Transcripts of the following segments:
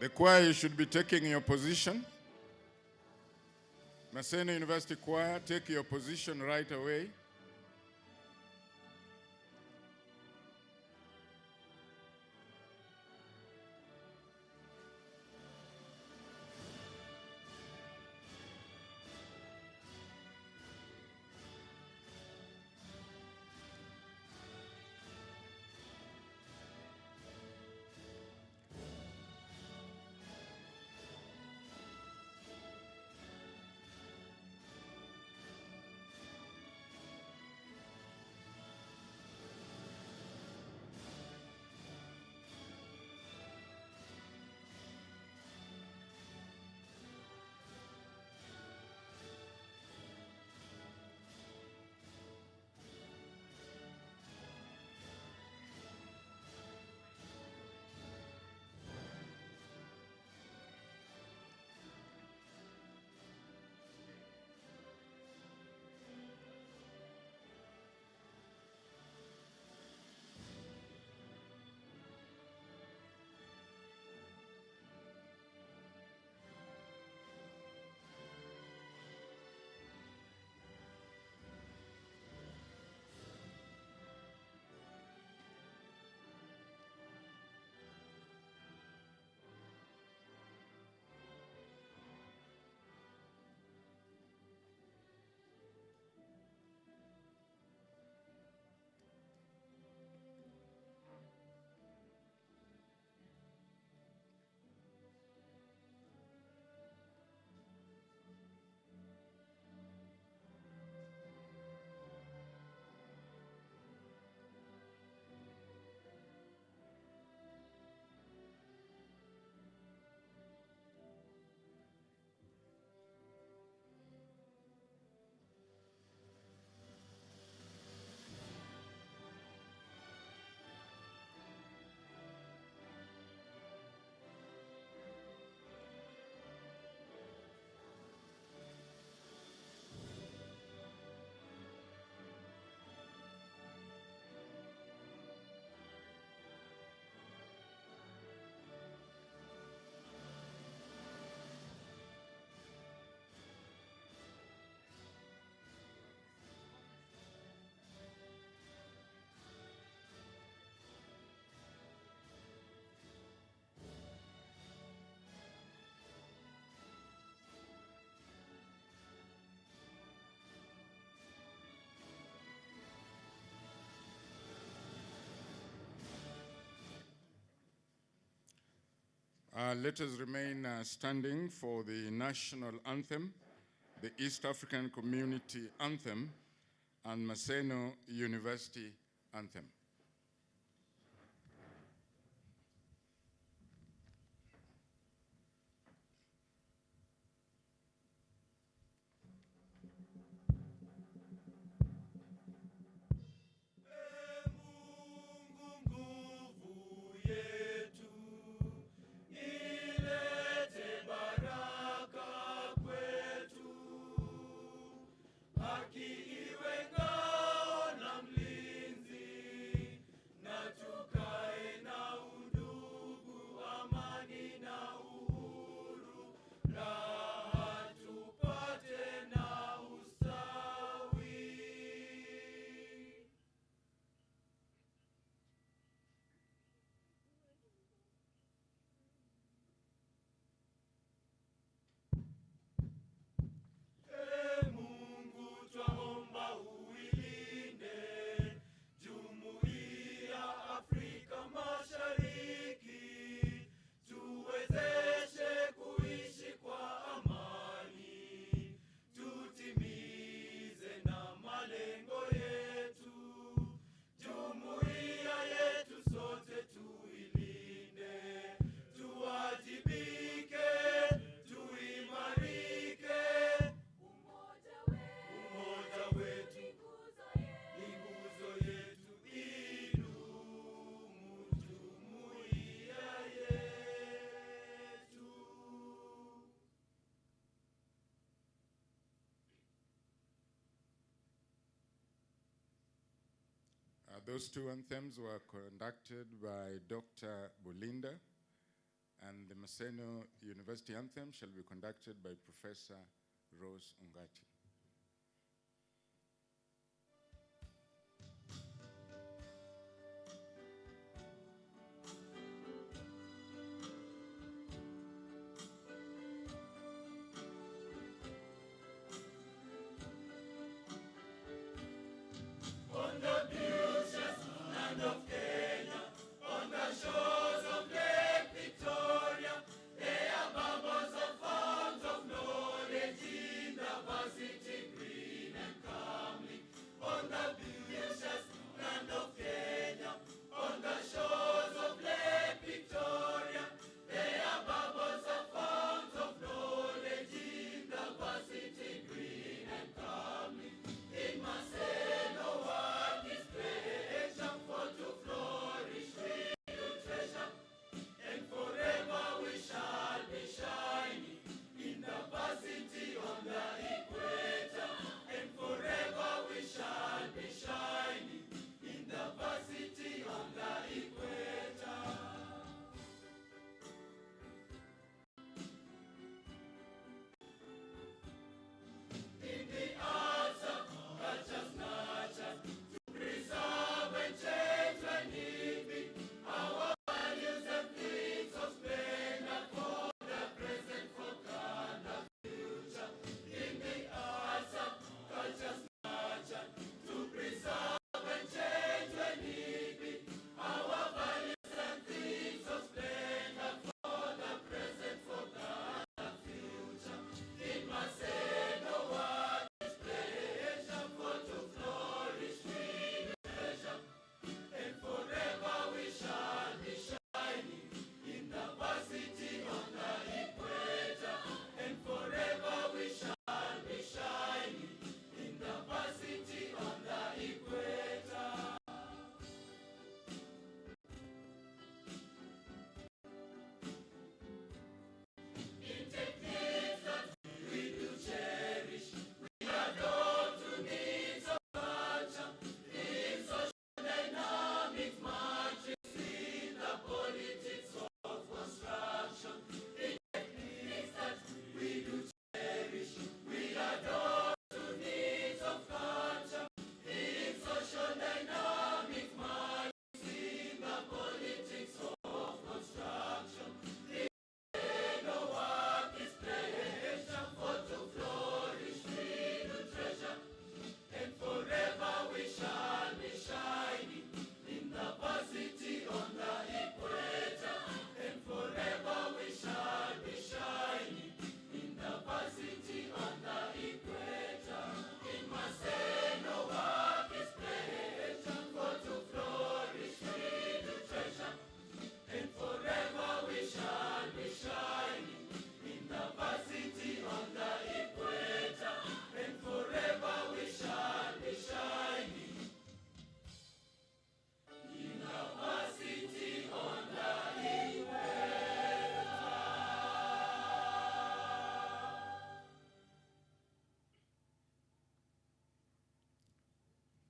The choir, you should be taking your position. Maseno University Choir, take your position right away. Let us remain standing for the national anthem, the East African Community Anthem, and Maseno University Anthem. Those two anthems were conducted by Dr. Bulinda and the MASENO University Anthem shall be conducted by Professor Rose Ungati.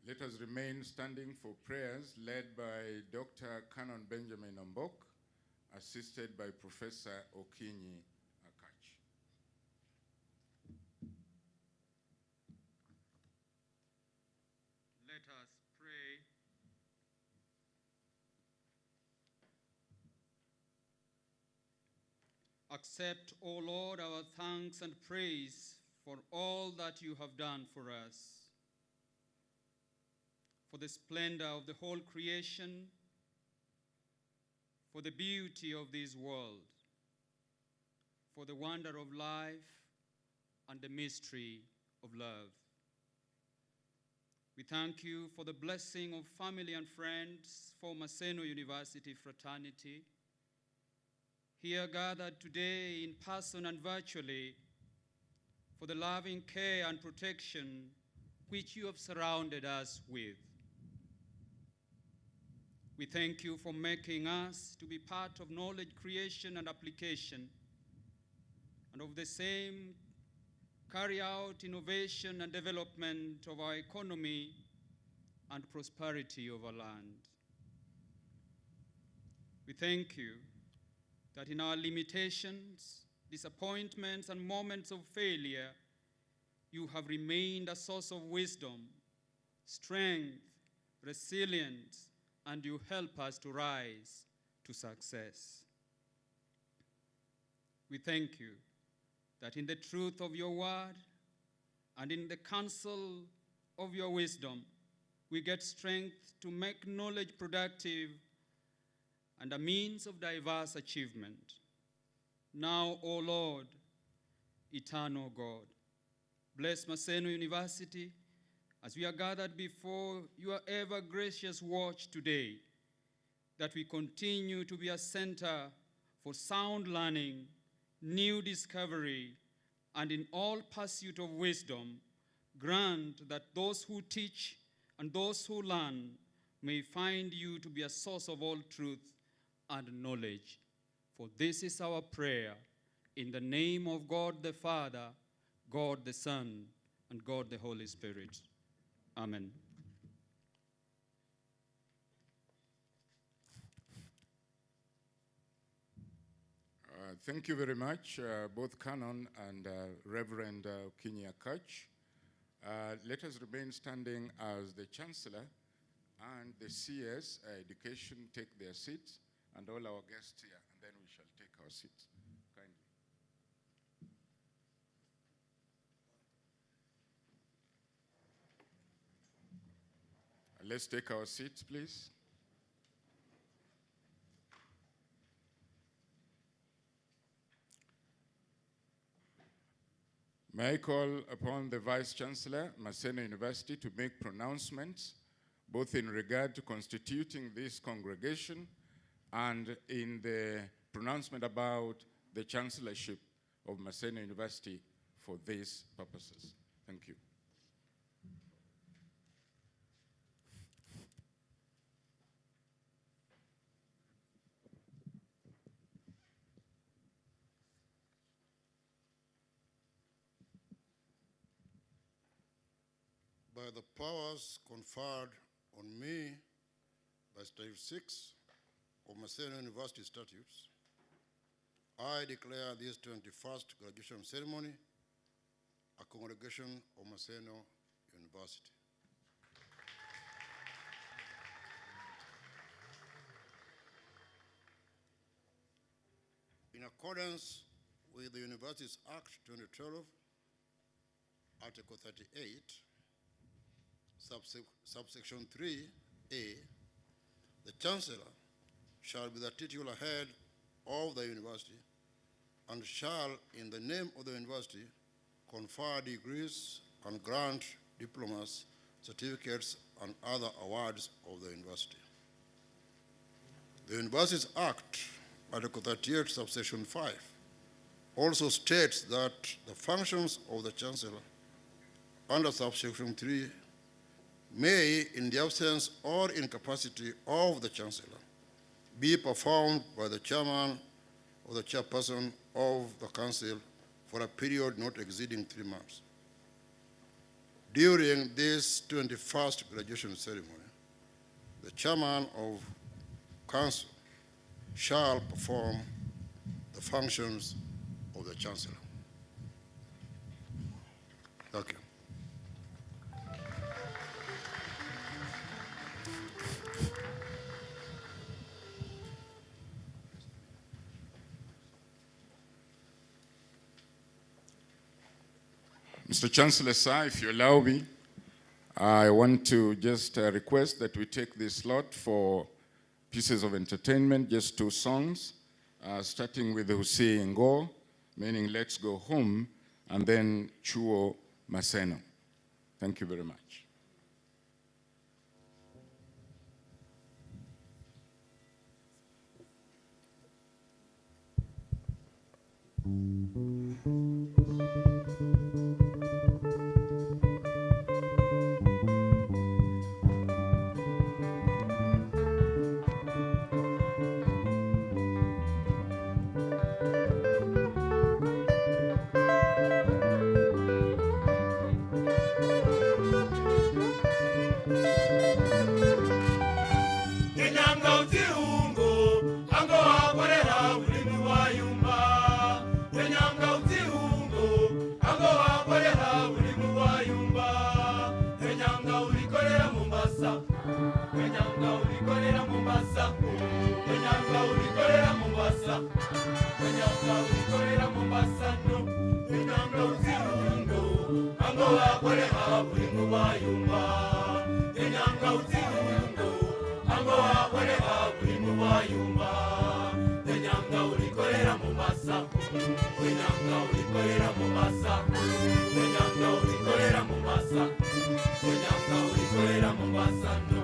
Let us remain standing for prayers led by Dr. Canon Benjamin Ombok, assisted by Professor Okinyi Akach. Let us pray. Accept, O Lord, our thanks and praise for all that you have done for us, for the splendor of the whole creation, for the beauty of this world, for the wonder of life and the mystery of love. We thank you for the blessing of family and friends for MASENO University fraternity, here gathered today in person and virtually, for the loving care and protection which you have surrounded us with. We thank you for making us to be part of knowledge creation and application, and of the same carry out innovation and development of our economy and prosperity of our land. We thank you that in our limitations, disappointments, and moments of failure, you have remained a source of wisdom, strength, resilience, and you help us to rise to success. We thank you that in the truth of your word and in the counsel of your wisdom, we get strength to make knowledge productive and a means of diverse achievement. Now, O Lord, eternal God, bless Maseno University as we are gathered before your ever-gracious watch today, that we continue to be a center for sound learning, new discovery, and in all pursuit of wisdom, grant that those who teach and those who learn may find you to be a source of all truth and knowledge. For this is our prayer, in the name of God the Father, God the Son, and God the Holy Spirit. Amen. Thank you very much, both Canon and Reverend Kinya Kach. Let us remain standing as the Chancellor and the CS Education take their seats, and all our guests here, and then we shall take our seats. Kindly. Let's take our seats, please. May I call upon the Vice-Chancellor, Maseno University, to make pronouncements, both in regard to constituting this congregation and in the pronouncement about the Chancellorship of Maseno University for these purposes. Thank you. By the powers conferred on me by Title 6 of Maseno University Statutes, I declare this 21st graduation ceremony a congregation of Maseno University. In accordance with the Universities Act 2012, Article 38, subsection 3A, the Chancellor shall be the titular head of the university and shall, in the name of the university, confer degrees and grant diplomas, certificates, and other awards of the university. The Universities Act, Article 38, subsection 5, also states that the functions of the Chancellor under subsection 3 may, in the absence or incapacity of the Chancellor, be performed by the chairman or the chairperson of the council for a period not exceeding 3 months. During this 21st graduation ceremony, the chairman of council shall perform the functions of the Chancellor. Thank you. Mr. Chancellor, sir, if you allow me, I want to just request that we take this slot for pieces of entertainment, just 2 songs, starting with Husi Ngo, meaning let's go home, and then Chuo Maseno. Thank you very much. Mombasa, Wenyanga ulikolera Mombasa, Wenyanga ulikolera Mombasa, Wenyanga ulikolera Mombasa no, Wenyanga uzirundo, Ango wakole habuli mubayumba, Wenyanga uzirundo, Ango wakole habuli mubayumba, Wenyanga ulikolera Mombasa, Wenyanga ulikolera Mombasa, Wenyanga ulikolera Mombasa, Wenyanga ulikolera Mombasa no.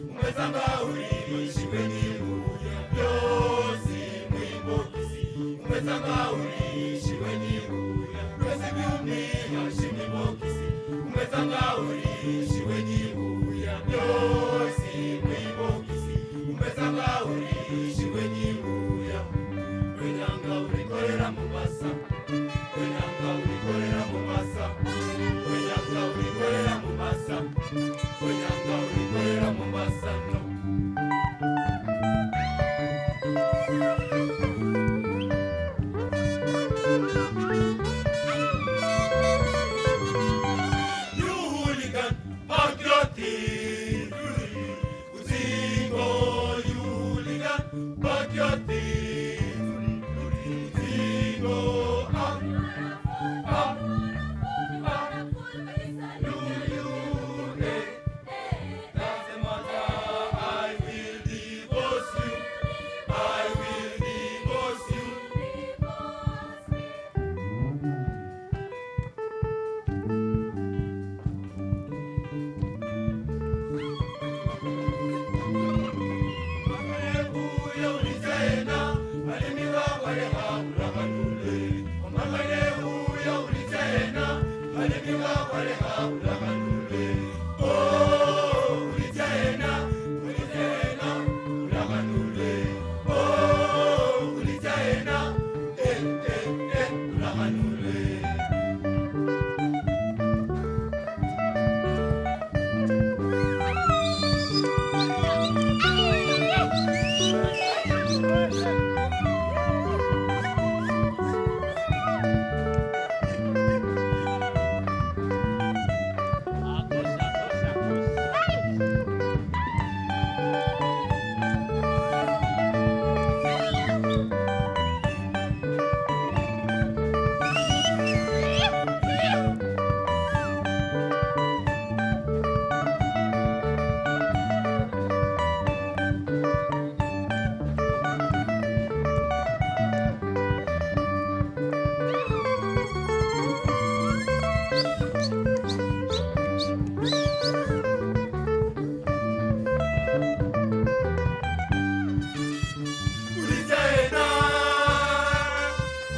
Umezanga uri shibeni uya yosi mwibokisi umezanga uri shibeni uya yosi biumi yashini bokisi umezanga uri shibeni uya yosi mwibokisi umezanga uri shibeni uya Wenyanga ulikolera Mombasa Wenyanga ulikolera Mombasa Wenyanga ulikolera Mombasa Wenyanga ulikolera Mombasa no. You hooligan, pack your teeth. Uzingo, you hooligan, pack your teeth. Uzingo, up, up, up. You, doesn't matter, I will divorce you. I will divorce you. Huyo ulitena, aliniwa wale haulakanule. Omangane huyo ulitena, aliniwa wale haulakanule. Oh, ulitena, ulakanule. Oh, ulitena, ulakanule.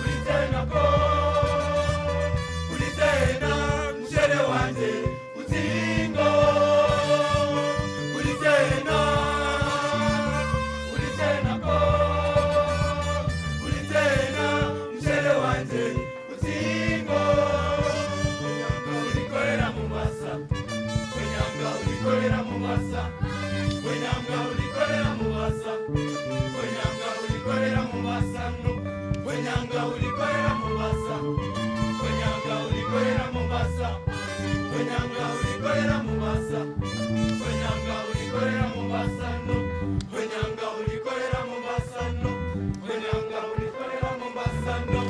Ulitena ko, ulitena mshere wanje, uzingo. Ulitena ko, ulitena mshere wanje, uzingo. Wenyanga ulikolera Mombasa, Wenyanga ulikolera Mombasa, Wenyanga ulikolera Mombasa, Wenyanga ulikolera Mombasa no. Wenyanga ulikolera Mombasa, Wenyanga ulikolera Mombasa, Wenyanga ulikolera Mombasa, Wenyanga ulikolera Mombasa no. Wenyanga ulikolera Mombasa no. Wenyanga ulikolera Mombasa no.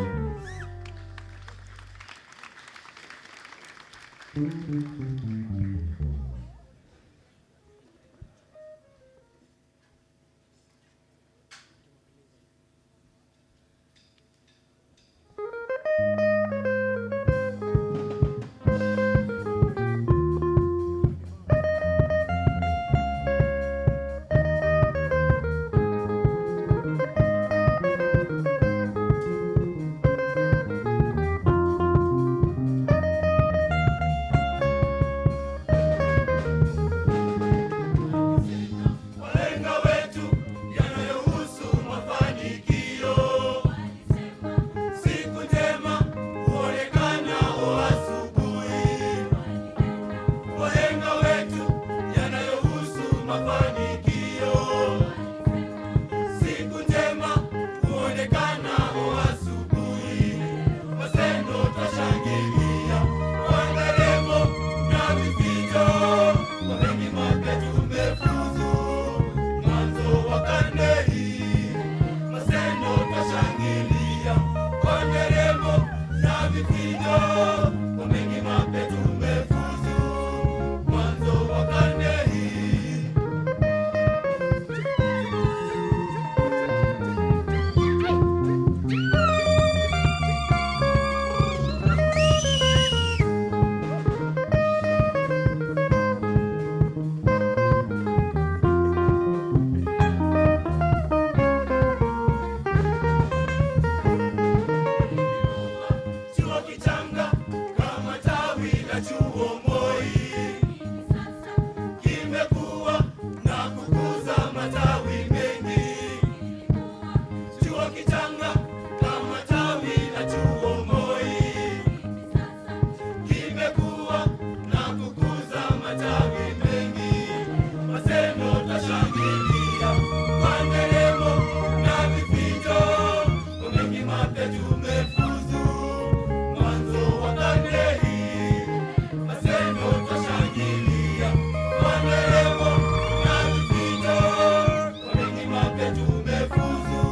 tumefuzu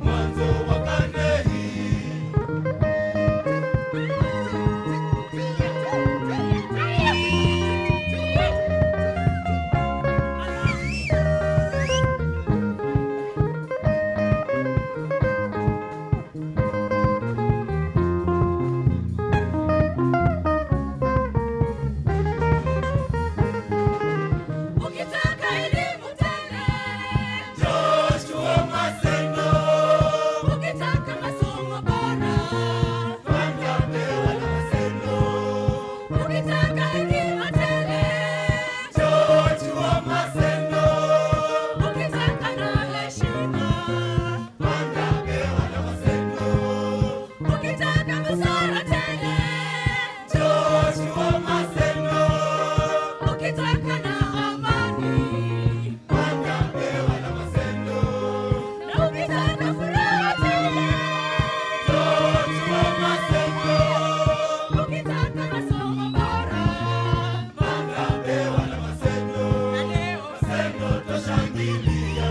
mwanzo wa karne hii. Ukitaka elimu tele, Joshua Maseno, ukitaka masomo bora, wangapewa na Maseno. ukitaka hekima tele, Joshua Maseno, ukitaka na heshima, wangapewa na Maseno. ukitaka busara tele, Joshua Maseno, ukitaka na amani, wangapewa na Maseno. na ukitaka furaha tele, Joshua Maseno, ukitaka masomo bora, wangapewa na Maseno. na leo Maseno twashangilia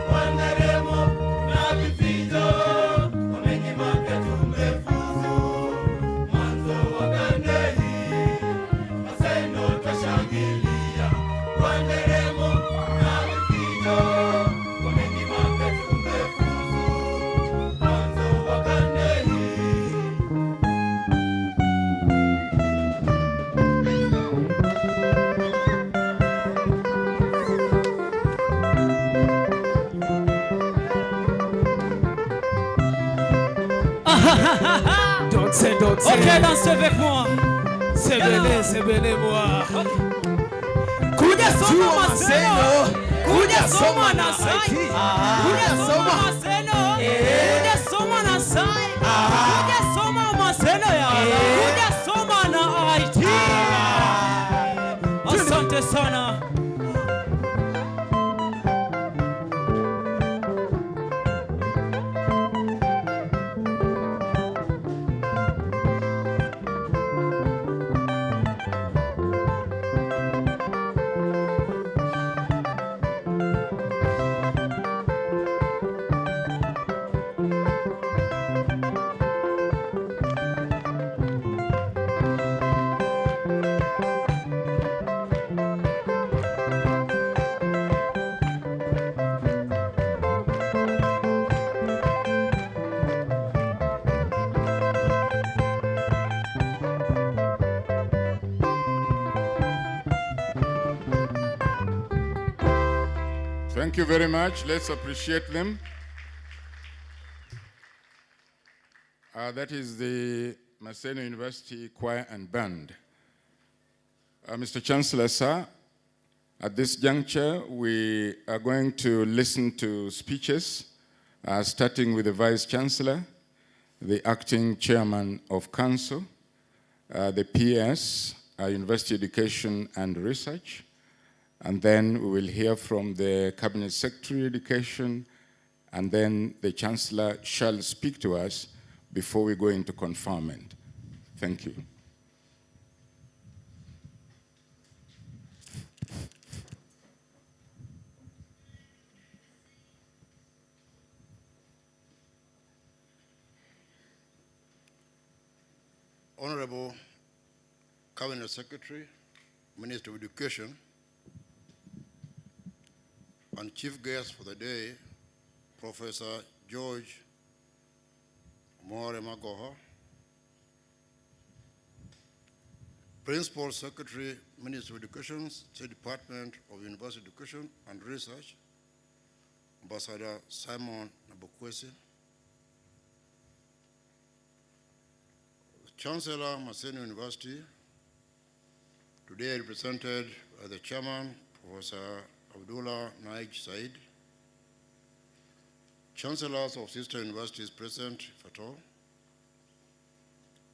kwa nderemo na vifijo, kwa mengi mapya tumefuzu mwanzo wa karne hii. Maseno twashangilia kwa nderemo na vifijo, kwa mengi mapya tumefuzu mwanzo wa karne hii. Don't say. Ok, dansez avec moi. C'est belé, moi. Kuja soma Jua Maseno. Maseno. Kuja soma Soma na na sai. IT. Kuja soma soma. Maseno. Kuja soma na sai. Kuja soma Maseno ya. Kuja soma na IT. Asante sana. Thank you very much. Let's appreciate them. That is the Maseno University Choir and Band. Mr. Chancellor, sir, at this juncture, we are going to listen to speeches, starting with the Vice Chancellor, the Acting Chairman of Council, the PS, University Education and Research, and then we will hear from the Cabinet Secretary Education, and then the Chancellor shall speak to us before we go into conferment. Thank you. Honorable Cabinet Secretary, Minister of Education, and chief guest for the day, Professor George More Magoha, Principal Secretary, Minister of Education, State Department of University Education and Research, Ambassador Simon Nabukwesi, Chancellor, Maseno University, today represented by the Chairman, Professor Abdullah Naij Said, Chancellors of sister universities present, if at all,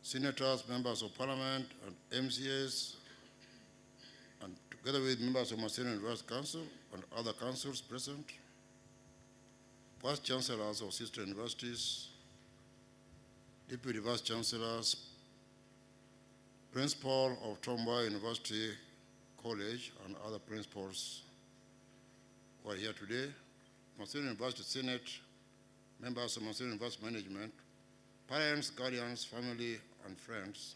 Senators, Members of Parliament, and MCAs, and together with members of Maseno University Council and other councils present, Vice Chancellors of sister universities, Deputy Vice Chancellors, Principal of Tomba University College, and other principals who are here today, Maseno University Senate, members of Maseno University Management, parents, guardians, family, and friends,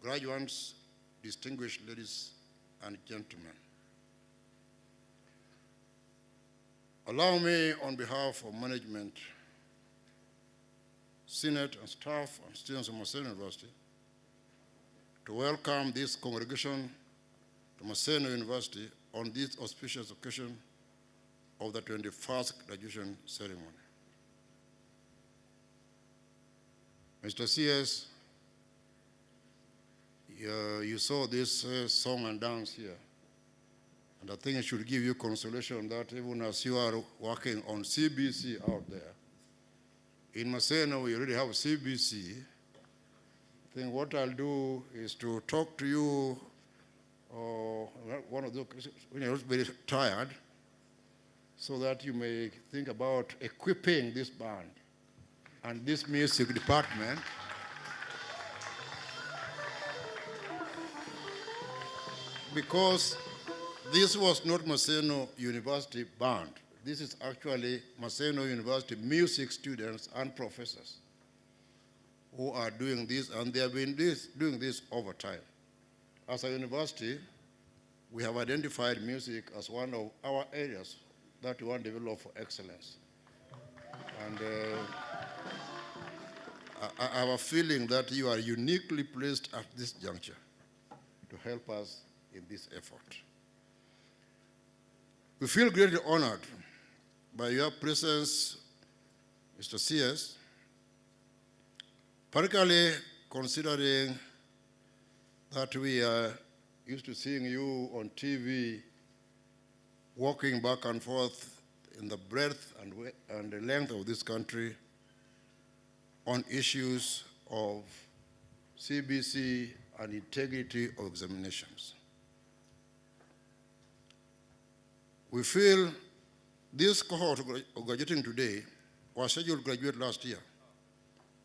graduates, distinguished ladies and gentlemen. Allow me, on behalf of management, Senate and staff and students of Maseno University, to welcome this congregation to Maseno University on this auspicious occasion of the 21st graduation ceremony. Mr. CS, you saw this song and dance here, and I think it should give you consolation that even as you are working on CBC out there, in Maseno we already have CBC. I think what I'll do is to talk to you one of those when you're very tired, so that you may think about equipping this band and this music department because this was not Maseno University band. This is actually Maseno University music students and professors who are doing this, and they have been doing this over time. As a university, we have identified music as one of our areas that we want to develop for excellence. And I have a feeling that you are uniquely placed at this juncture to help us in this effort. We feel greatly honored by your presence, Mr. CS, particularly considering that we are used to seeing you on TV walking back and forth in the breadth and the length of this country on issues of CBC and integrity of examinations. We feel this cohort graduating today was scheduled to graduate last year,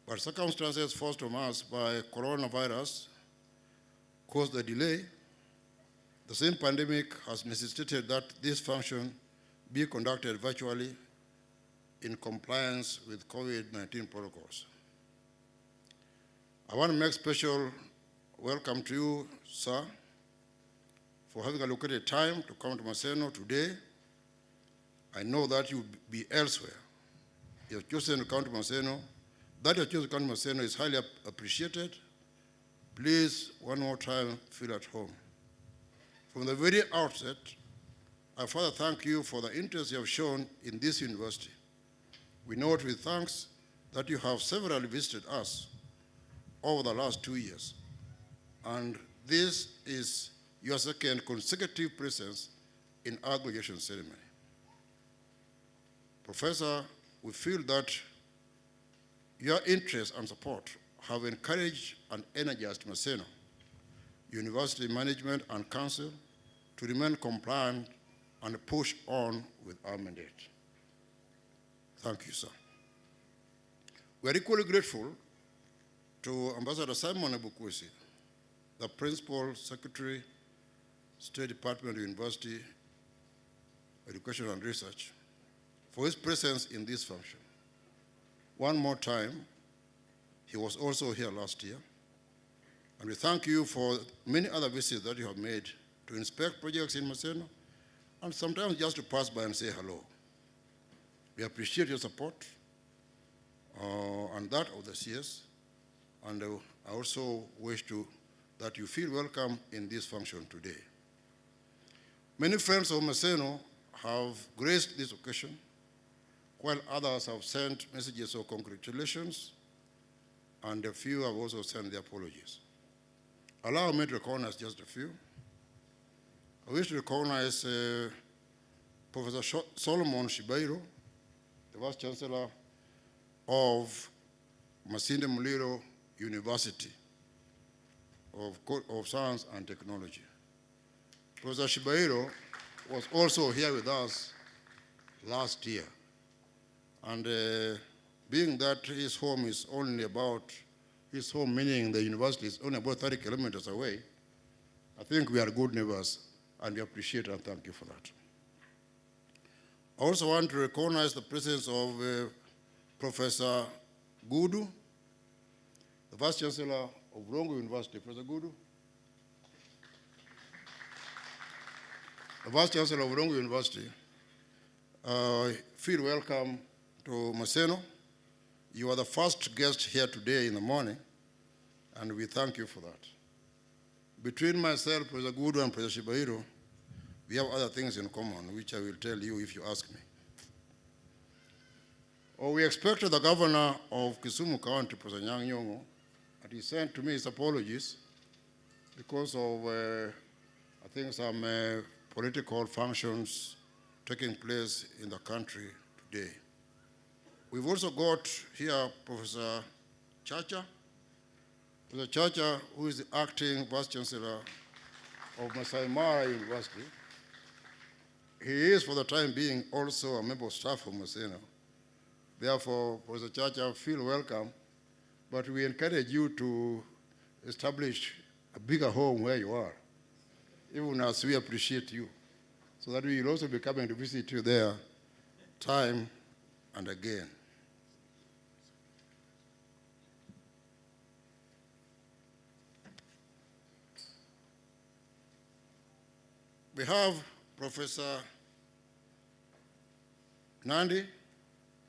but circumstances forced on us by coronavirus caused the delay. The same pandemic has necessitated that this function be conducted virtually in compliance with COVID-19 protocols. I want to make special welcome to you, sir, for having allocated time to come to Maseno today. I know that you'll be elsewhere. You have chosen to come to Maseno. That you have chosen to come to Maseno is highly appreciated. Please, one more time, feel at home. From the very outset, I further thank you for the interest you have shown in this university. We note with thanks that you have severally visited us over the last 2 years, and this is your second consecutive presence in our graduation ceremony. Professor, we feel that your interest and support have encouraged and energized Maseno, University Management and Council to remain compliant and push on with our mandate. Thank you, sir. We are equally grateful to Ambassador Simon Ebukwesi, the Principal Secretary, State Department of University, Education and Research, for his presence in this function. One more time, he was also here last year, and we thank you for many other visits that you have made to inspect projects in Maseno, and sometimes just to pass by and say hello. We appreciate your support and that of the CS, and I also wish that you feel welcome in this function today. Many friends of Maseno have graced this occasion, while others have sent messages of congratulations, and a few have also sent their apologies. Allow me to recognize just a few. I wish to recognize Professor Solomon Shibairo, the Vice Chancellor of Masinde Muliro University of Science and Technology. Professor Shibairo was also here with us last year. And being that his home is only about, his home meaning the university is only about 30 kilometers away, I think we are good neighbors, and we appreciate and thank you for that. I also want to recognize the presence of Professor Gudu, the Vice Chancellor of Rongo University. Professor Gudu. The Vice Chancellor of Rongo University. Feel welcome to Maseno. You are the first guest here today in the morning, and we thank you for that. Between myself, Professor Gudu, and Professor Shibahiro, we have other things in common, which I will tell you if you ask me. We expected the governor of Kisumu County, Professor Nyang' Nyong'o, and he sent to me his apologies because of, I think, some political functions taking place in the country today. We've also got here Professor Chacha. Professor Chacha, who is the acting Vice Chancellor of Masai Mara University. He is, for the time being, also a member of staff of Maseno. Therefore, Professor Chacha, feel welcome, but we encourage you to establish a bigger home where you are, even as we appreciate you, so that we will also be coming to visit you there time and again. We have Professor Nandi,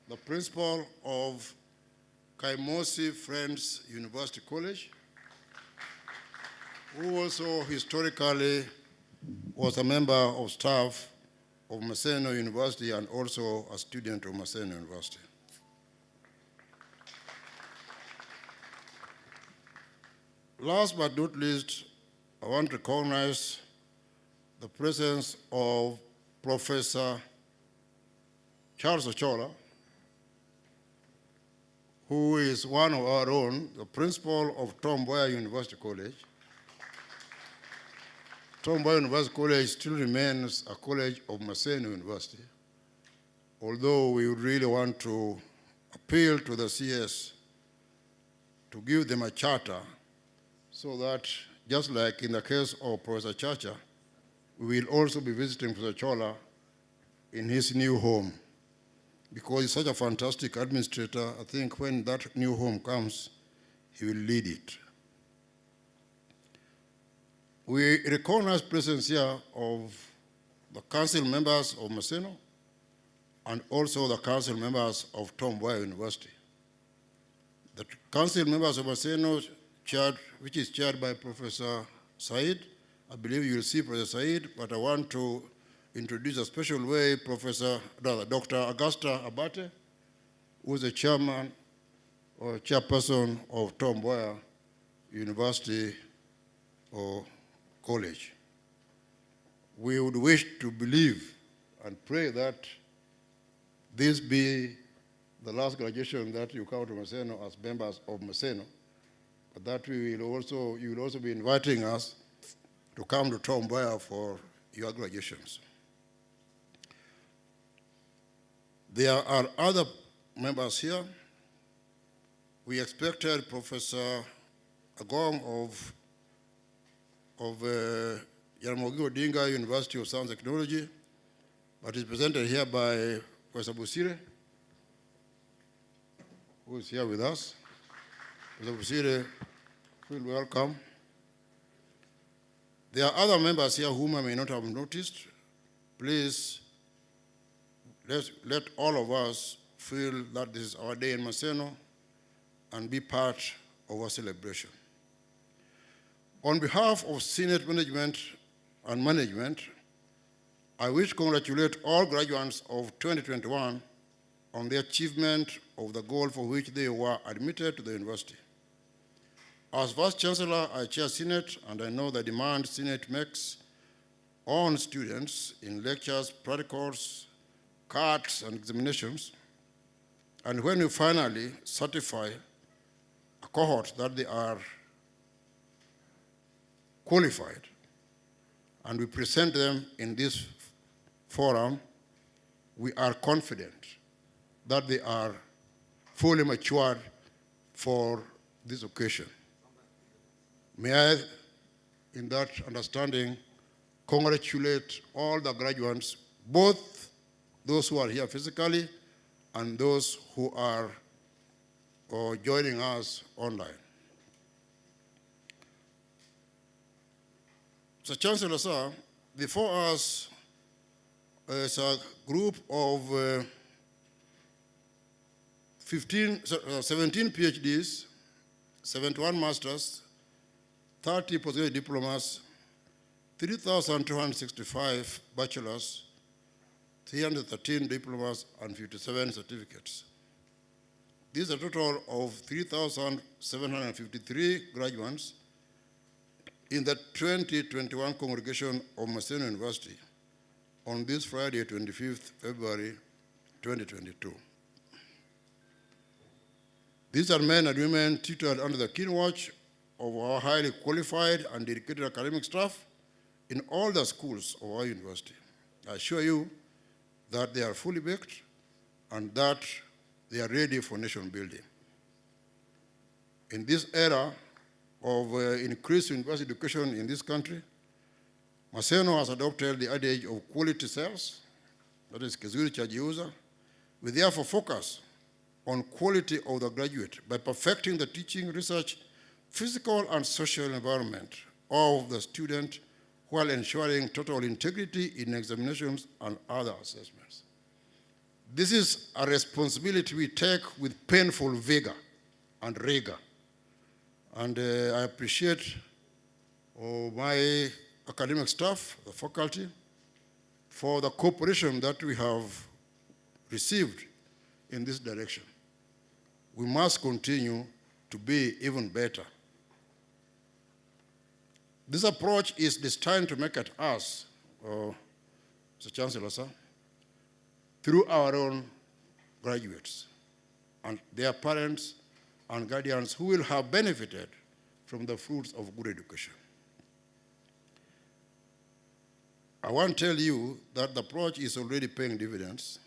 the principal of Kaimosi Friends University College, who also historically was a member of staff of Maseno University and also a student of Maseno University. Last but not least, I want to recognize the presence of Professor Charles Ochola, who is one of our own, the principal of Tom Mboya University College. Tom Mboya University College still remains a college of Maseno University, although we would really want to appeal to the CS to give them a charter so that, just like in the case of Professor Chacha, we will also be visiting Professor Chola in his new home. Because he's such a fantastic administrator, I think when that new home comes, he will lead it. We recognize presence here of the council members of Maseno and also the council members of Tom Mboya University. The council members of Maseno, which is chaired by Professor Said. I believe you will see Professor Said, but I want to introduce a special way Dr. Augusta Abate, who is the chairman or chairperson of Tom Mboya University or College. We would wish to believe and pray that this be the last graduation that you come to Maseno as members of Maseno, but that you will also be inviting us to come to Tom Mboya for your graduations. There are other members here. We expected Professor Agong of Jaramogi Odinga University of Science and Technology, but is presented here by Professor Busire, who is here with us. Professor Busire, feel welcome. There are other members here whom I may not have noticed. Please, let all of us feel that this is our day in Maseno and be part of our celebration. On behalf of Senate Management and Management, I wish to congratulate all graduates of 2021 on the achievement of the goal for which they were admitted to the university. As Vice Chancellor, I chair Senate, and I know the demand Senate makes on students in lectures, practicals, cards, and examinations. And when we finally certify a cohort that they are qualified, and we present them in this forum, we are confident that they are fully matured for this occasion. May I, in that understanding, congratulate all the graduates, both those who are here physically and those who are joining us online. So, Chancellor, sir, before us is a group of 17 PhDs, 71 masters, 30 postgraduate diplomas, 3,265 bachelors, 313 diplomas, and 57 certificates. This is a total of 3,753 graduates in the 2021 congregation of MASENO University on this Friday, 25th February 2022. These are men and women tutored under the keen watch of our highly qualified and dedicated academic staff in all the schools of our university. I assure you that they are fully baked and that they are ready for nation building. In this era of increased university education in this country, MASENO has adopted the adage of quality cells, that is kizuri cha jiuza. We therefore focus on quality of the graduate by perfecting the teaching, research, physical and social environment of the student while ensuring total integrity in examinations and other assessments. This is a responsibility we take with painful vigor and rigor. And I appreciate my academic staff, the faculty, for the cooperation that we have received in this direction. We must continue to be even better. This approach is destined to make at us, Mr. Chancellor, sir, through our own graduates and their parents and guardians who will have benefited from the fruits of good education. I want to tell you that the approach is already paying dividends.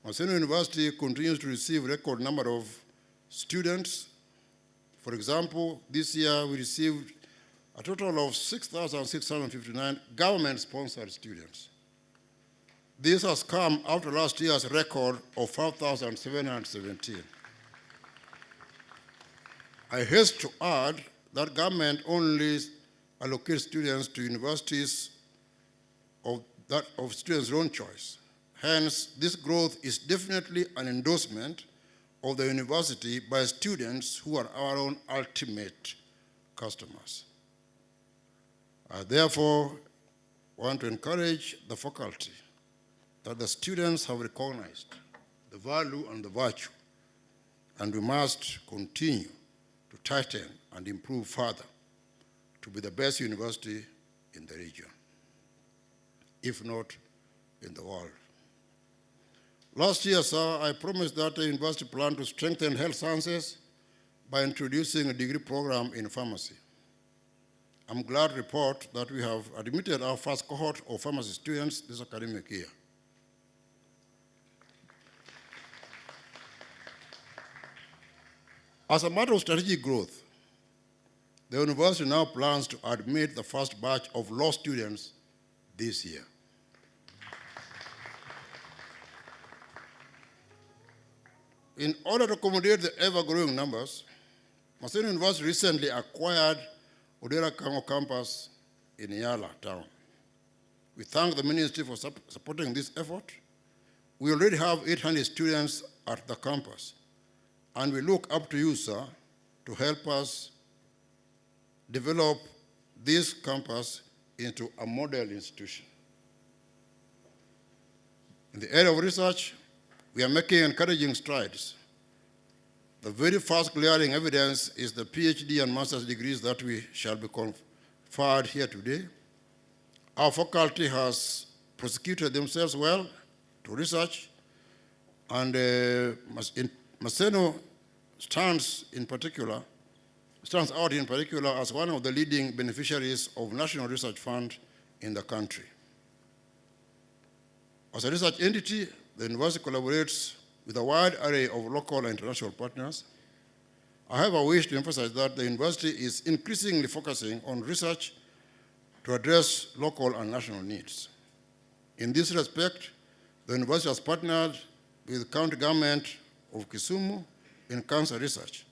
MASENO University continues to receive a record number of students. For example, this year we received a total of 6,659 government-sponsored students. This has come after last year's record of 5,717. I hasten to add that government only allocates students to universities of students' own choice. Hence, this growth is definitely an endorsement of the university by students who are our own ultimate customers. I therefore want to encourage the faculty that the students have recognized the value and the virtue, and we must continue to tighten and improve further to be the best university in the region, if not in the world. Last year, sir, I promised that the university planned to strengthen health sciences by introducing a degree program in pharmacy. I'm glad to report that we have admitted our first cohort of pharmacy students this academic year. As a matter of strategic growth, the university now plans to admit the first batch of law students this year. In order to accommodate the ever-growing numbers, MASENO University recently acquired Odera Kango campus in Yala town. We thank the ministry for supporting this effort. We already have 800 students at the campus, and we look up to you, sir, to help us develop this campus into a model institution. In the area of research, we are making encouraging strides. The very first glaring evidence is the PhD and master's degrees that we shall be conferred here today. Our faculty has prosecuted themselves well to research, and MASENO stands out in particular as one of the leading beneficiaries of National Research Fund in the country. As a research entity, the university collaborates with a wide array of local and international partners. I have a wish to emphasize that the university is increasingly focusing on research to address local and national needs. In this respect, The university has partnered with the county government of Kisumu in cancer research,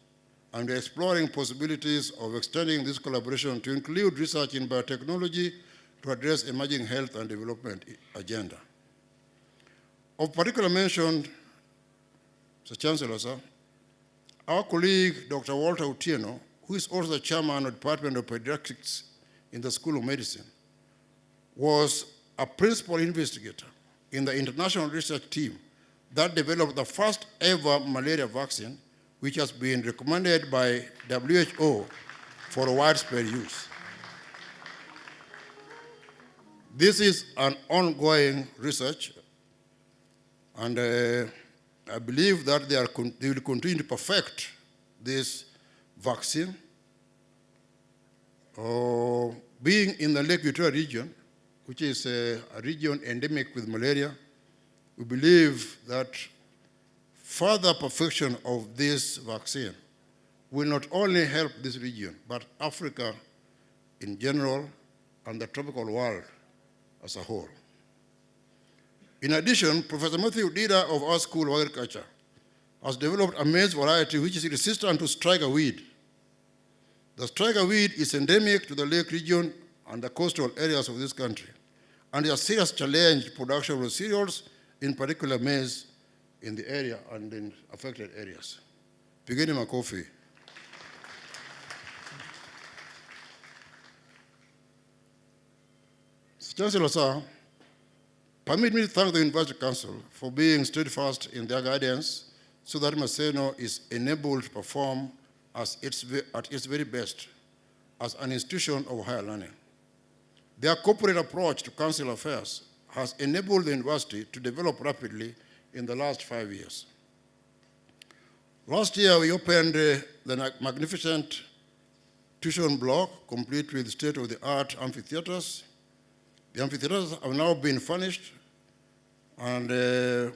and we are exploring possibilities of extending this collaboration to include research in biotechnology to address emerging health and development agenda. Of particular mention, Mr. Chancellor, sir, our colleague, Dr. Walter Utieno, who is also the chairman of the Department of Pediatrics in the School of Medicine, was a principal investigator in the international research team that developed the first ever malaria vaccine, which has been recommended by WHO for widespread use. This is an ongoing research, and I believe that they will continue to perfect this vaccine. Being in the Lake Victoria region, which is a region endemic with malaria, we believe that further perfection of this vaccine will not only help this region, but Africa in general and the tropical world as a whole. In addition, Professor Matthew Dida of our School of Agriculture has developed a maize variety which is resistant to striker weed. The striker weed is endemic to the lake region and the coastal areas of this country, and is a serious challenge to production of cereals, in particular maize, in the area and in affected areas. Pigeni makofi. Chancellor, sir, permit me to thank the University Council for being steadfast in their guidance so that Maseno is enabled to perform at its very best as an institution of higher learning. Their corporate approach to council affairs has enabled the university to develop rapidly in the last 5 years. Last year, we opened the magnificent tuition block, complete with state-of-the-art amphitheaters. The amphitheaters have now been furnished, and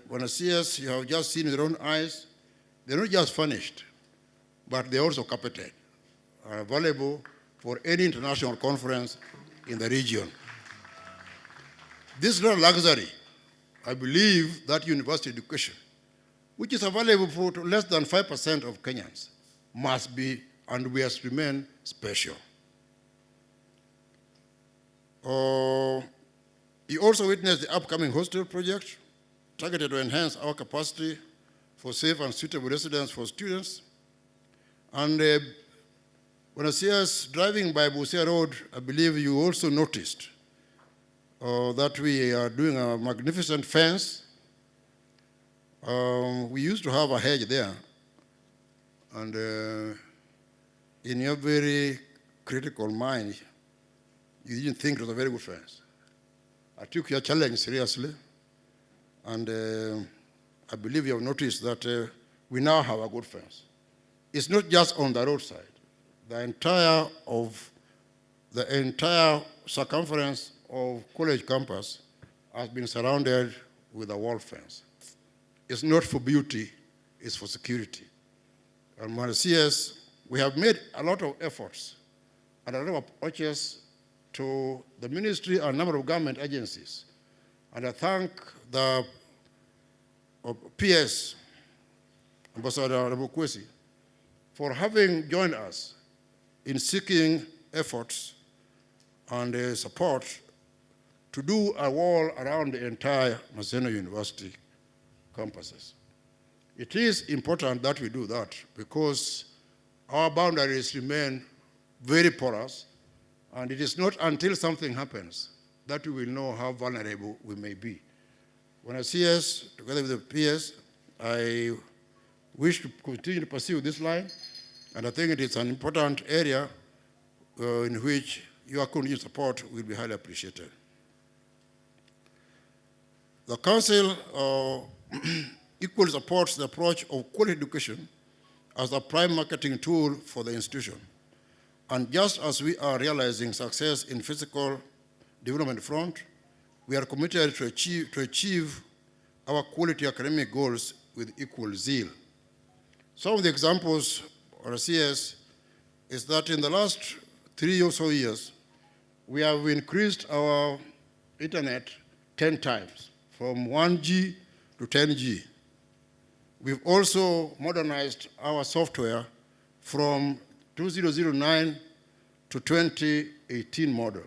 when I see us, you have just seen with your own eyes, they're not just furnished, but they're also carpeted, available for any international conference in the region. This is not a luxury. I believe that university education, which is available for less than 5% of Kenyans, must be and will remain special. You also witnessed the upcoming hostel project, targeted to enhance our capacity for safe and suitable residence for students. And when I see us driving by Busia Road, I believe you also noticed that we are doing a magnificent fence. We used to have a hedge there, and in your very critical mind, you didn't think it was a very good fence. I took your challenge seriously, and I believe you have noticed that we now have a good fence. It's not just on the roadside. The entire circumference of college campus has been surrounded with a wall fence. It's not for beauty, it's for security. And when I see us, we have made a lot of efforts and a lot of approaches to the ministry and a number of government agencies. And I thank the PS, Ambassador Rabukwesi, for having joined us in seeking efforts and support to do a wall around the entire Maseno University campuses. It is important that we do that because our boundaries remain very porous, and it is not until something happens that we will know how vulnerable we may be. When I see us together with the PS, I wish to continue to pursue this line, and I think it is an important area in which your continued support will be highly appreciated. The Council equally supports the approach of quality education as a prime marketing tool for the institution. And just as we are realizing success in physical development front, we are committed to achieve our quality academic goals with equal zeal. Some of the examples on CS is that in the last 3 or so years, we have increased our internet 10 times from 1G to 10G. We've also modernized our software from 2009 to 2018 model.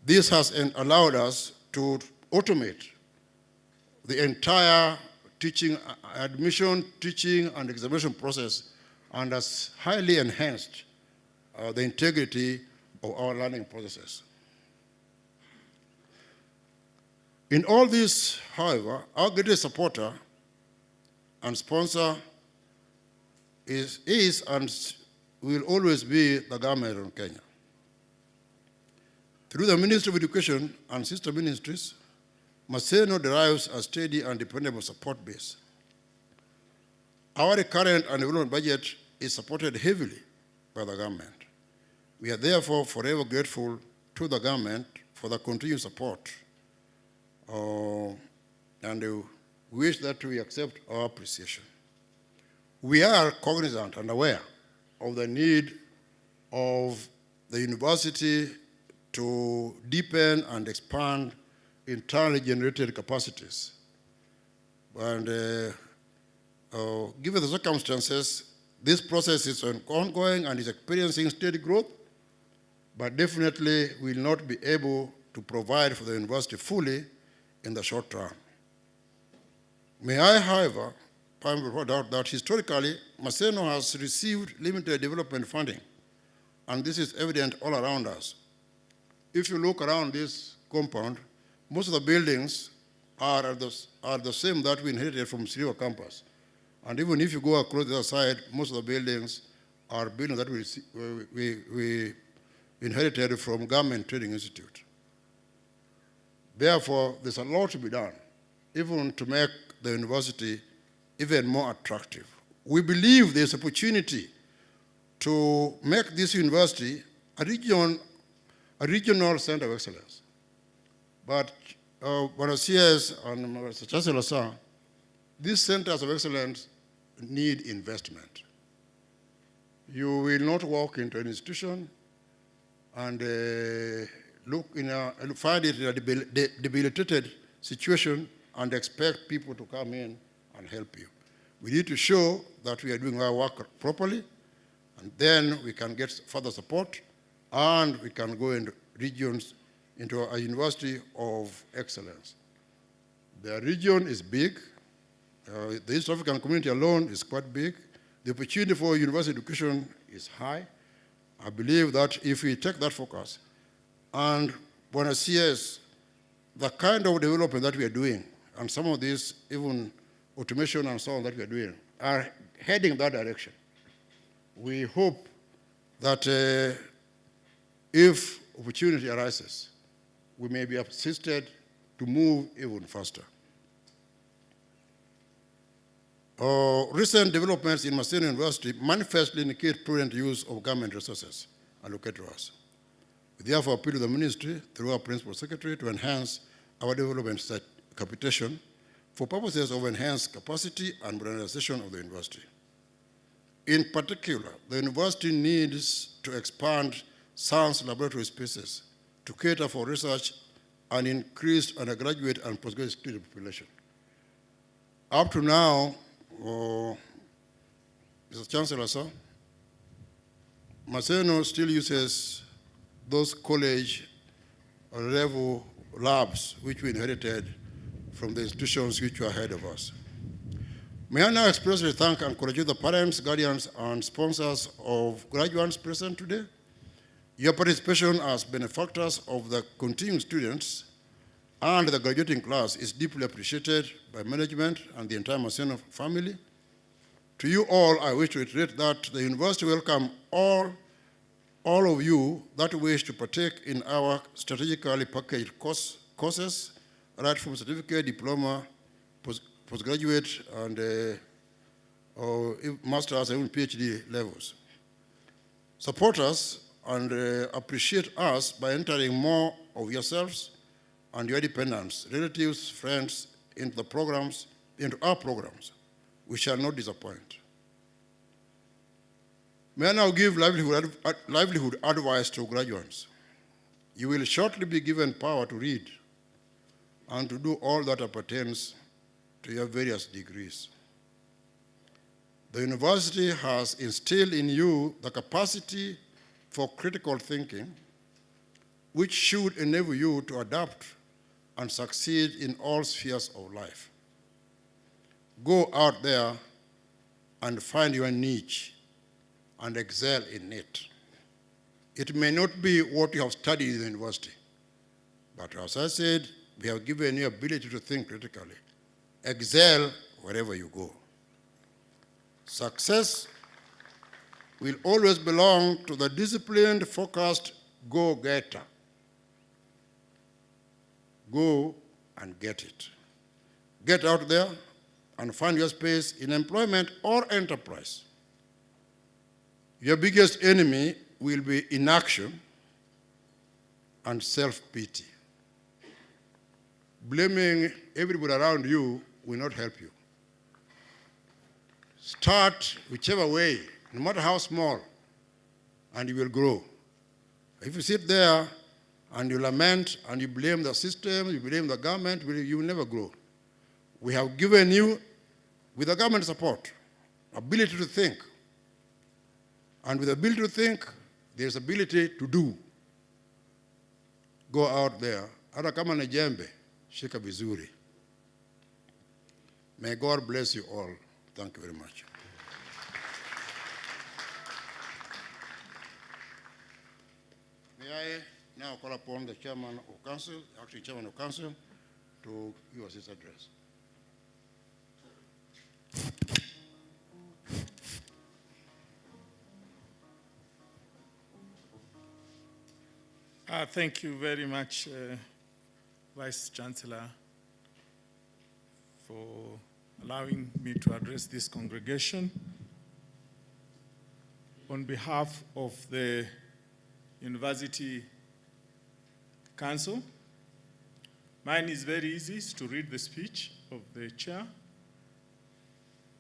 This has allowed us to automate the entire teaching, admission, teaching, and examination process, and has highly enhanced the integrity of our learning processes. In all this, however, our greatest supporter and sponsor is and will always be the government of Kenya. Through the Ministry of Education and sister ministries, MASENO derives a steady and dependable support base. Our recurrent and development budget is supported heavily by the government. We are therefore forever grateful to the government for the continued support, and we wish that we accept our appreciation. We are cognizant and aware of the need of the university to deepen and expand internally generated capacities. And given the circumstances, this process is ongoing and is experiencing steady growth, but definitely will not be able to provide for the university fully in the short term. May I, however, point out that historically, MASENO has received limited development funding, and this is evident all around us. If you look around this compound, most of the buildings are the same that we inherited from Siriwa campus. And even if you go across the other side, most of the buildings are buildings that we inherited from Government Training Institute. Therefore, there's a lot to be done, even to make the university even more attractive. We believe there's opportunity to make this university a regional center of excellence. But what I see as, and Mr. Chancellor, sir, these centers of excellence need investment. You will not walk into an institution and find it in a debilitated situation and expect people to come in and help you. We need to show that we are doing our work properly, and then we can get further support, and we can go into regions, into a university of excellence. The region is big. The East African community alone is quite big. The opportunity for university education is high. I believe that if we take that focus, and when I see the kind of development that we are doing, and some of these, even automation and so on that we are doing, are heading that direction. We hope that if opportunity arises, we may be assisted to move even faster. Recent developments in MASENO University manifestly indicate prudent use of government resources allocated to us. We therefore appeal to the ministry through our principal secretary to enhance our development capitation for purposes of enhanced capacity and modernization of the university. In particular, the university needs to expand science laboratory spaces to cater for research and increased undergraduate and postgraduate student population. Up to now, Mr. Chancellor, sir, MASENO still uses those college level labs which we inherited from the institutions which were ahead of us. May I now expressly thank and congratulate the parents, guardians, and sponsors of graduates present today. Your participation as benefactors of the continuing students and the graduating class is deeply appreciated by management and the entire MASENO family. To you all, I wish to reiterate that the university welcomes all of you that wish to partake in our strategically packaged courses, right from certificate, diploma, postgraduate, and master's and PhD levels. Support us and appreciate us by entering more of yourselves and your dependents, relatives, friends into our programs. We shall not disappoint. May I now give livelihood advice to graduates. You will shortly be given power to read, and to do all that appertains to your various degrees. The university has instilled in you the capacity for critical thinking, which should enable you to adapt and succeed in all spheres of life. Go out there and find your niche and excel in it. It may not be what you have studied in the university, but as I said, we have given you ability to think critically. Excel wherever you go. Success will always belong to the disciplined, focused go-getter. Go and get it. Get out there and find your space in employment or enterprise. Your biggest enemy will be inaction and self-pity. Blaming everybody around you will not help you. Start whichever way, no matter how small, and you will grow. If you sit there and you lament and you blame the system, you blame the government, you will never grow. We have given you, with the government support, ability to think. And with the ability to think, there's ability to do. Go out there. Hata kama ni jembe, shika vizuri. May God bless you all. Thank you very much. May I now call upon the Chairman of Council, acting Chairman of Council, to give us his address. Thank you very much, Vice Chancellor, for allowing me to address this congregation. On behalf of the University Council, mine is very easy, it's to read the speech of the chair,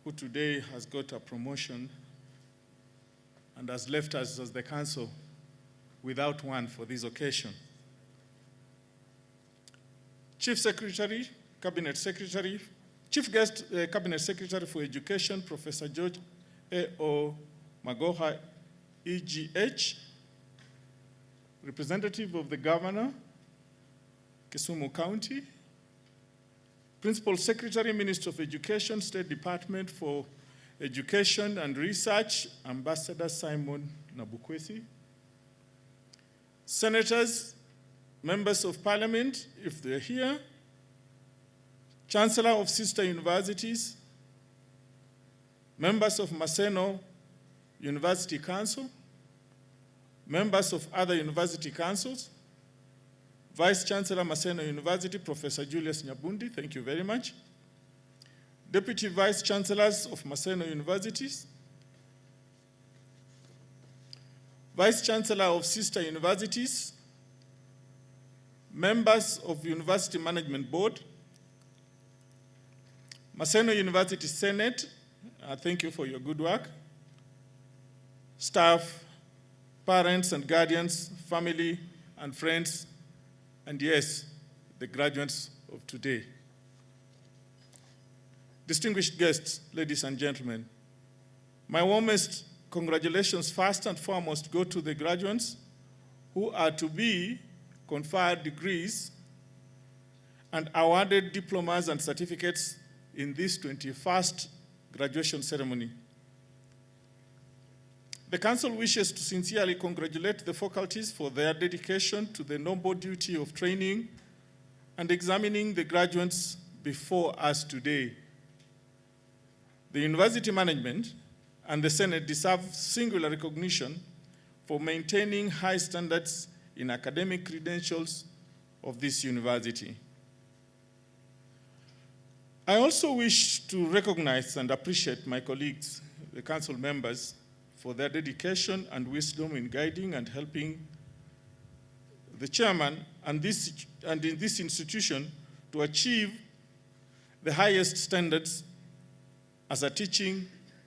who today has got a promotion and has left us as the council without one for this occasion. Chief Secretary, Cabinet Secretary, Chief Guest Cabinet Secretary for Education, Professor George A.O. Magoha, EGH, Representative of the Governor, Kisumu County, Principal Secretary, Minister of Education, State Department for Education and Research, Ambassador Simon Nabukwesi, Senators, Members of Parliament, if they're here, Chancellor of sister universities, members of MASENO University Council, members of other university councils, Vice Chancellor MASENO University, Professor Julius Nyabundi, thank you very much. Deputy Vice Chancellors of MASENO Universities, Vice Chancellor of sister universities, members of University Management Board, MASENO University Senate, thank you for your good work, staff, parents and guardians, family and friends, and yes, the graduates of today. Distinguished guests, ladies and gentlemen, my warmest congratulations first and foremost go to the graduates who are to be conferred degrees and awarded diplomas and certificates in this 21st graduation ceremony. The Council wishes to sincerely congratulate the faculties for their dedication to the noble duty of training and examining the graduates before us today. The university management and the Senate deserve singular recognition for maintaining high standards in academic credentials of this university. I also wish to recognize and appreciate my colleagues, the council members, for their dedication and wisdom in guiding and helping the chairman and in this institution to achieve the highest standards as a teaching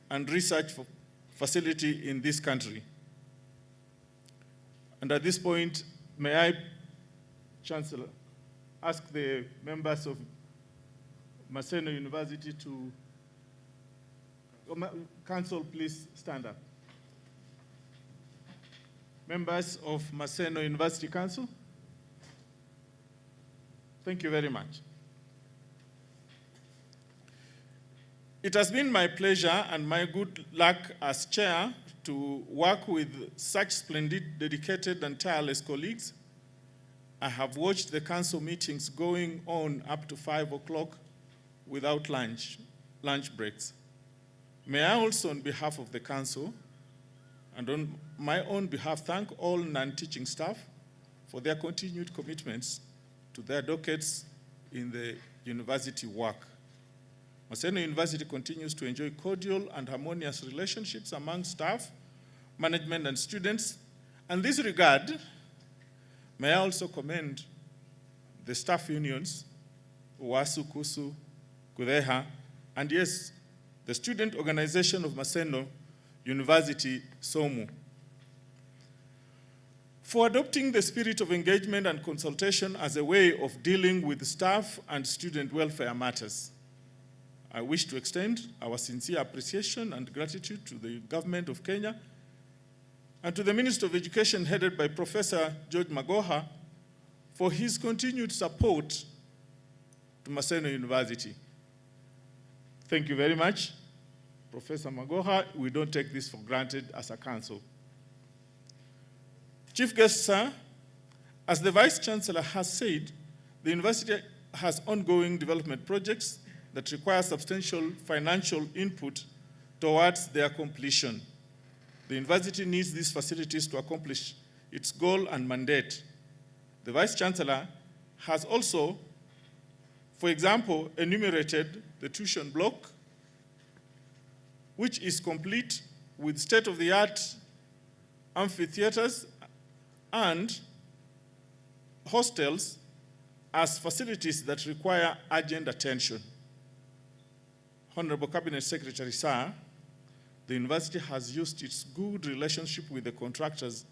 and research facility in this country. And at this point, may I, Chancellor, ask the members of Maseno University to, Council, please stand up. Members of Maseno University Council, thank you very much. It has been my pleasure and my good luck as chair to work with such splendid, dedicated, and tireless colleagues. I have watched the council meetings going on up to 5 o'clock without lunch breaks. May I also, on behalf of the council, and on my own behalf, thank all non-teaching staff for their continued commitments to their dockets in the university work. Maseno University continues to enjoy cordial and harmonious relationships among staff, management, and students. In this regard, may I also commend the staff unions, UWASU, KUSU, KUDEHA, and yes, the student organization of Maseno University, SOMU, for adopting the spirit of engagement and consultation as a way of dealing with staff and student welfare matters. I wish to extend our sincere appreciation and gratitude to the government of Kenya and to the Minister of Education headed by Professor George Magoha for his continued support to Maseno University. Thank you very much, Professor Magoha. We don't take this for granted as a council. Chief guest, sir, as the Vice Chancellor has said, the university has ongoing development projects that require substantial financial input towards their completion. The university needs these facilities to accomplish its goal and mandate. The Vice Chancellor has also, for example, enumerated the tuition block, which is complete with state-of-the-art amphitheaters and hostels as facilities that require urgent attention. Honorable Cabinet Secretary, sir, the university has used its good relationship with the contractors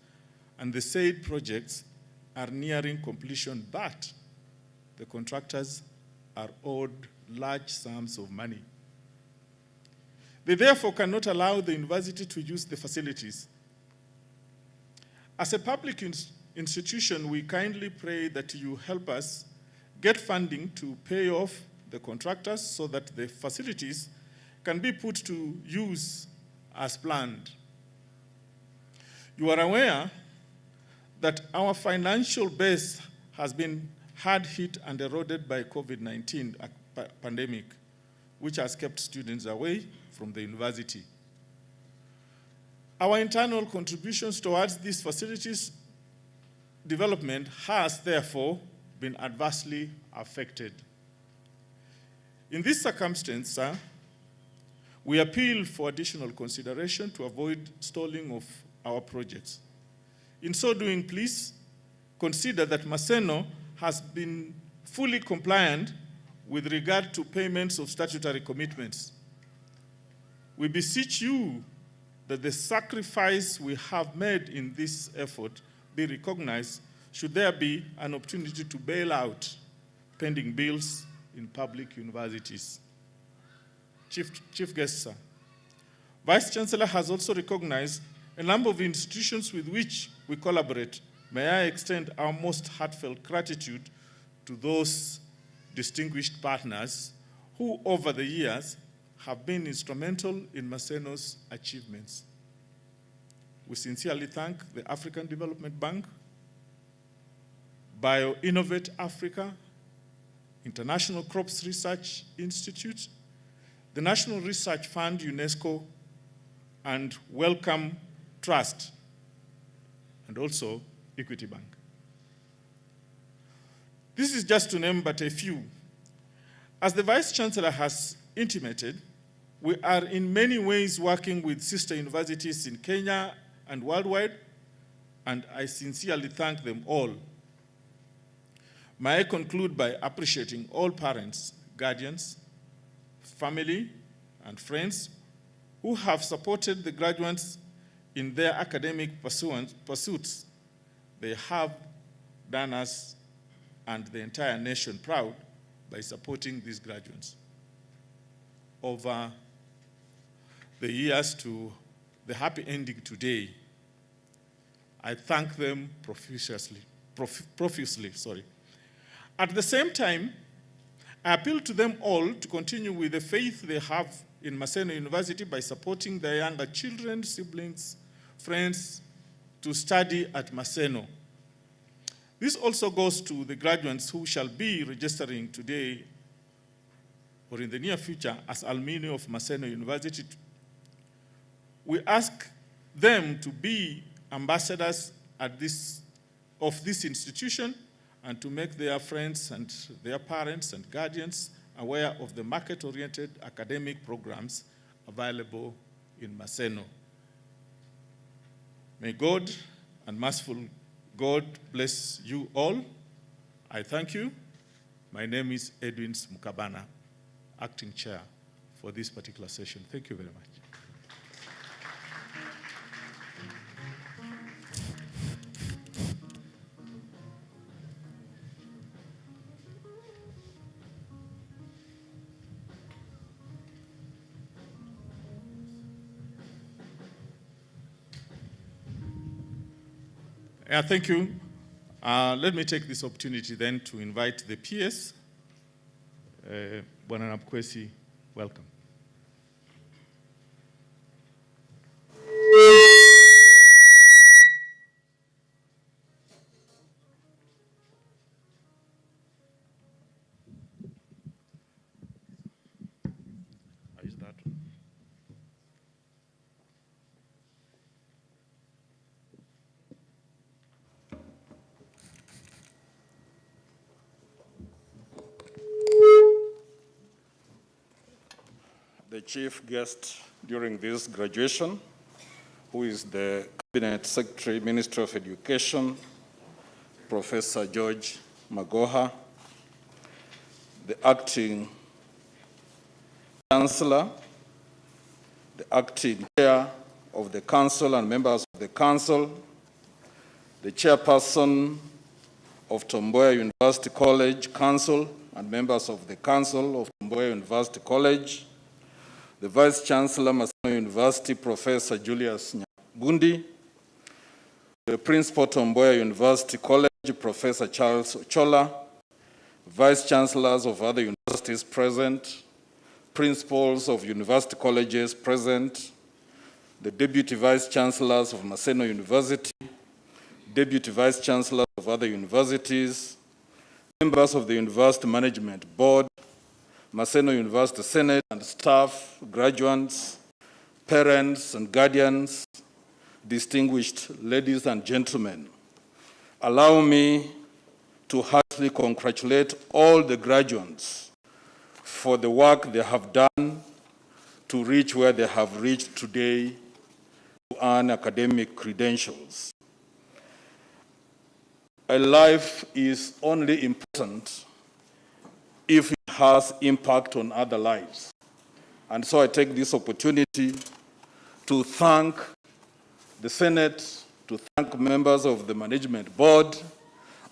and the said projects are nearing completion, but the contractors are owed large sums of money. They therefore cannot allow the university to use the facilities. As a public institution, we kindly pray that you help us get funding to pay off the contractors so that the facilities can be put to use as planned. You are aware that our financial base has been hard hit and eroded by COVID-19 pandemic, which has kept students away from the university. Our internal contributions towards these facilities development has therefore been adversely affected. In this circumstance, sir, we appeal for additional consideration to avoid stalling of our projects. In so doing, please consider that Maseno has been fully compliant with regard to payments of statutory commitments. We beseech you that the sacrifice we have made in this effort be recognized should there be an opportunity to bail out pending bills in public universities. Chief guest, sir, Vice Chancellor has also recognized a number of institutions with which we collaborate. May I extend our most heartfelt gratitude to those distinguished partners who over the years have been instrumental in Maseno's achievements. We sincerely thank the African Development Bank, BioInnovate Africa, International Crops Research Institute, the National Research Fund, UNESCO, and Wellcome Trust, and also Equity Bank. This is just to name but a few. As the Vice Chancellor has intimated, we are in many ways working with sister universities in Kenya and worldwide, and I sincerely thank them all. May I conclude by appreciating all parents, guardians, family, and friends who have supported the graduates in their academic pursuits. They have done us and the entire nation proud by supporting these graduates. Over the years to the happy ending today, I thank them profusely. At the same time, I appeal to them all to continue with the faith they have in Maseno University by supporting their younger children, siblings, friends to study at Maseno. This also goes to the graduates who shall be registering today or in the near future as alumni of Maseno University. We ask them to be ambassadors of this institution and to make their friends and their parents and guardians aware of the market-oriented academic programs available in Maseno. May God and merciful God bless you all. I thank you. My name is Edwin Mukabana, acting chair for this particular session. Thank you very much. Thank you. Let me take this opportunity then to invite the PS. Bwana Napkwesi, welcome. Is that? The chief guest during this graduation, who is the Cabinet Secretary, Minister of Education, Professor George Magoha, the acting Chancellor, the acting Chair of the Council and members of the Council, the Chairperson of Tomboya University College Council and members of the Council of Tomboya University College, the Vice Chancellor, Maseno University, Professor Julius Nyagundi, the Principal Tomboya University College, Professor Charles Ochola, Vice Chancellors of other universities present, Principals of university colleges present, the Deputy Vice Chancellors of Maseno University, Deputy Vice Chancellors of other universities, members of the University Management Board, Maseno University Senate and staff, graduates, parents and guardians, distinguished ladies and gentlemen. Allow me to heartily congratulate all the graduates for the work they have done to reach where they have reached today to earn academic credentials. A life is only important if it has impact on other lives. And so I take this opportunity to thank the Senate, to thank members of the Management Board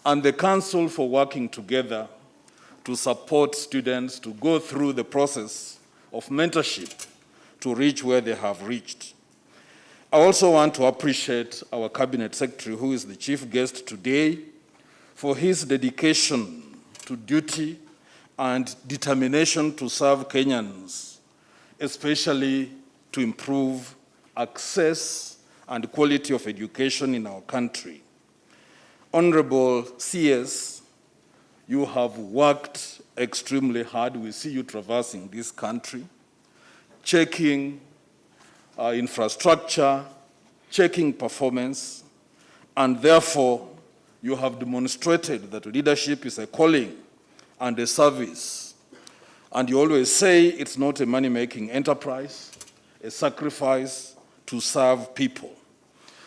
and the Council for working together to support students to go through the process of mentorship to reach where they have reached. I also want to appreciate our Cabinet Secretary, who is the chief guest today, for his dedication to duty and determination to serve Kenyans, especially to improve access and quality of education in our country. Honorable CS, you have worked extremely hard. We see you traversing this country, checking infrastructure, checking performance, and therefore you have demonstrated that leadership is a calling and a service. And you always say it's not a money-making enterprise, a sacrifice to serve people.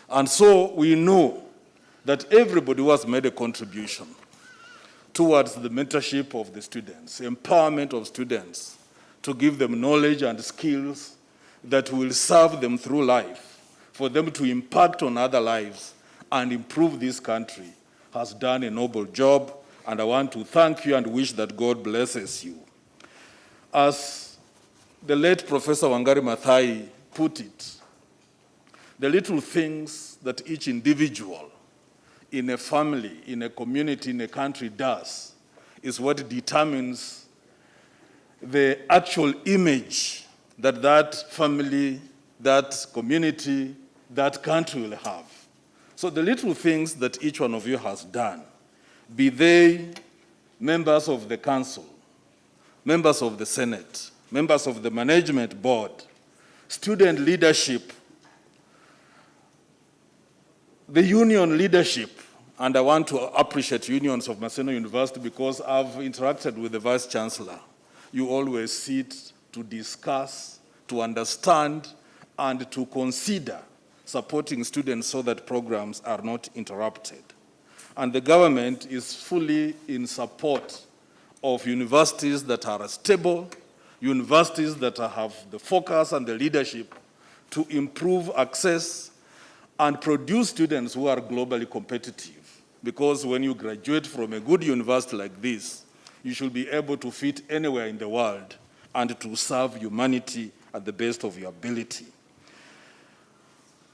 And so we know that everybody who has made a contribution towards the mentorship of the students, empowerment of students, to give them knowledge and skills that will serve them through life, for them to impact on other lives and improve this country, has done a noble job. And I want to thank you and wish that God blesses you. As the late Professor Wangari Maathai put it, the little things that each individual in a family, in a community, in a country does is what determines the actual image that that family, that community, that country will have. So the little things that each one of you has done, be they members of the council, members of the Senate, members of the management board, student leadership, the union leadership, and I want to appreciate unions of Maseno University because I've interacted with the Vice Chancellor. You always sit to discuss, to understand, and to consider supporting students so that programs are not interrupted. And the government is fully in support of universities that are stable, universities that have the focus and the leadership to improve access and produce students who are globally competitive. Because when you graduate from a good university like this, you should be able to fit anywhere in the world and to serve humanity at the best of your ability.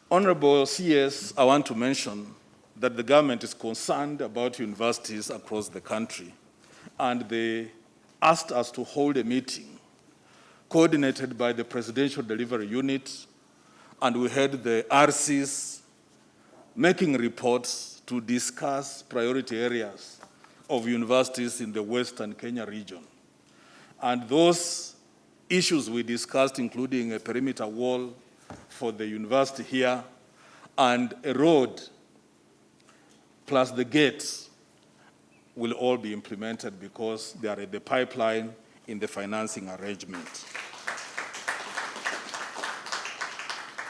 Honorable CS, I want to mention that the government is concerned about universities across the country, and they asked us to hold a meeting coordinated by the Presidential Delivery Unit, and we had the RCs making reports to discuss priority areas of universities in the Western Kenya region. And those issues we discussed, including a perimeter wall for the university here, and a road, plus the gates, will all be implemented because they are at the pipeline in the financing arrangement.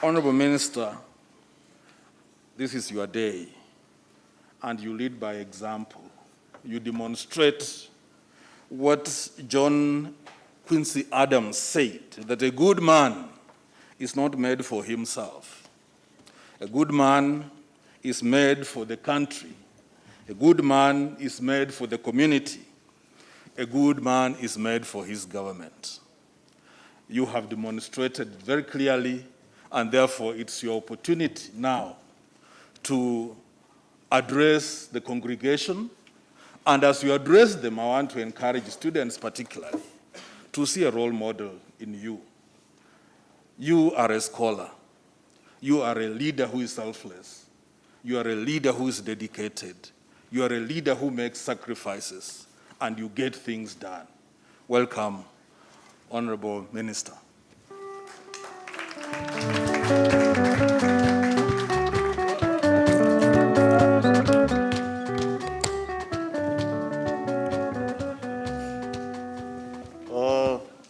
Honorable Minister, this is your day, and you lead by example. You demonstrate what John Quincy Adams said, that a good man is not made for himself. A good man is made for the country. A good man is made for the community. A good man is made for his government. You have demonstrated very clearly, and therefore it's your opportunity now to address the congregation. And as you address them, I want to encourage students particularly to see a role model in you. You are a scholar. You are a leader who is selfless. You are a leader who is dedicated. You are a leader who makes sacrifices, and you get things done. Welcome, Honorable Minister.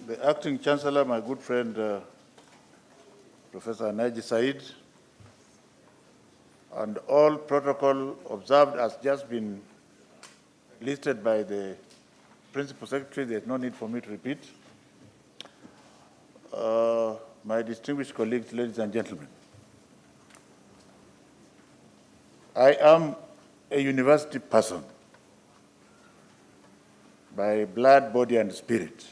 The Acting Chancellor, my good friend, Professor Naji Said, and all protocol observed has just been listed by the Principal Secretary. There's no need for me to repeat. My distinguished colleagues, ladies and gentlemen, I am a university person by blood, body, and spirit.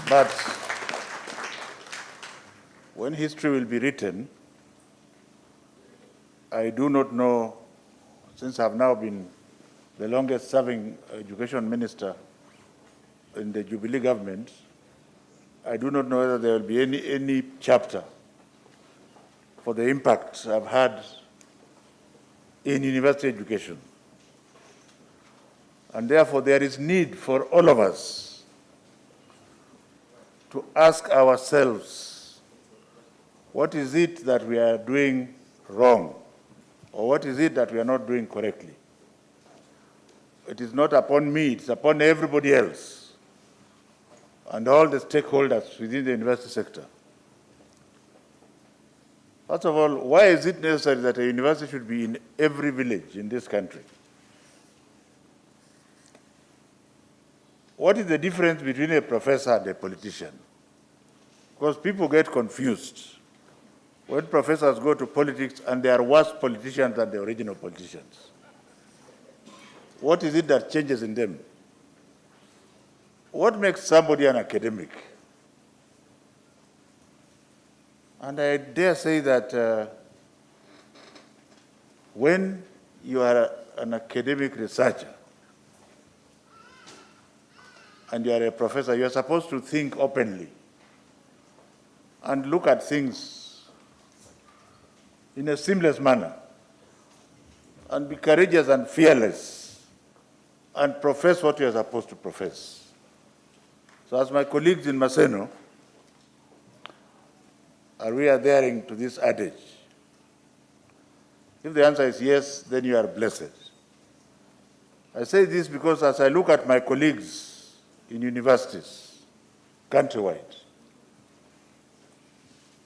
But when history will be written, I do not know, since I've now been the longest serving education minister in the Jubilee government, I do not know whether there will be any chapter for the impact I've had in university education. And therefore, there is need for all of us to ask ourselves, what is it that we are doing wrong? Or what is it that we are not doing correctly? It is not upon me, it's upon everybody else and all the stakeholders within the university sector. First of all, why is it necessary that a university should be in every village in this country? What is the difference between a professor and a politician? Because people get confused when professors go to politics and they are worse politicians than the original politicians. What is it that changes in them? What makes somebody an academic? And I dare say that when you are an academic researcher and you are a professor, you are supposed to think openly and look at things in a seamless manner and be courageous and fearless and profess what you are supposed to profess. So as my colleagues in Maseno, are we adhering to this adage? If the answer is yes, then you are blessed. I say this because as I look at my colleagues in universities countrywide,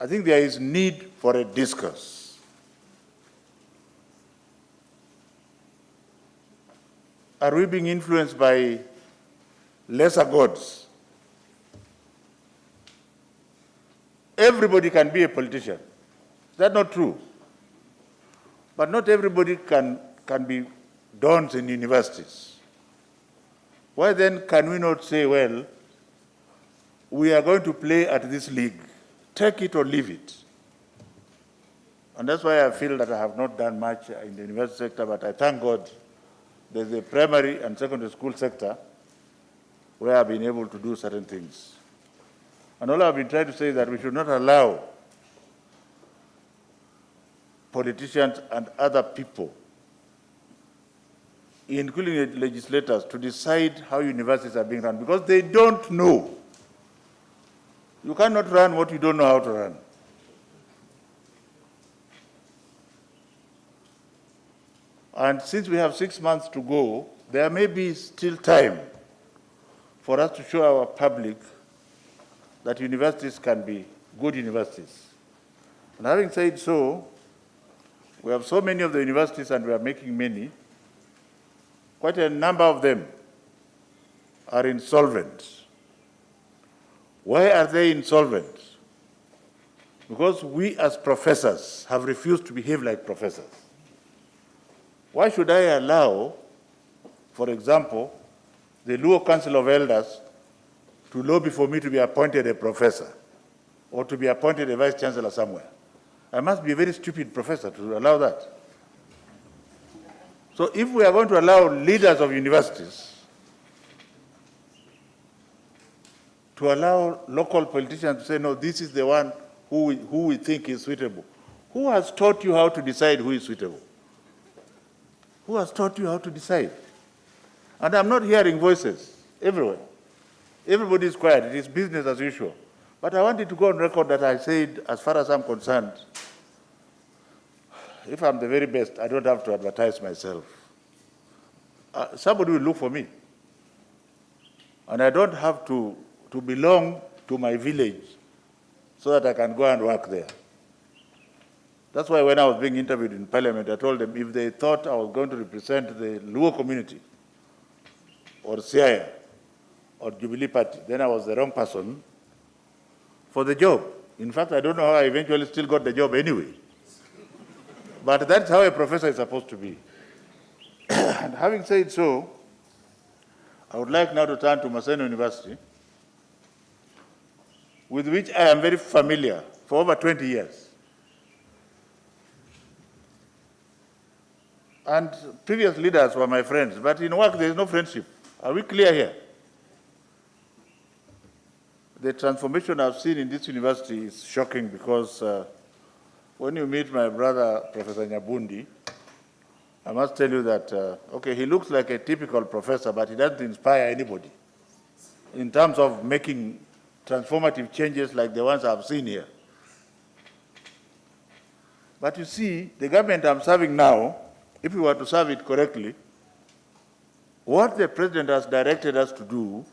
I think there is need for a discourse. Are we being influenced by lesser gods? Everybody can be a politician. Is that not true? But not everybody can be dons in universities. Why then can we not say, well, we are going to play at this league, take it or leave it? And that's why I feel that I have not done much in the university sector, but I thank God there's a primary and secondary school sector where I've been able to do certain things. And all I've been trying to say is that we should not allow politicians and other people, including legislators, to decide how universities are being run, because they don't know. You cannot run what you don't know how to run. And since we have 6 months to go, there may be still time for us to show our public that universities can be good universities. And having said so, we have so many of the universities and we are making many. Quite a number of them are insolvent. Why are they insolvent? Because we as professors have refused to behave like professors. Why should I allow, for example, the Luo Council of Elders to lobby for me to be appointed a professor or to be appointed a vice chancellor somewhere? I must be a very stupid professor to allow that. So if we are going to allow leaders of universities to allow local politicians to say, no, this is the one who we think is suitable, who has taught you how to decide who is suitable? Who has taught you how to decide? And I'm not hearing voices everywhere. Everybody is quiet. It is business as usual. But I wanted to go on record that I said, as far as I'm concerned, if I'm the very best, I don't have to advertise myself. Somebody will look for me. And I don't have to belong to my village so that I can go and work there. That's why when I was being interviewed in Parliament, I told them if they thought I was going to represent the Luo community or Siaya or Jubilee Party, then I was the wrong person for the job. In fact, I don't know how I eventually still got the job anyway. But that's how a professor is supposed to be. And having said so, I would like now to turn to Maseno University, with which I am very familiar for over 20 years. And previous leaders were my friends, but in work there is no friendship. Are we clear here? The transformation I've seen in this university is shocking because when you meet my brother, Professor Nyabundi, I must tell you that, okay, he looks like a typical professor, but he doesn't inspire anybody in terms of making transformative changes like the ones I've seen here. But you see, the government I'm serving now, if we were to serve it correctly, what the president has directed us to do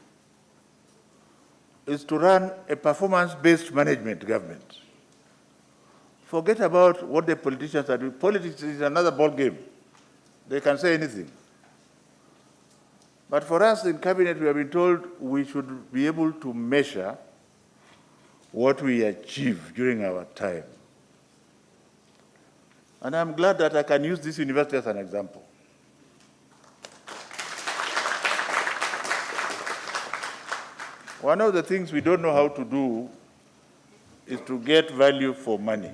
is to run a performance-based management government. Forget about what the politicians are doing. Politics is another ball game. They can say anything. But for us in cabinet, we have been told we should be able to measure what we achieve during our time. And I'm glad that I can use this university as an example. One of the things we don't know how to do is to get value for money.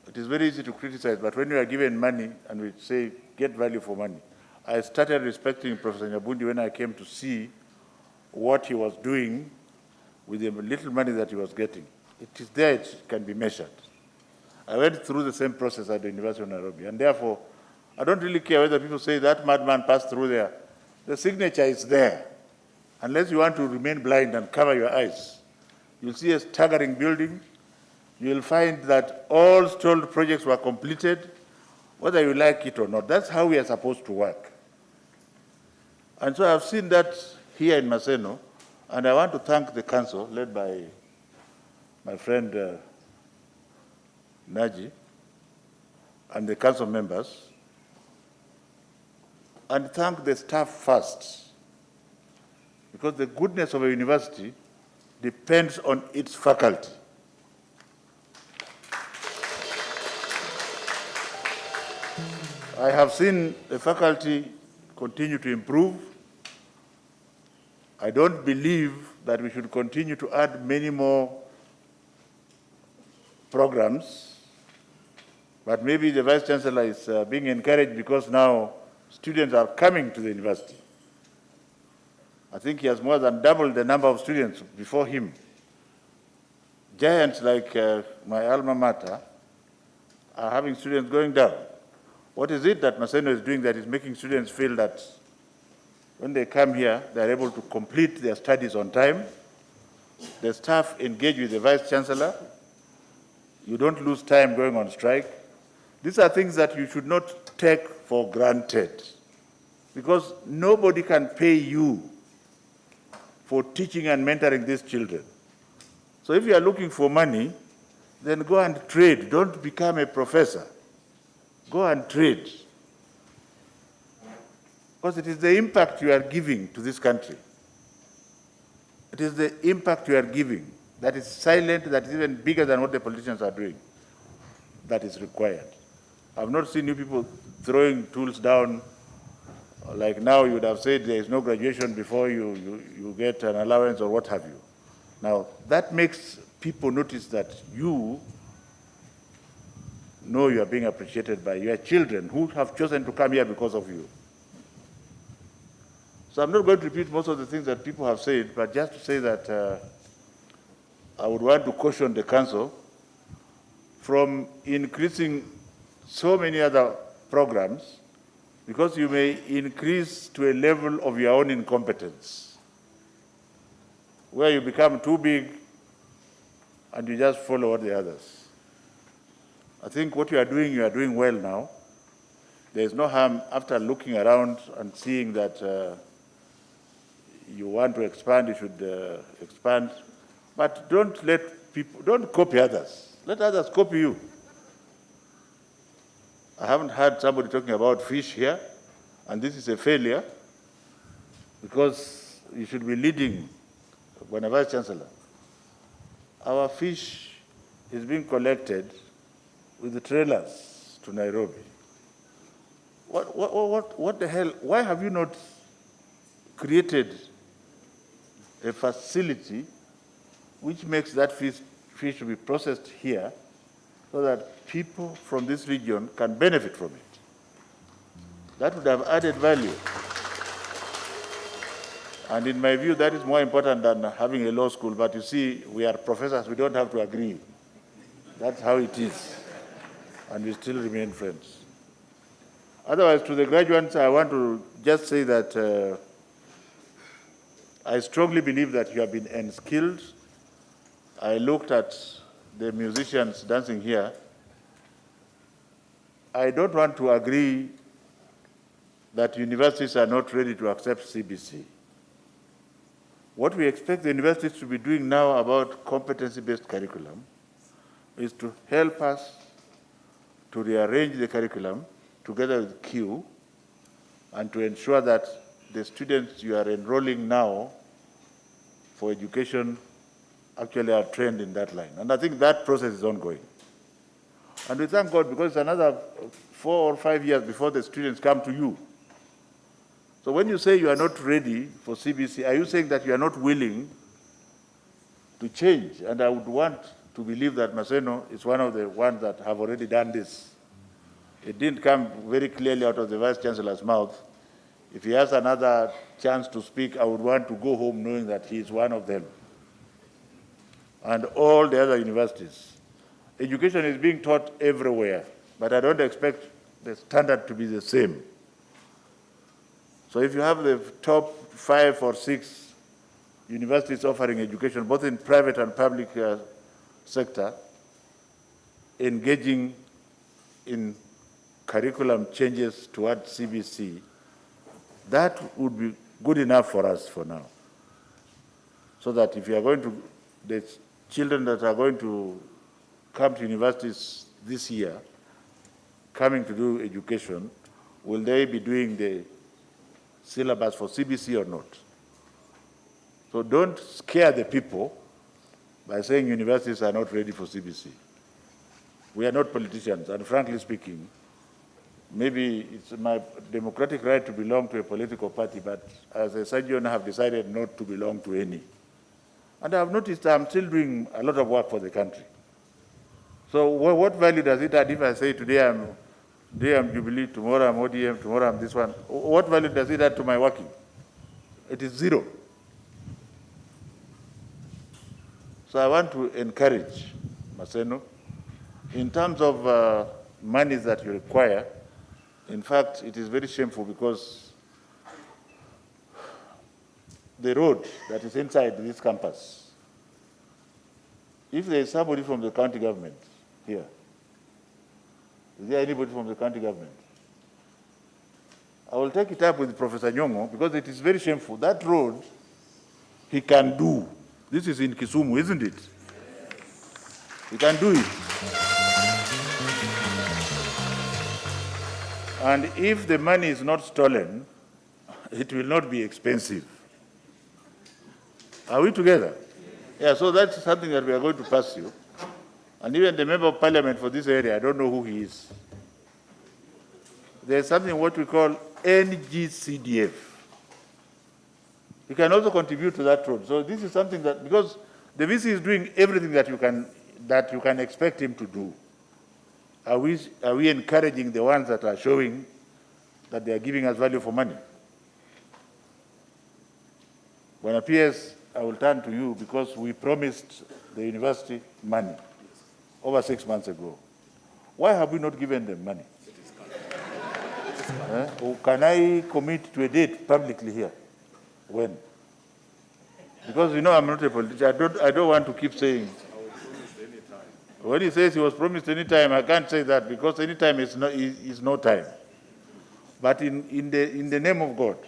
It is very easy to criticize, but when you are given money and we say, get value for money, I started respecting Professor Nyabundi when I came to see what he was doing with the little money that he was getting. It is there, it can be measured. I went through the same process at the University of Nairobi, and therefore, I don't really care whether people say that madman passed through there. The signature is there. Unless you want to remain blind and cover your eyes, you'll see a staggering building. You'll find that all stalled projects were completed, whether you like it or not. That's how we are supposed to work. And so I've seen that here in Maseno, and I want to thank the council, led by my friend Naji, and the council members, and thank the staff first, because the goodness of a university depends on its faculty. I have seen the faculty continue to improve. I don't believe that we should continue to add many more programs, but maybe the Vice Chancellor is being encouraged because now students are coming to the university. I think he has more than doubled the number of students before him. Giants like my alma mater are having students going down. What is it that Maseno is doing that is making students feel that when they come here, they're able to complete their studies on time? The staff engage with the Vice Chancellor. You don't lose time going on strike. These are things that you should not take for granted, because nobody can pay you for teaching and mentoring these children. So if you are looking for money, then go and trade. Don't become a professor. Go and trade. Because it is the impact you are giving to this country. It is the impact you are giving that is silent, that is even bigger than what the politicians are doing, that is required. I've not seen you people throwing tools down. Like now you would have said there is no graduation before you get an allowance or what have you. Now that makes people notice that you know you are being appreciated by your children who have chosen to come here because of you. So I'm not going to repeat most of the things that people have said, but just to say that I would want to caution the council from increasing so many other programs, because you may increase to a level of your own incompetence, where you become too big and you just follow what the others. I think what you are doing well now. There is no harm after looking around and seeing that you want to expand, you should expand. But don't let people, don't copy others. Let others copy you. I haven't heard somebody talking about fish here, and this is a failure, because you should be leading when a Vice Chancellor. Our fish is being collected with the trailers to Nairobi. What the hell? Why have you not created a facility which makes that fish to be processed here so that people from this region can benefit from it? That would have added value. And in my view, that is more important than having a law school. But you see, we are professors, we don't have to agree. That's how it is. And we still remain friends. Otherwise, to the graduates, I want to just say that I strongly believe that you have been unskilled. I looked at the musicians dancing here. I don't want to agree that universities are not ready to accept CBC. What we expect the universities to be doing now about competency-based curriculum is to help us to rearrange the curriculum together with Q and to ensure that the students you are enrolling now for education actually are trained in that line. And I think that process is ongoing. And we thank God, because it's another 4 or 5 years before the students come to you. So when you say you are not ready for CBC, are you saying that you are not willing to change? And I would want to believe that Maseno is one of the ones that have already done this. It didn't come very clearly out of the Vice Chancellor's mouth. If he has another chance to speak, I would want to go home knowing that he is one of them. And all the other universities. Education is being taught everywhere, but I don't expect the standard to be the same. So if you have the top 5 or 6 universities offering education, both in private and public sector, engaging in curriculum changes towards CBC, that would be good enough for us for now. So that if you are going to, the children that are going to come to universities this year, coming to do education, will they be doing the syllabus for CBC or not? So don't scare the people by saying universities are not ready for CBC. We are not politicians, and frankly speaking, maybe it's my democratic right to belong to a political party, but as a surgeon, I have decided not to belong to any. And I've noticed I'm still doing a lot of work for the country. So what value does it add if I say today I'm Jubilee, tomorrow I'm ODM, tomorrow I'm this one? What value does it add to my working? It is zero. So I want to encourage Maseno, in terms of monies that you require. In fact, it is very shameful because the road that is inside this campus, if there is somebody from the county government here, is there anybody from the county government? I will take it up with Professor Nyong'o because it is very shameful. That road, he can do. This is in Kisumu, isn't it? He can do it. And if the money is not stolen, it will not be expensive. Are we together? Yeah, so that's something that we are going to pursue. And even the member of parliament for this area, I don't know who he is. There's something what we call NGCDF. He can also contribute to that road. So this is something that, because the VC is doing everything that you can expect him to do. Are we encouraging the ones that are showing that they are giving us value for money? When it appears, I will turn to you because we promised the university money over 6 months ago. Why have we not given them money? Or can I commit to a date publicly here? When? Because you know I'm not a politician. I don't want to keep saying. When he says he was promised any time, I can't say that because any time is no time. But in the name of God,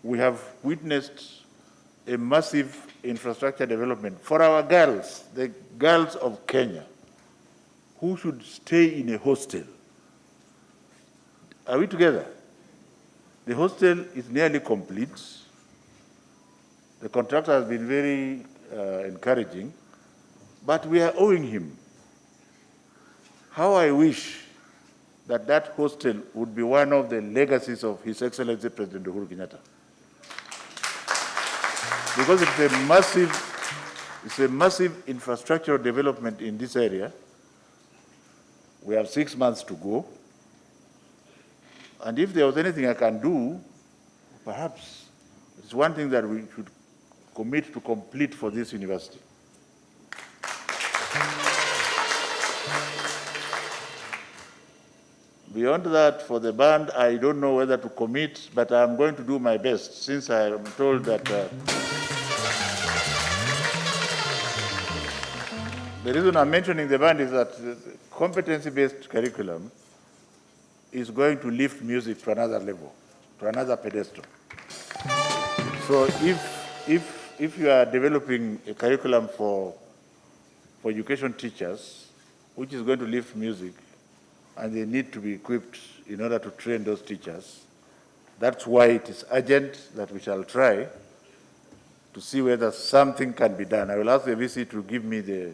we have witnessed a massive infrastructure development for our girls, the girls of Kenya, who should stay in a hostel. Are we together? The hostel is nearly complete. The contractor has been very encouraging, but we are owing him. How I wish that that hostel would be one of the legacies of His Excellency President Uhuru Kenyatta. Because it's a massive infrastructural development in this area. We have 6 months to go. And if there was anything I can do, perhaps it's one thing that we should commit to complete for this university. Beyond that, for the band, I don't know whether to commit, but I'm going to do my best since I am told that the reason I'm mentioning the band is that the competency-based curriculum is going to lift music to another level, to another pedestal. So if you are developing a curriculum for education teachers, which is going to lift music, and they need to be equipped in order to train those teachers, that's why it is urgent that we shall try to see whether something can be done. I will ask the VC to give me the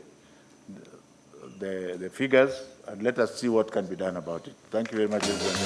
figures, and let us see what can be done about it. Thank you very much, everyone.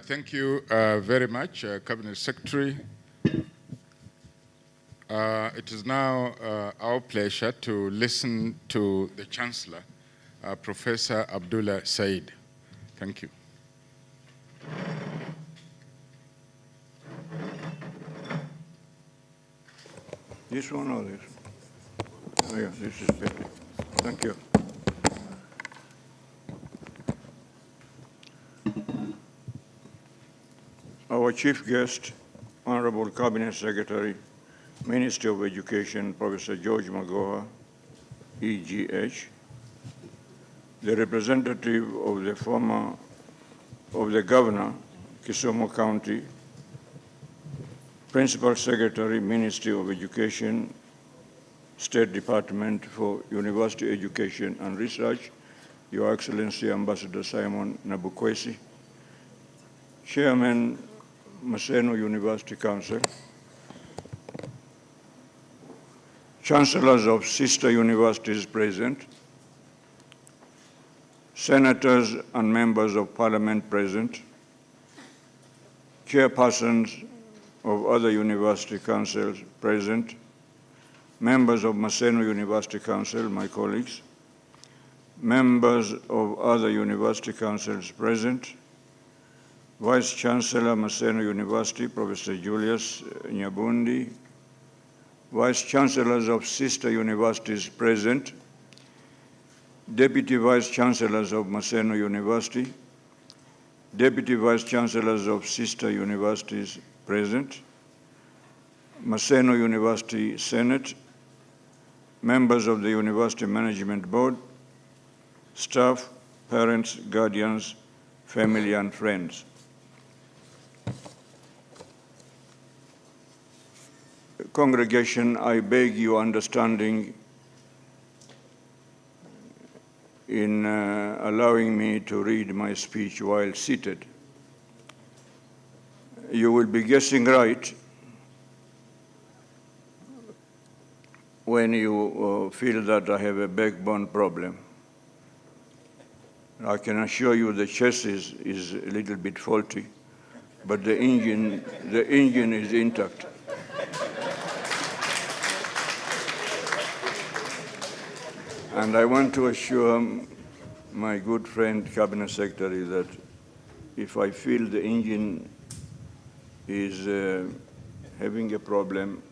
Thank you very much, Cabinet Secretary. It is now our pleasure to listen to the Chancellor, Professor Abdullah Said. Thank you. This one or this? Oh, yeah, this is better. Thank you. Our chief guest, Honorable Cabinet Secretary, Minister of Education, Professor George Magoha, EGH, the representative of the Governor, Kisumu County, Principal Secretary, Ministry of Education, State Department for University Education and Research, Your Excellency Ambassador Simon Nabukwesi, Chairman, MASENO University Council, Chancellors of sister universities present, Senators and Members of Parliament present, Chairpersons of other university councils present, members of MASENO University Council, my colleagues, members of other university councils present, Vice Chancellor, MASENO University, Professor Julius Nyabundi, Vice Chancellors of sister universities present, Deputy Vice Chancellors of MASENO University, Deputy Vice Chancellors of sister universities present, MASENO University Senate, members of the University Management Board, staff, parents, guardians, family, and friends. Congregation, I beg your understanding in allowing me to read my speech while seated. You will be guessing right when you feel that I have a backbone problem. I can assure you the chassis is a little bit faulty, but the engine is intact. And I want to assure my good friend, Cabinet Secretary, that if I feel the engine is having a problem,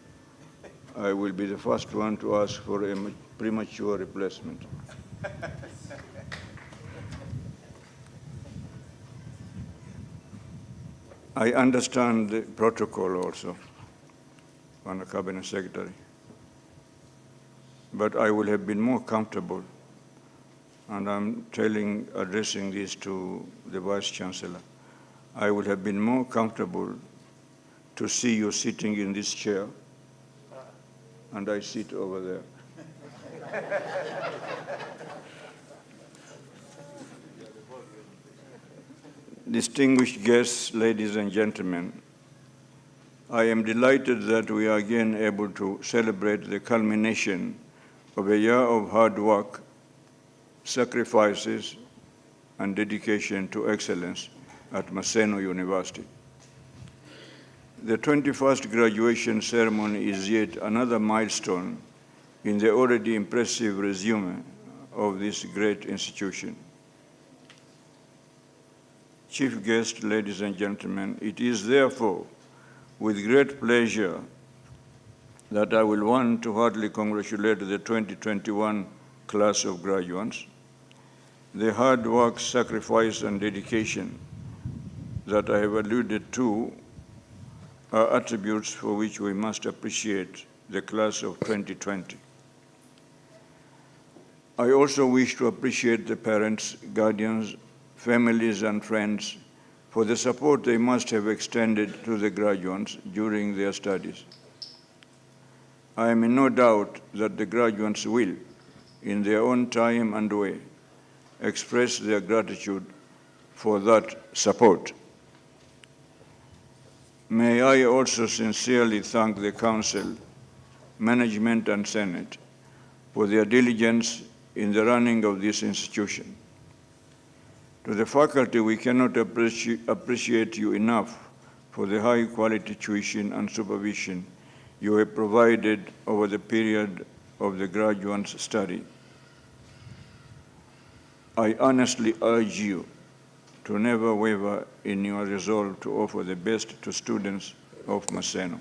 I will be the first one to ask for a premature replacement. I understand the protocol also on the Cabinet Secretary. But I would have been more comfortable, and I'm addressing this to the Vice Chancellor, I would have been more comfortable to see you sitting in this chair, and I sit over there. Distinguished guests, ladies and gentlemen, I am delighted that we are again able to celebrate the culmination of a year of hard work, sacrifices, and dedication to excellence at MASENO University. The 21st graduation ceremony is yet another milestone in the already impressive resume of this great institution. Chief guest, ladies and gentlemen, it is therefore with great pleasure that I will want to heartily congratulate the 2021 class of graduates. The hard work, sacrifice, and dedication that I have alluded to are attributes for which we must appreciate the class of 2020. I also wish to appreciate the parents, guardians, families, and friends for the support they must have extended to the graduates during their studies. I am in no doubt that the graduates will, in their own time and way, express their gratitude for that support. May I also sincerely thank the Council, Management and Senate for their diligence in the running of this institution. To the faculty, we cannot appreciate you enough for the high-quality tuition and supervision you have provided over the period of the graduates' study. I honestly urge you to never waver in your resolve to offer the best to students of Maseno.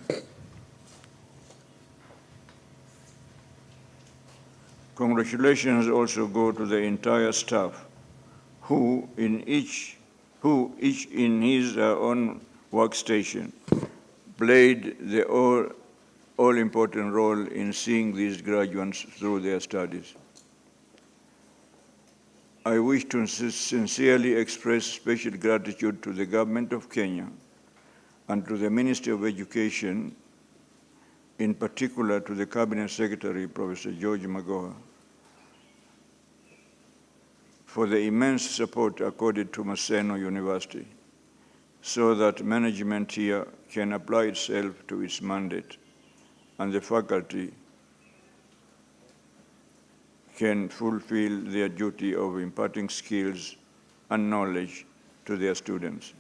Congratulations also go to the entire staff who each in his own workstation played the all-important role in seeing these graduates through their studies. I wish to sincerely express special gratitude to the Government of Kenya and to the Ministry of Education, in particular to the Cabinet Secretary, Professor George Magoha, for the immense support accorded to Maseno University so that management here can apply itself to its mandate and the faculty can fulfill their duty of imparting skills and knowledge to their students.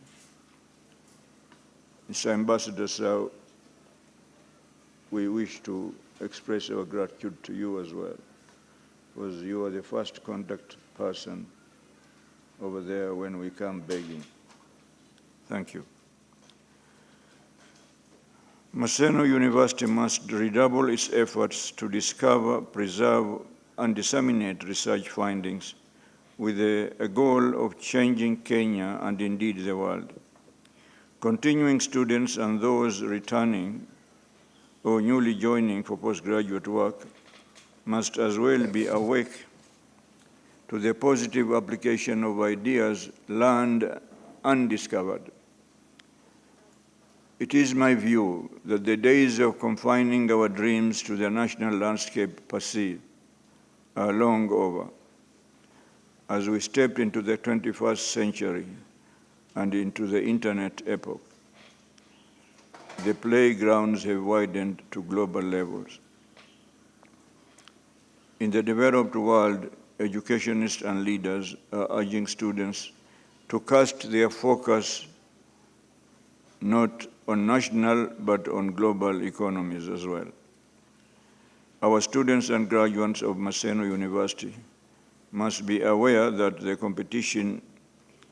Mr. Ambassador, sir, we wish to express our gratitude to you as well, because you are the first contact person over there when we come begging. Thank you. Maseno University must redouble its efforts to discover, preserve, and disseminate research findings with a goal of changing Kenya and indeed the world. Continuing students and those returning or newly joining for postgraduate work must as well be awake to the positive application of ideas learned and discovered. It is my view that the days of confining our dreams to the national landscape per se are long over. As we step into the 21st century and into the internet epoch, the playgrounds have widened to global levels. In the developed world, educationists and leaders are urging students to cast their focus not on national but on global economies as well. Our students and graduates of Maseno University must be aware that the competition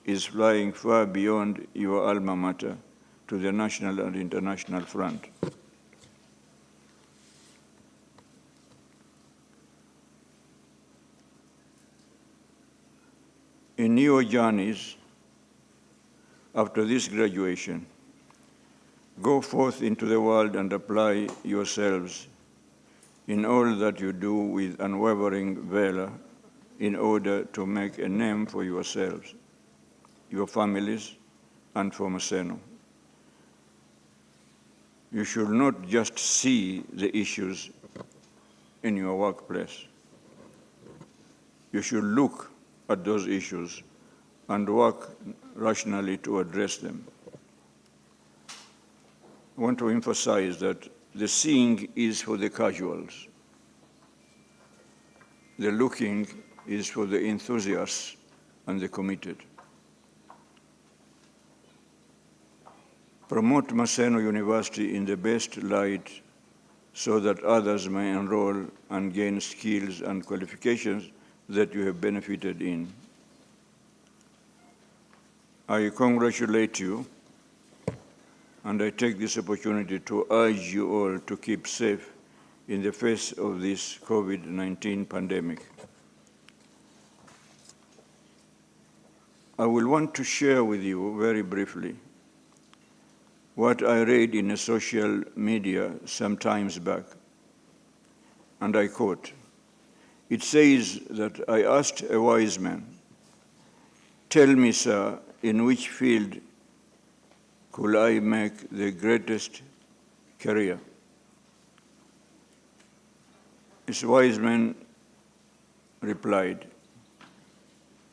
is flying far beyond your alma mater to the national and international front. In your journeys after this graduation, go forth into the world and apply yourselves in all that you do with unwavering valor in order to make a name for yourselves, your families, and for Maseno. You should not just see the issues in your workplace. You should look at those issues and work rationally to address them. I want to emphasize that the seeing is for the casuals. The looking is for the enthusiasts and the committed. Promote Maseno University in the best light so that others may enroll and gain skills and qualifications that you have benefited in. I congratulate you, and I take this opportunity to urge you all to keep safe in the face of this COVID-19 pandemic. I will want to share with you very briefly what I read in a social media some times back, and I quote, it says that I asked a wise man, "Tell me, sir, in which field could I make the greatest career?" This wise man replied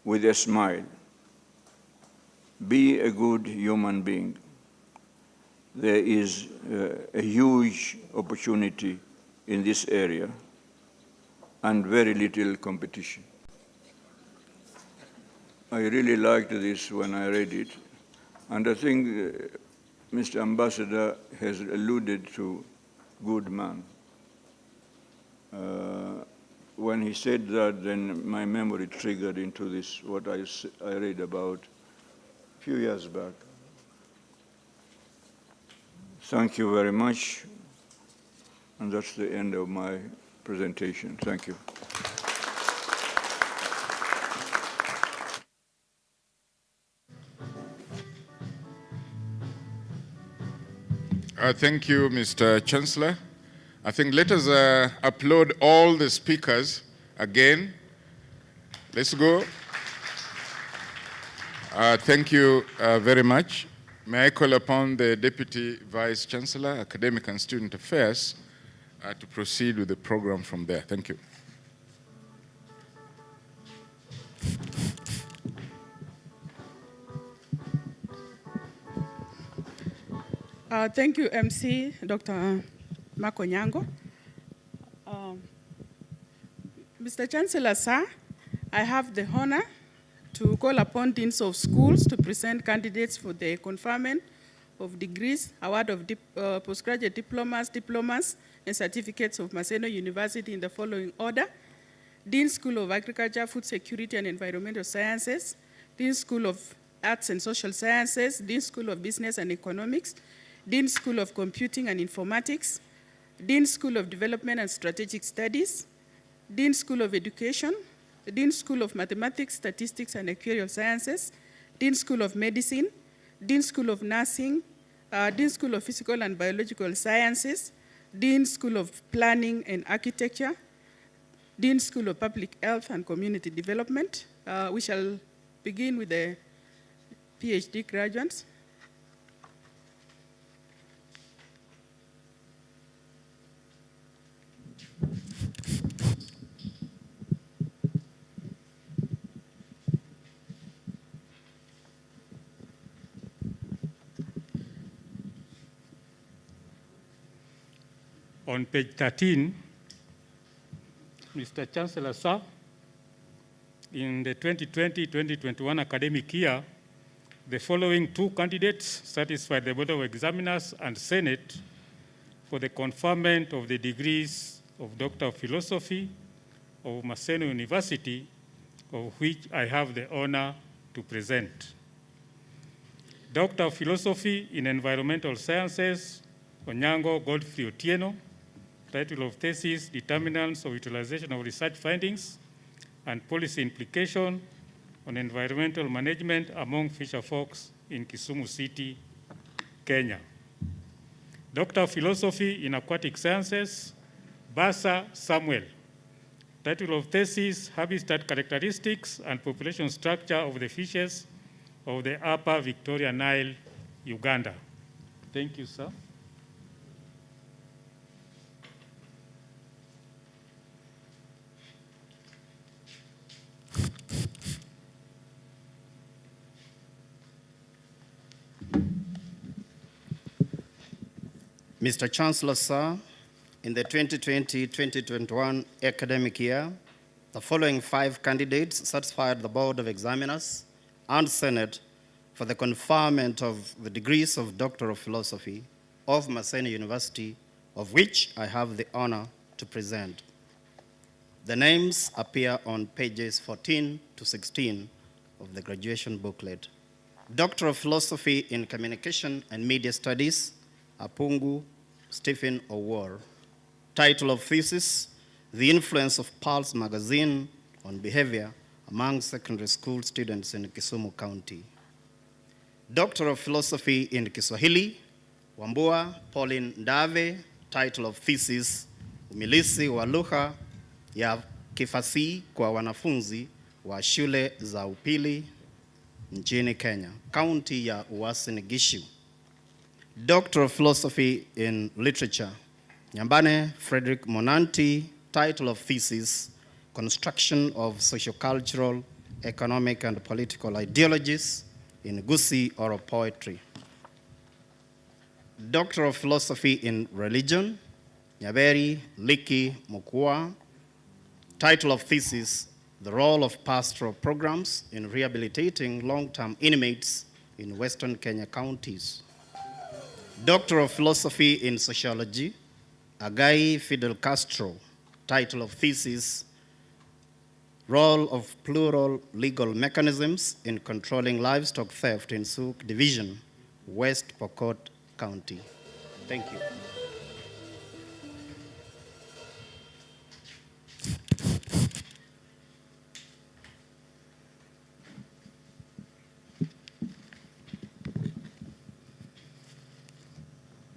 with a smile, "Be a good human being. There is a huge opportunity in this area and very little competition." I really liked this when I read it, and I think Mr. Ambassador has alluded to good man. When he said that, then my memory triggered into this, what I read about a few years back. Thank you very much, and that's the end of my presentation. Thank you. Thank you, Mr. Chancellor. I think let us applaud all the speakers again. Let's go. Thank you very much. May I call upon the Deputy Vice Chancellor, Academic and Student Affairs, to proceed with the program from there. Thank you. Thank you, MC, Dr. Makonyango. Mr. Chancellor, sir, I have the honor to call upon deans of schools to present candidates for the conferment of degrees, award of postgraduate diplomas, and certificates of MASENO University in the following order: Dean School of Agriculture, Food Security and Environmental Sciences, Dean School of Arts and Social Sciences, Dean School of Business and Economics, Dean School of Computing and Informatics, Dean School of Development and Strategic Studies, Dean School of Education, Dean School of Mathematics, Statistics and Actuarial Sciences, Dean School of Medicine, Dean School of Nursing, Dean School of Physical and Biological Sciences, Dean School of Planning and Architecture, Dean School of Public Health and Community Development. We shall begin with the PhD graduates. On page 13, Mr. Chancellor, sir, in the 2020-2021 academic year, the following two candidates satisfied the Board of Examiners and Senate for the conferment of the degrees of Doctor of Philosophy of MASENO University, of which I have the honor to present. Doctor of Philosophy in Environmental Sciences, Onyango Godfrey Otieno, title of thesis, Determinants of Utilization of Research Findings and Policy Implication on Environmental Management among Fisher Folks in Kisumu City, Kenya. Doctor of Philosophy in Aquatic Sciences, Basa Samuel, title of thesis, Habitat Characteristics and Population Structure of the Fishes of the Upper Victoria Nile, Uganda. Thank you, sir. Mr. Chancellor, sir, in the 2020-2021 academic year, the following 5 candidates satisfied the Board of Examiners and Senate for the conferment of the degrees of Doctor of Philosophy of MASENO University, of which I have the honor to present. The names appear on pages 14 to 16 of the graduation booklet. Doctor of Philosophy in Communication and Media Studies, Apungu Stephen Owor. Title of thesis, The Influence of Pulse Magazine on Behavior among Secondary School Students in Kisumu County. Doctor of Philosophy in Kiswahili, Wambua Pauline Ndave. Title of thesis, Umilisi wa lugha ya kifasihi kwa wanafunzi wa shule za upili nchini Kenya, County ya Uasin Gishu. Doctor of Philosophy in Literature, Nyambane Frederick Monanti. Title of thesis, construction of sociocultural, economic, and political ideologies in Gusii oral poetry. Doctor of Philosophy in Religion, Nyaberi Liki Mukua. Title of thesis, The Role of Pastoral Programs in Rehabilitating Long-Term Inmates in Western Kenya Counties. Doctor of Philosophy in Sociology, Agai Fidel Castro. Title of thesis, Role of Plural Legal Mechanisms in Controlling Livestock Theft in Souk Division, West Pokot County. Thank you.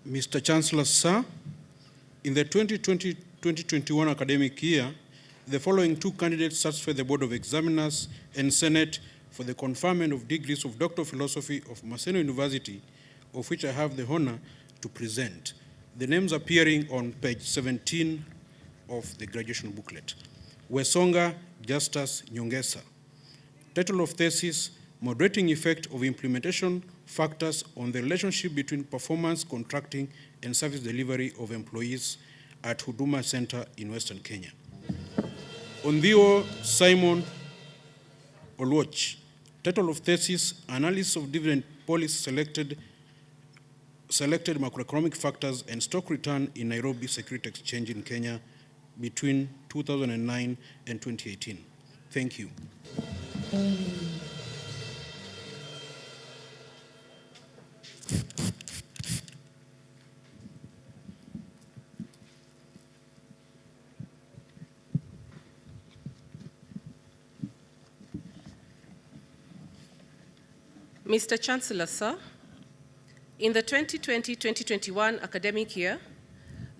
Mr. Chancellor, sir, in the 2020-2021 academic year, the following two candidates satisfy the Board of Examiners and Senate for the conferment of degrees of Doctor of Philosophy of MASENO University, of which I have the honor to present. The names appearing on page 17 of the graduation booklet. Wesonga Justus Nyongesa. Title of thesis, Moderating Effect of Implementation Factors on the Relationship between Performance Contracting and Service Delivery of Employees at Huduma Center in Western Kenya. Ondio Simon Olwoch. Title of thesis, Analysis of Dividend Policy Selected Macroeconomic Factors and Stock Return in Nairobi Security Exchange in Kenya between 2009 and 2018. Thank you. Mr. Chancellor, sir, in the 2020-2021 academic year,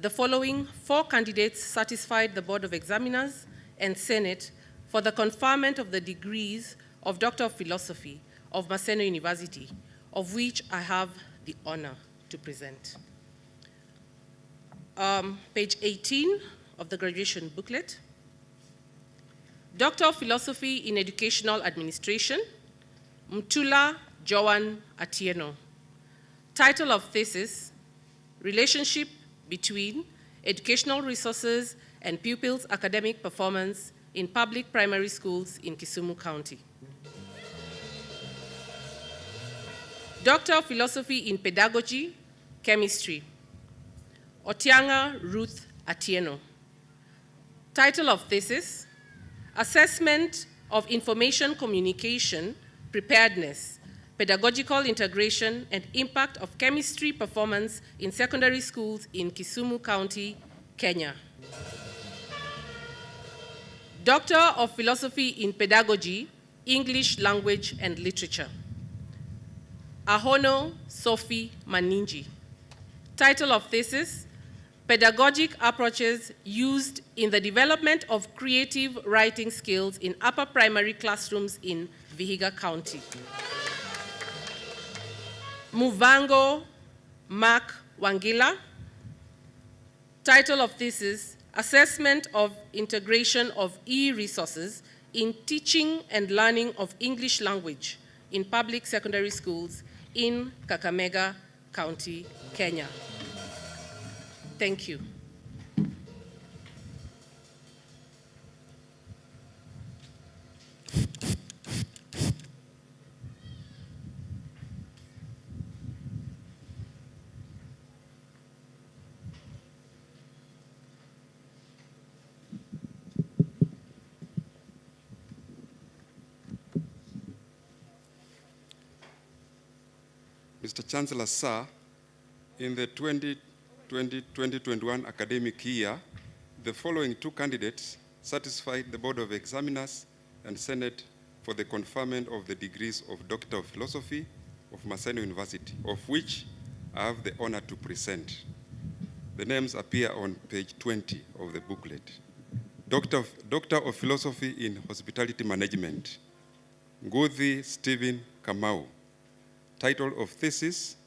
the following 4 candidates satisfied the Board of Examiners and Senate for the conferment of the degrees of Doctor of Philosophy of MASENO University, of which I have the honor to present. Page 18 of the graduation booklet. Doctor of Philosophy in Educational Administration, Mtula Joan Atieno. Title of thesis, Relationship between Educational Resources and Pupils' Academic Performance in Public Primary Schools in Kisumu County. Doctor of Philosophy in Pedagogy, Chemistry, Otianga Ruth Atieno. Title of thesis, Assessment of Information Communication, Preparedness, Pedagogical Integration and Impact of Chemistry Performance in Secondary Schools in Kisumu County, Kenya. Doctor of Philosophy in Pedagogy, English Language and Literature, Ahono Sophie Maninji. Title of thesis, Pedagogic Approaches Used in the Development of Creative Writing Skills in Upper Primary Classrooms in Vihiga County. Muvango Mark Wangila. Title of thesis, Assessment of Integration of E-Resources in Teaching and Learning of English Language in Public Secondary Schools in Kakamega County, Kenya. Thank you. Mr. Chancellor, sir, in the 2020-2021 academic year, the following 2 candidates satisfied the Board of Examiners and Senate for the conferment of the degrees of Doctor of Philosophy of MASENO University, of which I have the honor to present. The names appear on page 20 of the booklet. Doctor of Philosophy in Hospitality Management, Nguthi Stephen Kamau. Title of thesis,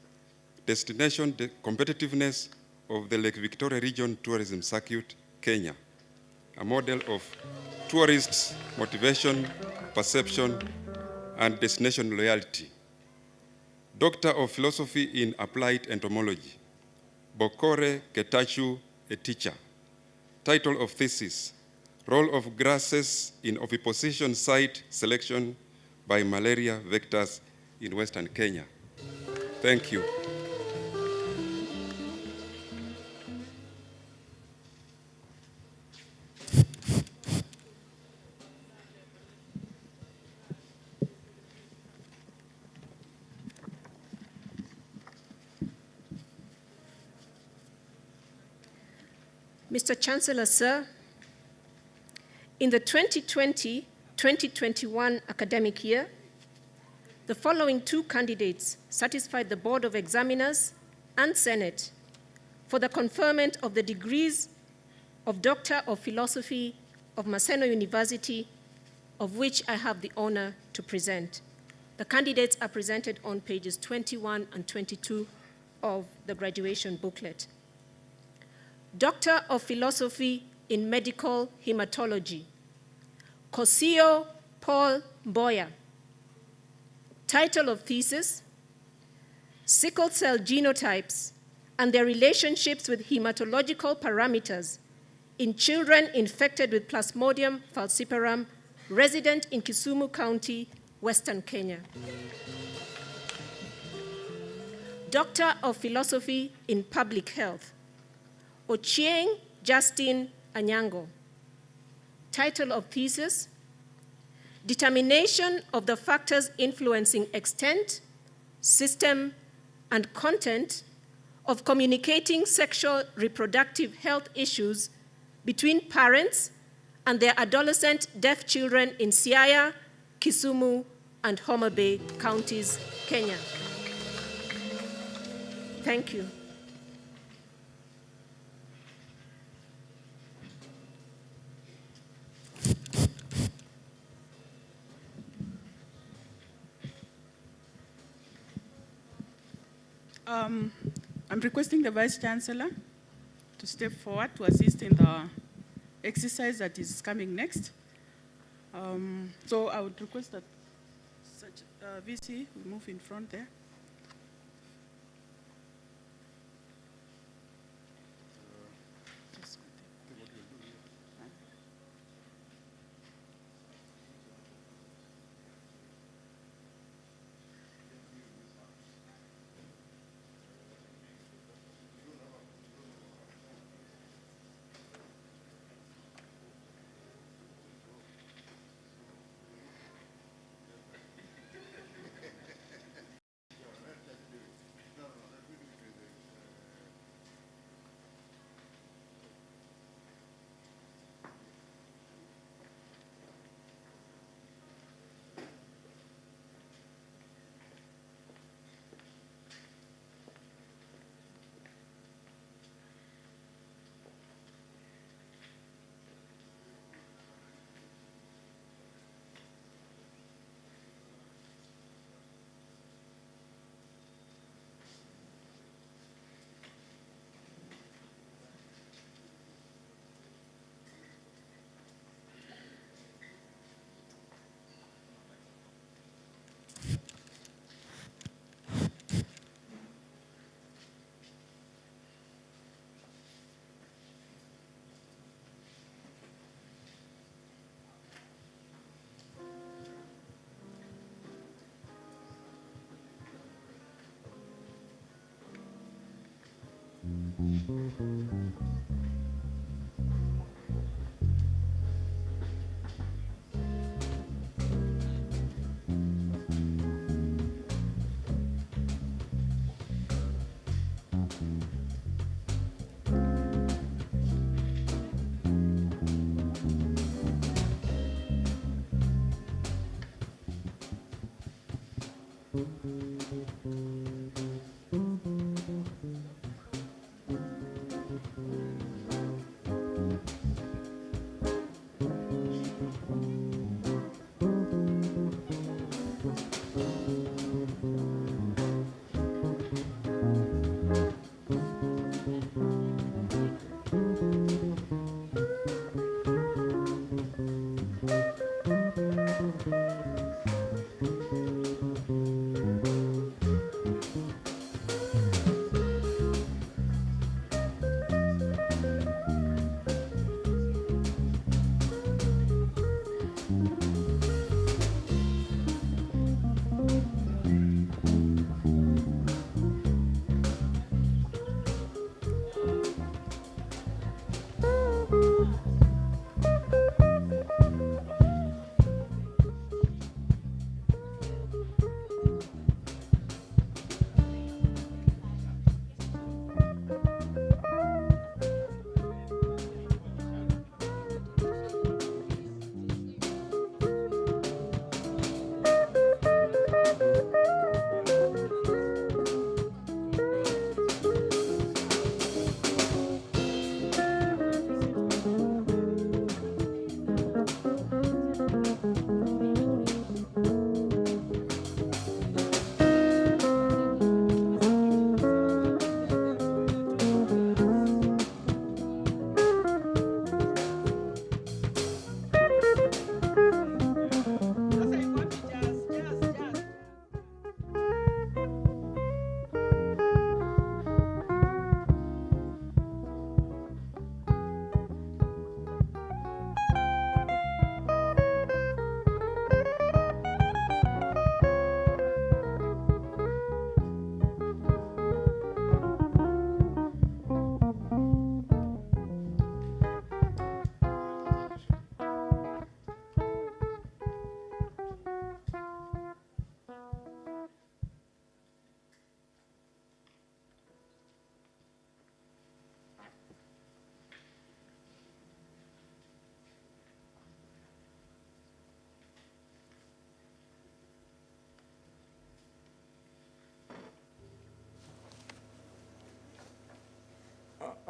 Destination Competitiveness of the Lake Victoria Region Tourism Circuit, Kenya. a model of tourists' motivation, perception, and destination loyalty. Doctor of Philosophy in Applied Entomology, Bokore Ketachu, a teacher. Title of thesis, Role of Grasses in Oviposition Site Selection by Malaria Vectors in Western Kenya. Thank you. Mr. Chancellor, sir, in the 2020-2021 academic year, the following two candidates satisfied the Board of Examiners and Senate for the conferment of the degrees of Doctor of Philosophy of MASENO University, of which I have the honor to present. The candidates are presented on pages 21 and 22 of the graduation booklet. Doctor of Philosophy in Medical Hematology, Kosio Paul Boyer. Title of thesis, Sickle cell genotypes and their relationships with hematological parameters in children infected with Plasmodium falciparum, resident in Kisumu County, Western Kenya. Doctor of Philosophy in Public Health, Ochieng Justin Anyango. Title of thesis, Determination of the factors influencing extent, system, and content of communicating sexual reproductive health issues between parents and their adolescent deaf children in Siaya, Kisumu, and Homa Bay counties, Kenya. Thank you. I'm requesting the Vice Chancellor to step forward to assist in the exercise that is coming next. So I would request that such VC will move in front there.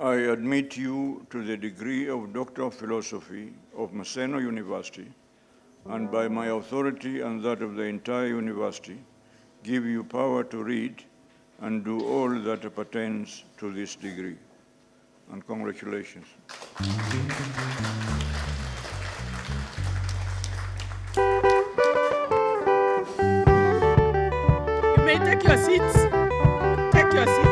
I admit you to the degree of Doctor of Philosophy of MASENO University, and by my authority and that of the entire university, give you power to read and do all that pertains to this degree. And congratulations. You may take your seats. Take your seats.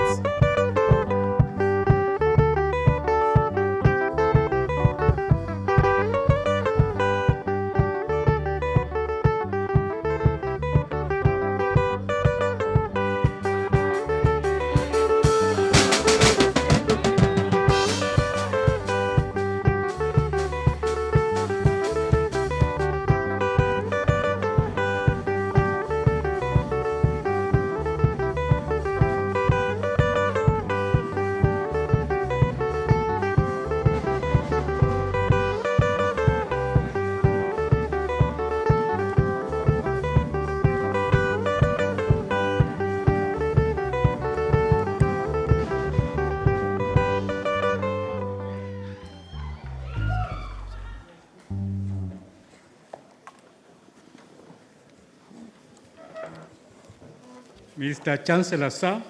Mr. Chancellor, sir,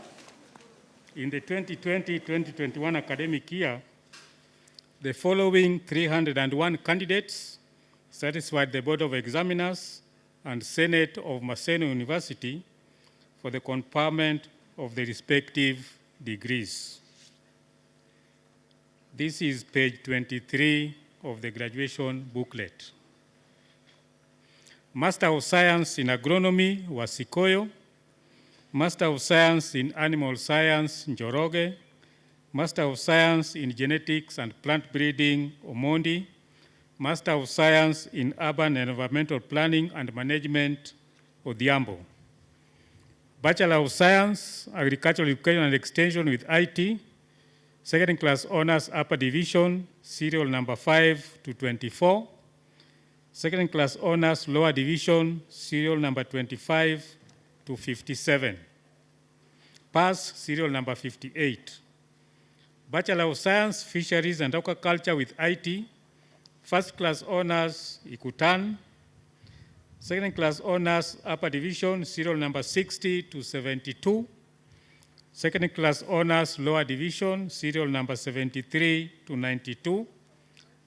in the 2020-2021 academic year, the following 301 candidates satisfied the Board of Examiners and Senate of MASENO University for the conferment of the respective degrees. This is page 23 of the graduation booklet. Master of Science in Agronomy was Sikoyo. Master of Science in Animal Science, Njoroge. Master of Science in Genetics and Plant Breeding, Omondi. Master of Science in Urban and Environmental Planning and Management, Odhiambo. Bachelor of Science, Agricultural Education and Extension with IT, second class honors upper division, serial number 5 to 24. Second class honors lower division, serial number 25 to 57. Pass, serial number 58. Bachelor of Science, Fisheries and Aquaculture with IT, first class honors, Ikutan. Second class honors, upper division, serial number 60 to 72. Second class honors, lower division, serial number 73 to 92.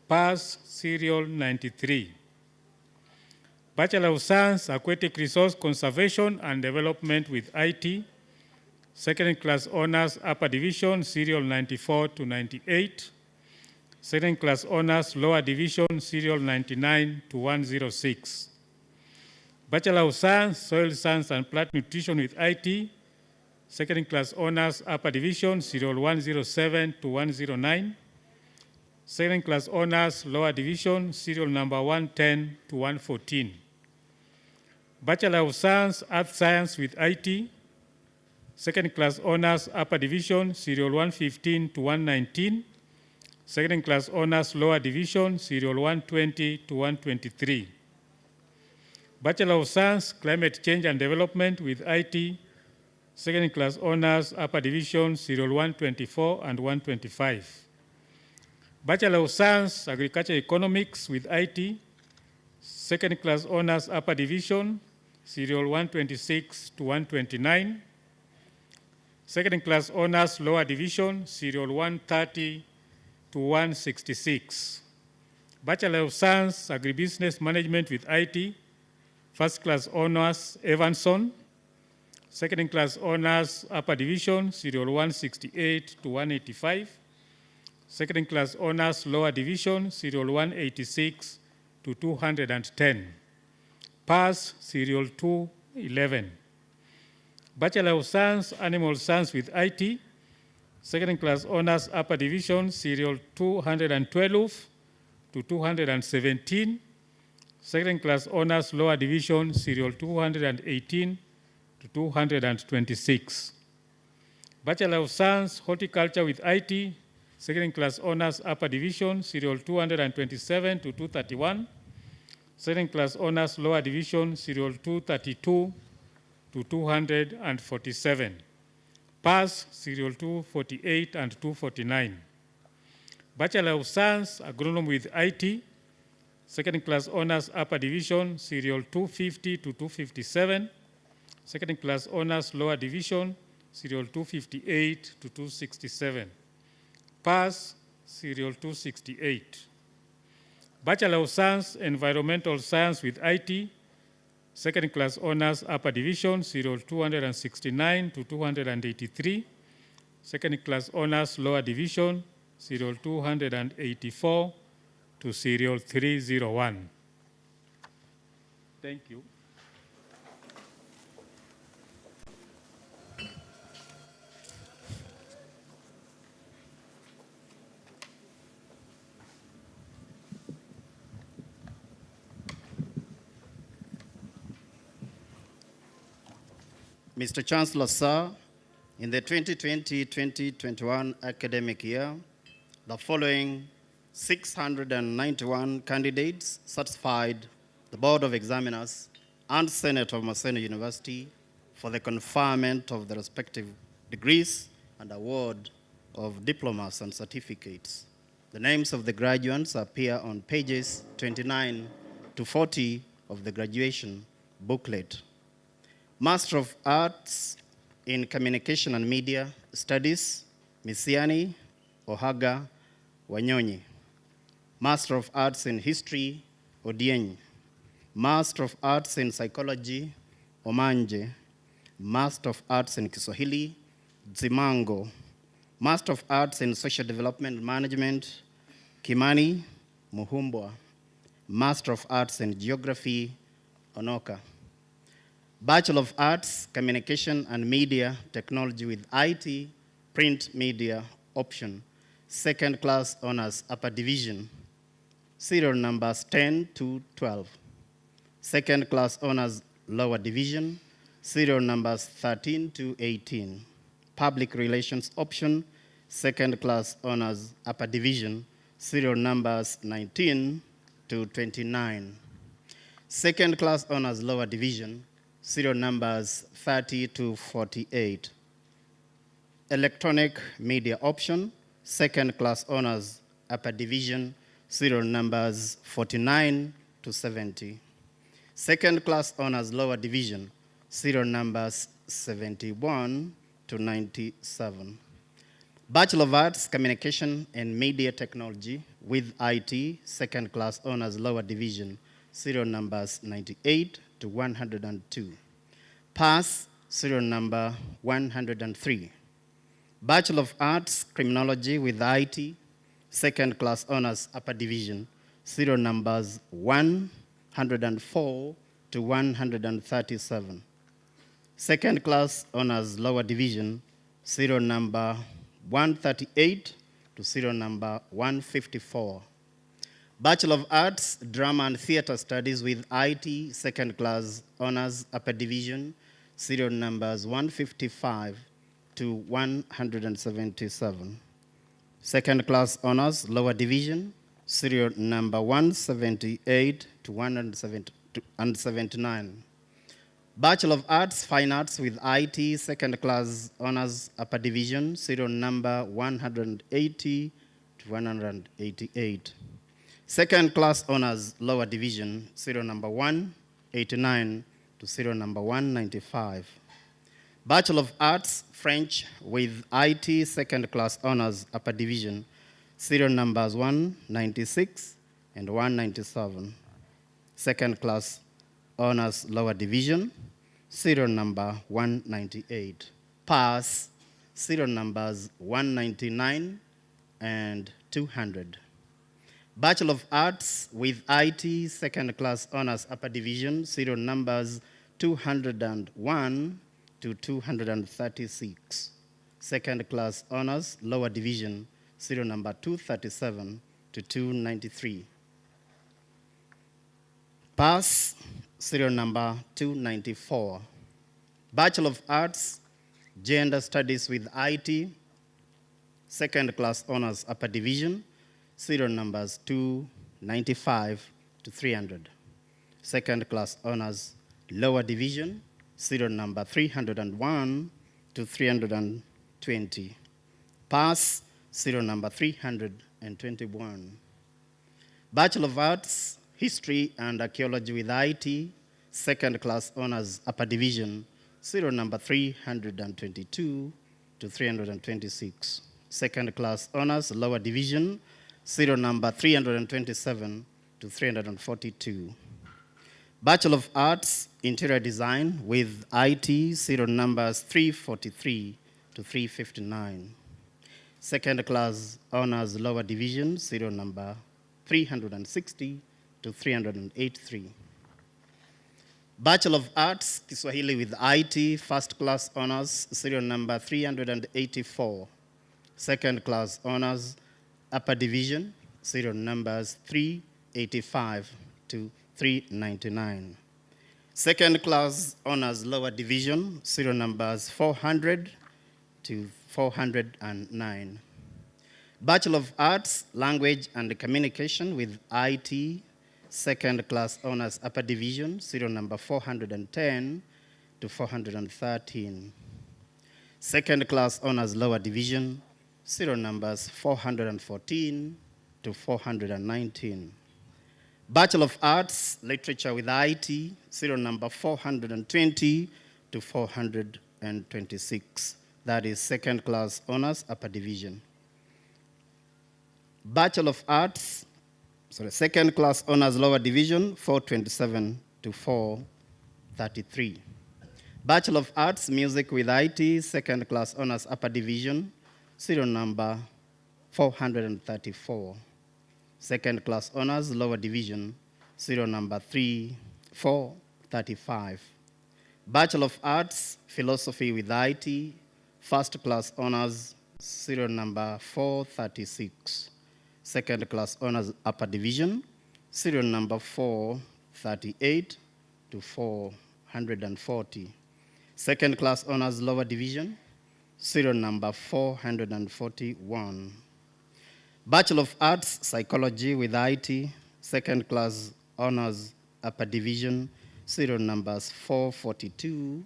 Pass, serial 93. Bachelor of Science, Aquatic Resource Conservation and Development with IT. Second class honors, upper division, serial 94 to 98. Second class honors, lower division, serial 99 to 106. Bachelor of Science, Soil Science and Plant Nutrition with IT. Second class honors, upper division, serial 107 to 109. Second class honors, lower division, serial number 110 to 114. Bachelor of Science, Earth Science with IT. Second class honors, upper division, serial 115 to 119. Second class honors, lower division, serial 120 to 123. Bachelor of Science, Climate Change and Development with IT. Second class honors, upper division, serial 124 and 125. Bachelor of Science, Agriculture Economics with IT. Second class honors, upper division, serial 126 to 129. Second class honors, lower division, serial 130 to 166. Bachelor of Science, Agribusiness Management with IT. First class honors, Evanson. Second class honors, upper division, serial 168 to 185. Second class honors, lower division, serial 186 to 210. Pass, serial 211. Bachelor of Science, Animal Science with IT. Second class honors, upper division, serial 212 to 217. Second class honors, lower division, serial 218 to 226. Bachelor of Science, Horticulture with IT. Second class honors, upper division, serial 227 to 231. Second class honors, lower division, serial 232 to 247. Pass, serial 248 and 249. Bachelor of Science, Agronomy with IT. Second class honors, upper division, serial 250 to 257. Second class honors, lower division, serial 258 to 267. Pass, serial 268. Bachelor of Science, Environmental Science with IT. Second class honors, upper division, serial 269 to 283. Second class honors, lower division, serial 284 to serial 301. Thank you. Mr. Chancellor, sir, in the 2020-2021 academic year, the following 691 candidates satisfied the Board of Examiners and Senate of MASENO University for the conferment of the respective degrees and award of diplomas and certificates. The names of the graduates appear on pages 29 to 40 of the graduation booklet. Master of Arts in Communication and Media Studies, Misiani Ohaga Wanyonyi. Master of Arts in History, Odieny. Master of Arts in Psychology, Omanje. Master of Arts in Kiswahili, Zimango. Master of Arts in Social Development Management, Kimani Muhumbwa. Master of Arts in Geography, Onoka. Bachelor of Arts, Communication and Media Technology with IT, Print Media option. Second class honors, upper division. Serial numbers 10 to 12. Second class honors, lower division. Serial numbers 13 to 18. Public relations option. Second class honors, upper division. Serial numbers 19 to 29. Second class honors, lower division. Serial numbers 30 to 48. Electronic media option, second class honors, upper division, serial numbers 49 to 70. Second class honors, lower division, serial numbers 71 to 97. Bachelor of Arts, Communication and Media Technology with IT, second class honors, lower division, serial numbers 98 to 102. Pass, serial number 103. Bachelor of Arts, Criminology with IT, second class honors, upper division, serial numbers 104 to 137. Second class honors, lower division, serial number 138 to serial number 154. Bachelor of Arts, Drama and Theatre Studies with IT, second class honors, upper division, serial numbers 155 to 177. Second class honors, lower division, serial number 178 to 179. Bachelor of Arts, Fine Arts with IT, second class honors, upper division, serial number 180 to 188. Second class honors, lower division, serial number 189 to serial number 195. Bachelor of Arts, French with IT, second class honors, upper division, serial numbers 196 and 197. Second class honors, lower division, serial number 198. Pass, serial numbers 199 and 200. Bachelor of Arts with IT, second class honors, upper division, serial numbers 201 to 236. Second class honors, lower division, serial number 237 to 293. Pass, serial number 294. Bachelor of Arts, Gender Studies with IT, second class honors, upper division, serial numbers 295 to 300. Second class honors, lower division, serial number 301 to 320. Pass, serial number 321. Bachelor of Arts, History and Archaeology with IT, second class honors, upper division, serial number 322 to 326. Second class honors, lower division, serial number 327 to 342. Bachelor of Arts, Interior Design with IT, serial numbers 343 to 359. Second class honors, lower division, serial number 360 to 383. Bachelor of Arts, Kiswahili with IT, first class honors, serial number 384. Second class honors, upper division, serial numbers 385 to 399. Second class honors, lower division, serial numbers 400 to 409. Bachelor of Arts, Language and Communication with IT, second class honors, upper division, serial number 410 to 413. Second class honors, lower division, serial numbers 414 to 419. Bachelor of Arts, Literature with IT, serial number 420 to 426. That is second class honors, upper division. Bachelor of Arts, second class honors, lower division, 427 to 433. Bachelor of Arts, Music with IT, second class honors, upper division, serial number 434. Second class honors, lower division, serial number 3435. Bachelor of Arts, Philosophy with IT, first class honors, serial number 436. Second class honors, upper division, serial number 438 to 440. Second class honors, lower division, serial number 441. Bachelor of Arts, Psychology with IT, second class honors, upper division, serial numbers 442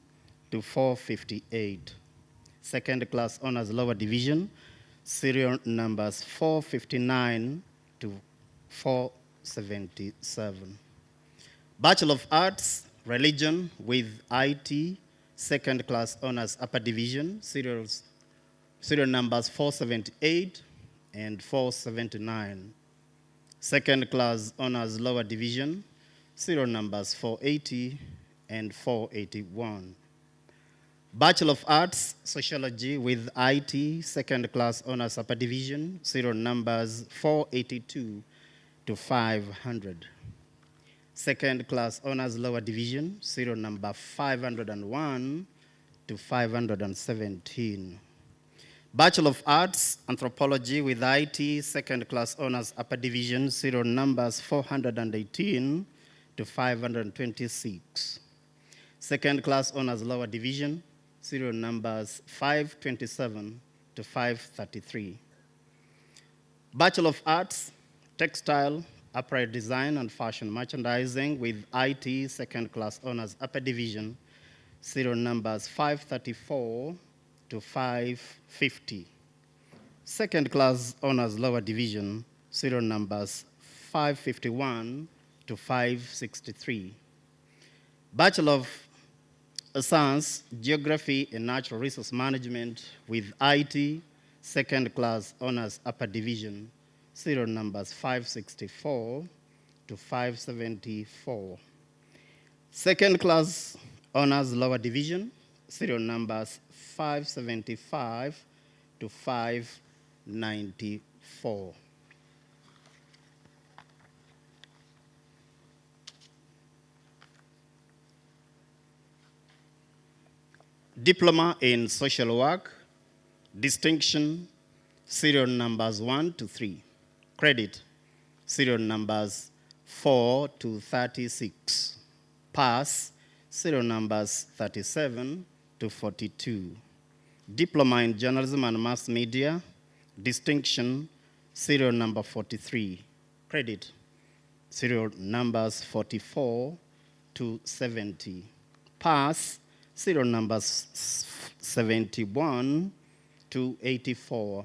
to 458. Second class honors, lower division, serial numbers 459 to 477. Bachelor of Arts, Religion with IT, second class honors, upper division, serial numbers 478 and 479. Second class honors, lower division, serial numbers 480 and 481. Bachelor of Arts, Sociology with IT, second class honors upper division, serial numbers 482 to 500. Second class honors lower division, serial number 501 to 517. Bachelor of Arts, Anthropology with IT, second class honors upper division, serial numbers 418 to 526. Second class honors lower division, serial numbers 527 to 533. Bachelor of Arts, Textile, Apparel Design and Fashion Merchandising with IT, second class honors upper division, serial numbers 534 to 550. Second class honors lower division, serial numbers 551 to 563. Bachelor of Science, Geography and Natural Resource Management with IT, second class honors upper division, serial numbers 564 to 574. Second class honors lower division, serial numbers 575 to 594. Diploma in Social Work, distinction, serial numbers 1 to 3. Credit, serial numbers 4 to 36. Pass, serial numbers 37 to 42. Diploma in Journalism and Mass Media, distinction, serial number 43. Credit, serial numbers 44 to 70. Pass, serial numbers 71 to 84.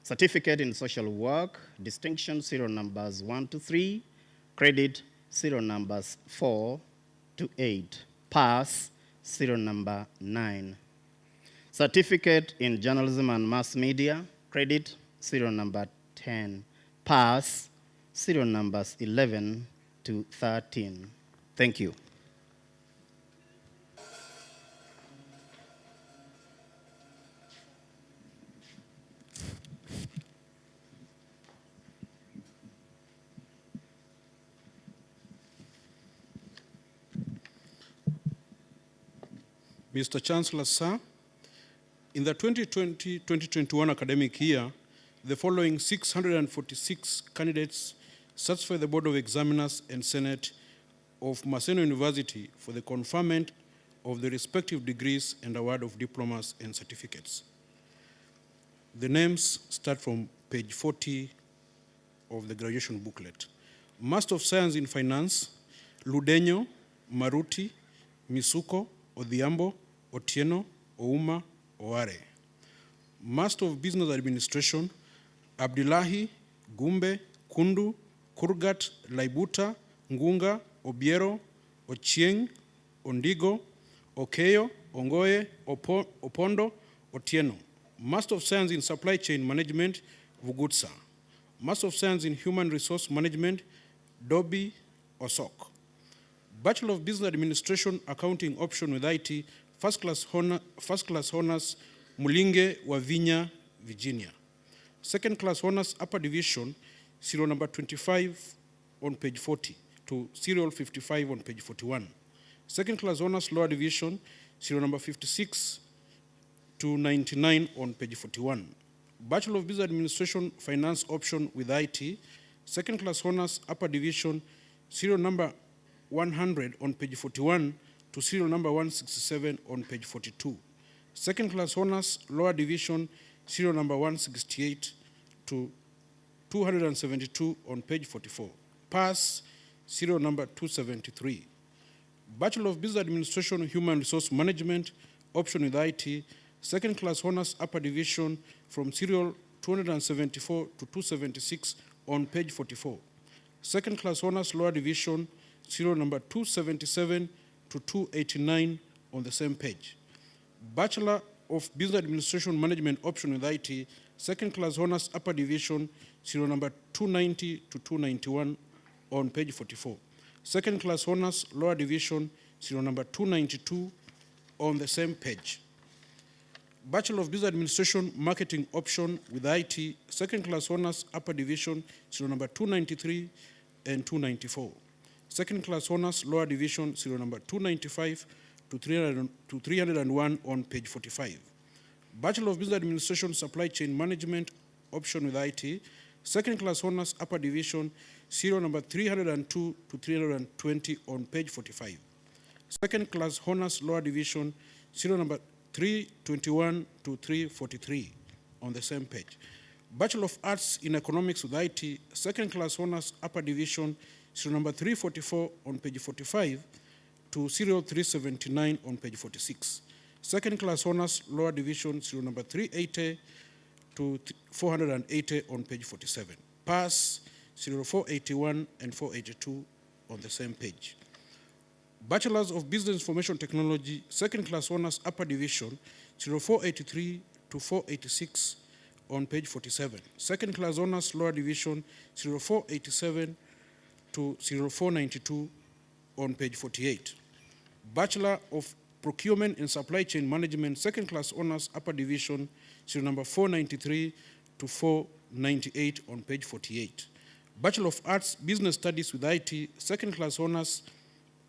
Certificate in Social Work, distinction, serial numbers 1 to 3. Credit, serial numbers 4 to 8. Pass, serial number 9. Certificate in Journalism and Mass Media, credit, serial number 10. Pass, serial numbers 11 to 13. Thank you. Mr. Chancellor, sir, in the 2020-2021 academic year, the following 646 candidates searched for the Board of Examiners and Senate of MASENO University for the conferment of the respective degrees and award of diplomas and certificates. The names start from page 40 of the graduation booklet. Master of Science in Finance, Ludenyo, Maruti, Misuko, Odhiambo, Otieno, Ouma, Oare. Master of Business Administration, Abdullahi, Gumbe, Kundu, Kurgat, Laibuta, Ngunga, Obiero, Ochieng, Ondigo, Okeyo, Ongoye, Opondo, Otieno. Master of Science in Supply Chain Management, Vugutsa. Master of Science in Human Resource Management, Dobi, Osok. Bachelor of Business Administration, Accounting Option with IT, First Class Honors, Mulinge, Wavinya, Virginia. Second Class Honors, Upper Division, serial number 25 on page 40 to serial 55 on page 41. Second Class Honors, Lower Division, serial number 56 to 99 on page 41. Bachelor of Business Administration, Finance Option with IT, Second Class Honors, Upper Division, serial number 100 on page 41 to serial number 167 on page 42. Second Class Honors, Lower Division, serial number 168 to 272 on page 44. Pass, serial number 273. Bachelor of Business Administration, Human Resource Management, Option with IT, Second Class Honors, Upper Division, from serial 274 to 276 on page 44. Second Class Honors, Lower Division, serial number 277 to 289 on the same page. Bachelor of Business Administration Management Option with IT, Second Class Honors, Upper Division, serial number 290 to 291 on page 44. Second class honors, lower division, serial number 292 on the same page. Bachelor of Business Administration, marketing option with IT, second class honors, upper division, serial number 293 and 294. Second class honors, lower division, serial number 295 to 301 on page 45. Bachelor of Business Administration, supply chain management option with IT, second class honors, upper division, serial number 302 to 320 on page 45. Second class honors, lower division, serial number 321 to 343 on the same page. Bachelor of Arts in Economics with IT, second class honors, upper division, serial number 344 on page 45 to serial 379 on page 46. Second class honors, lower division, serial number 380 to 480 on page 47. Pass, serial 481 and 482 on the same page. Bachelors of Business Information Technology, second class honors, upper division, serial 483 to 486 on page 47. Second class honors, lower division, serial 487 to serial 492 on page 48. Bachelor of Procurement and Supply Chain Management, second class honors, upper division, serial number 493 to 498 on page 48. Bachelor of Arts, Business Studies with IT, second class honors,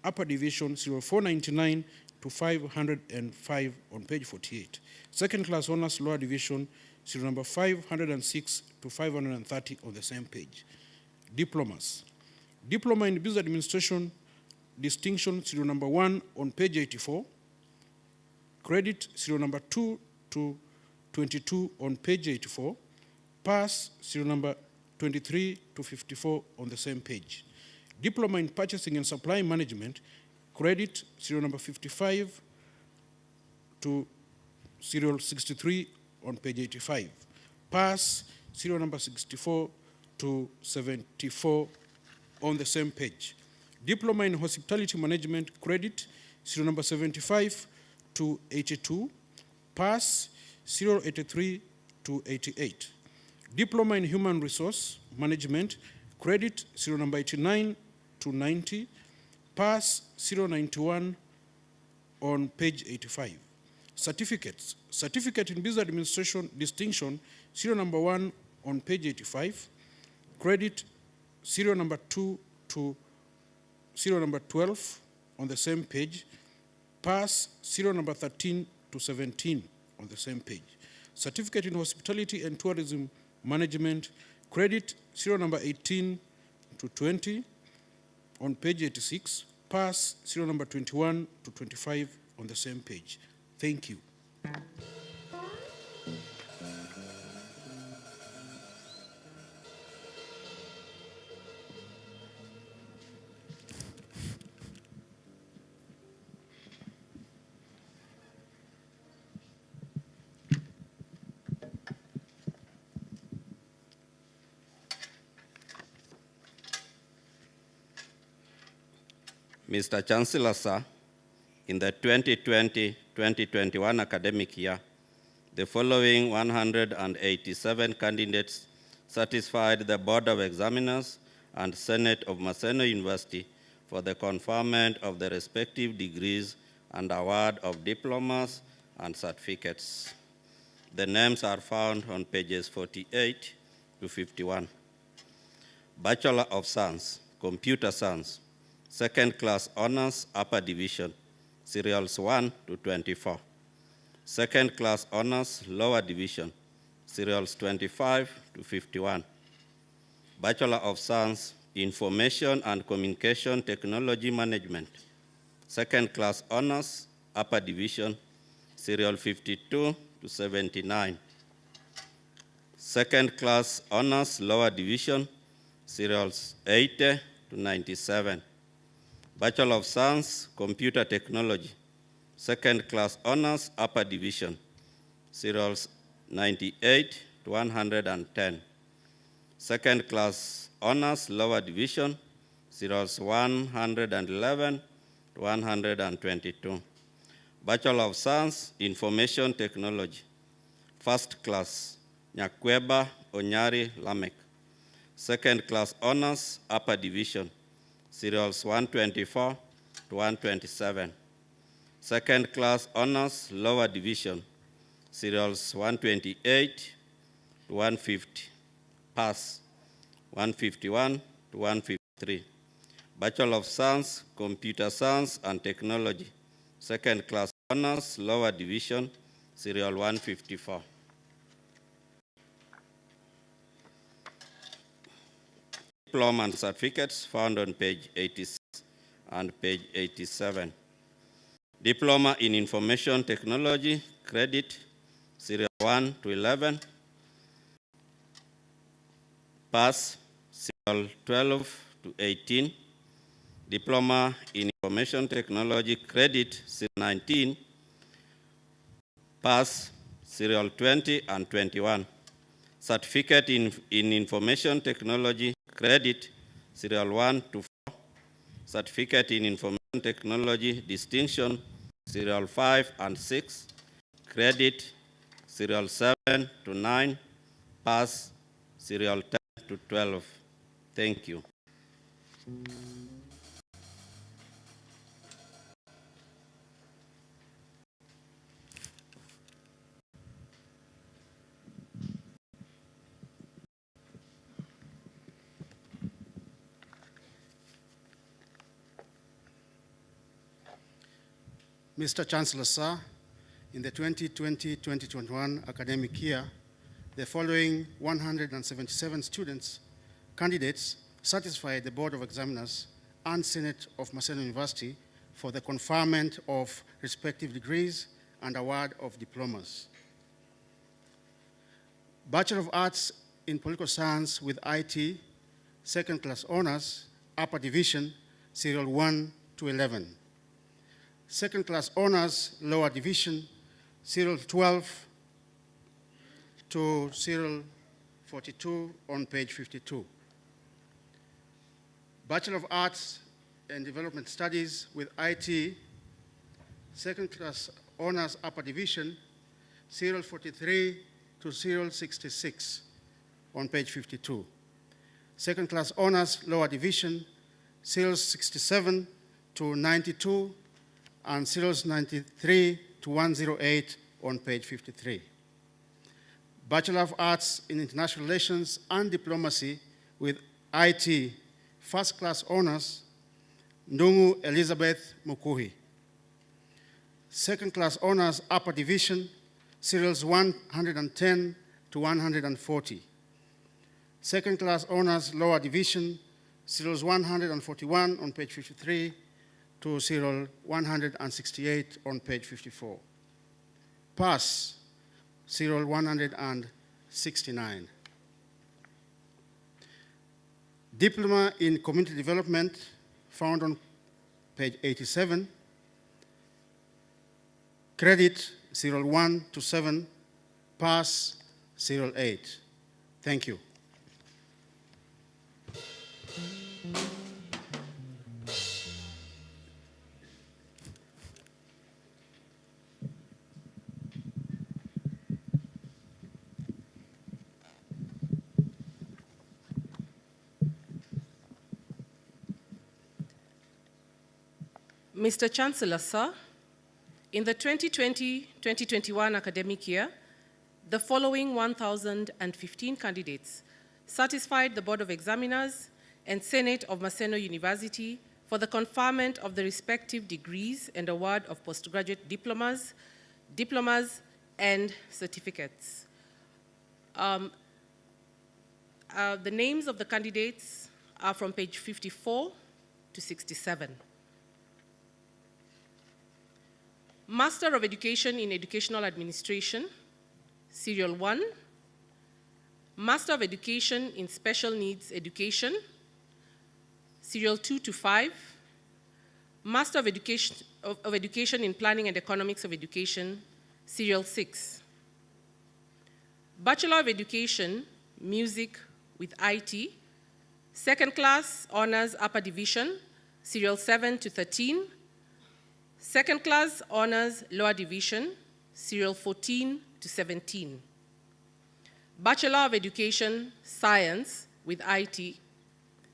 upper division, serial 499 to 505 on page 48. Second class honors, lower division, serial number 506 to 530 on the same page. Diplomas. Diploma in Business Administration, distinction, serial number 1 on page 84. Credit, serial number 2 to 22 on page 84. Pass, serial number 23 to 54 on the same page. Diploma in Purchasing and Supply Management, credit, serial number 55 to serial 63 on page 85. Pass, serial number 64 to 74 on the same page. Diploma in Hospitality Management, credit, serial number 75 to 82. Pass, serial 83 to 88. Diploma in Human Resource Management, credit, serial number 89 to 90. Pass, serial 91 on page 85. Certificates. Certificate in Business Administration, distinction, serial number 1 on page 85. Credit, serial number 2 to serial number 12 on the same page. Pass, serial number 13 to 17 on the same page. Certificate in Hospitality and Tourism Management, credit, serial number 18 to 20 on page 86. Pass, serial number 21 to 25 on the same page. Thank you. Mr. Chancellor, sir, in the 2020-2021 academic year, the following 187 candidates satisfied the Board of Examiners and Senate of MASENO University for the conferment of the respective degrees and award of diplomas and certificates. The names are found on pages 48 to 51. Bachelor of Science, Computer Science, second class honors, upper division, serials 1 to 24. Second class honors, lower division, serials 25 to 51. Bachelor of Science, Information and Communication Technology Management, second class honors, upper division, serial 52 to 79. Second class honors, lower division, serials 80 to 97. Bachelor of Science, Computer Technology, second class honors, upper division, serials 98 to 110. Second class honors, lower division, serials 111 to 122. Bachelor of Science, Information Technology, first class, Nyakweba Onyari Lamek, second class honors, upper division, serials 124 to 127. Second class honors, lower division, serials 128 to 150. Pass, 151 to 153. Bachelor of Science, Computer Science and Technology, second class honors, lower division, serial 154. Diploma and certificates found on page 86 and page 87. Diploma in Information Technology, credit, serial 1 to 11. Pass, serial 12 to 18. Diploma in Information Technology, credit, serial 19. Pass, serial 20 and 21. Certificate in Information Technology, credit, serial 1 to 4. Certificate in Information Technology, distinction, serial 5 and 6. Credit, serial 7 to 9. Pass, serial 10 to 12. Thank you. Mr. Chancellor, sir, in the 2020-2021 academic year, the following 177 students, candidates, satisfied the Board of Examiners and Senate of MASENO University for the conferment of respective degrees and award of diplomas. Bachelor of Arts in Political Science with IT, second class honors, upper division, serial 1 to 11. Second class honors, lower division, serial 12 to serial 42 on page 52. Bachelor of Arts and Development Studies with IT, second class honors, upper division, serial 43 to serial 66 on page 52. Second class honors, lower division, serials 67 to 92 and serials 93 to 108 on page 53. Bachelor of Arts in International Relations and Diplomacy with IT, first class honors, Ndungu Elizabeth Mukuhi. Second class honors, upper division, serials 110 to 140. Second class honors, lower division, serials 141 on page 53 to serial 168 on page 54. Pass, serial 169. Diploma in Community Development, found on page 87. Credit, serial 1 to 7. Pass, serial 8. Thank you. Mr. Chancellor, sir, in the 2020-2021 academic year, the following 1,015 candidates satisfied the Board of Examiners and Senate of MASENO University for the conferment of the respective degrees and award of postgraduate diplomas, and certificates. The names of the candidates are from page 54 to 67. Master of Education in Educational Administration, Serial 1. Master of Education in Special Needs Education, Serial 2 to 5. Master of Education in Planning and Economics of Education, Serial 6. Bachelor of Education, Music with IT, second class honors upper division, Serial 7 to 13. Second class honors lower division, serial 14 to 17. Bachelor of Education, Science with IT,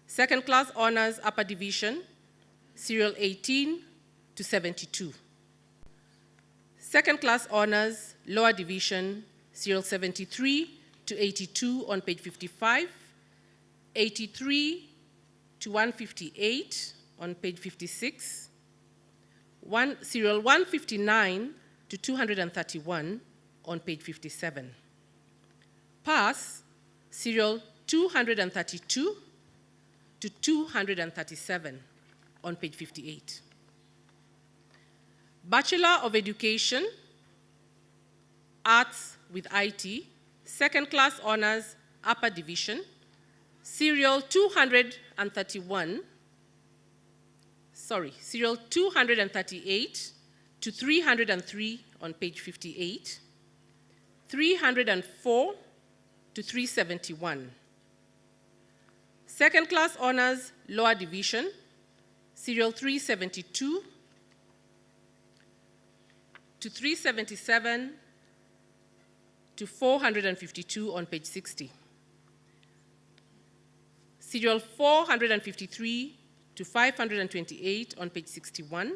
Second class honors upper division, serial 18 to 72. Second class honors lower division, serial 73 to 82 on page 55, 83 to 158 on page 56, serial 159 to 231 on page 57. Pass, serial 232 to 237 on page 58. Bachelor of Education, Arts with IT, second class honors, upper division, serial 238 to 303 on page 58, 304 to 371. Second class honors, lower division, serial 372 to 377 to 452 on page 60. Serial 453 to 528 on page 61.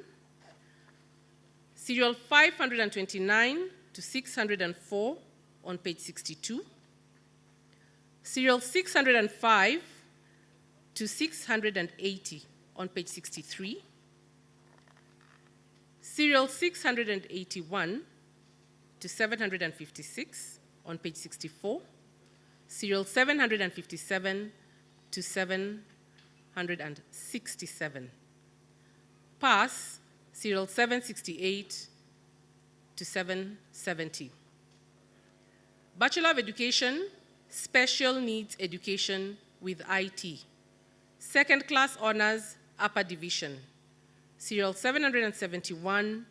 Serial 529 to 604 on page 62. Serial 605 to 680 on page 63. Serial 681 to 756 on page 64. Serial 757 to 767. Pass, serial 768 to 770. Bachelor of Education, Special Needs Education with IT. Second class honors, upper division, serial 771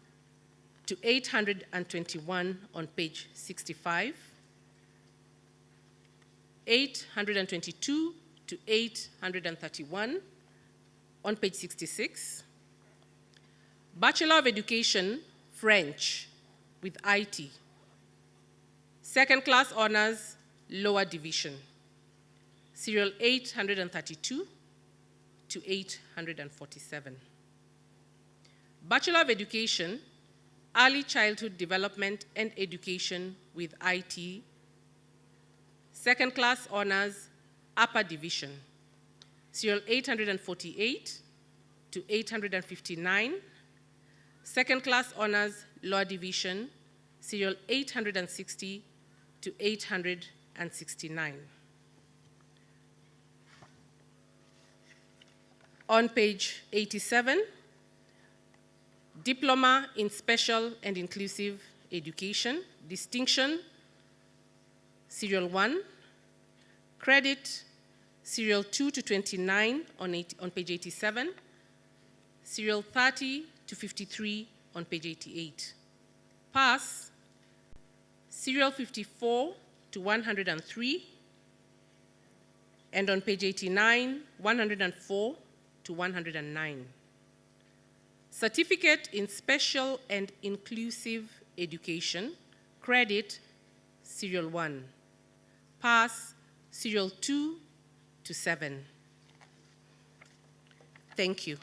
to 821 on page 65, 822 to 831 on page 66. Bachelor of Education, French with IT. Second class honors, lower division, serial 832 to 847. Bachelor of Education, Early Childhood Development and Education with IT. Second class honors, upper division, serial 848 to 859. Second class honors, lower division, serial 860 to 869. On page 87, Diploma in Special and Inclusive Education, distinction, serial 1, credit, serial 2 to 29 on page 87, serial 30 to 53 on page 88. Pass, serial 54 to 103, and on page 89, 104 to 109. Certificate in Special and Inclusive Education, credit, serial 1. Pass, serial 2 to 7. Thank you.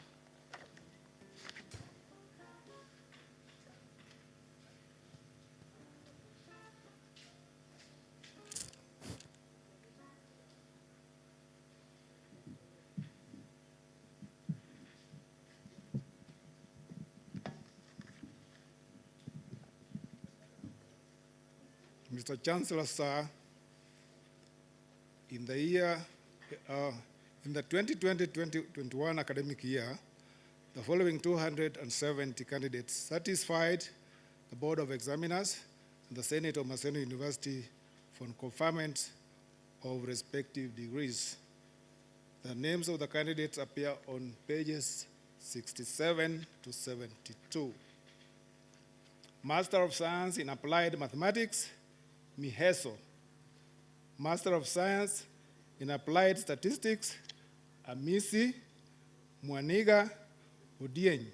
Mr. Chancellor, sir, in the 2020-2021 academic year, the following 270 candidates satisfied the Board of Examiners and the Senate of MASENO University for conferment of respective degrees. The names of the candidates appear on pages 67 to 72. Master of Science in Applied Mathematics, Miheso. Master of Science in Applied Statistics, Amisi Mwaniga Odieng.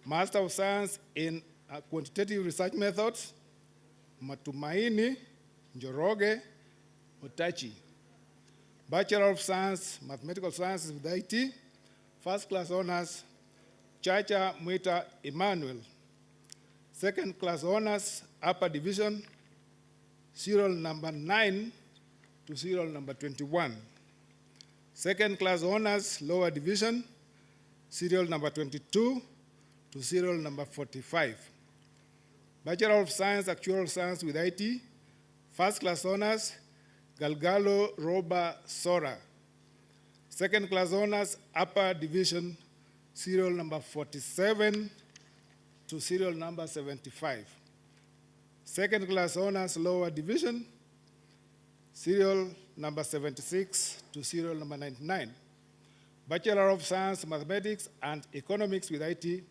Master of Science in Quantitative Research Methods, Matumaini Njoroge Otachi. Bachelor of Science, Mathematical Sciences with IT, first class honors, Chacha Mwita Emmanuel. Second class honors, upper division, serial number 9 to serial number 21. Second class honors, lower division, serial number 22 to serial number 45. Bachelor of Science, Actuarial Science with IT, first class honors, Galgalo Roba Sora. Second class honors, upper division, serial number 47 to serial number 75. Second class honors, lower division, serial number 76 to serial number 99. Bachelor of Science, Mathematics and Economics with IT,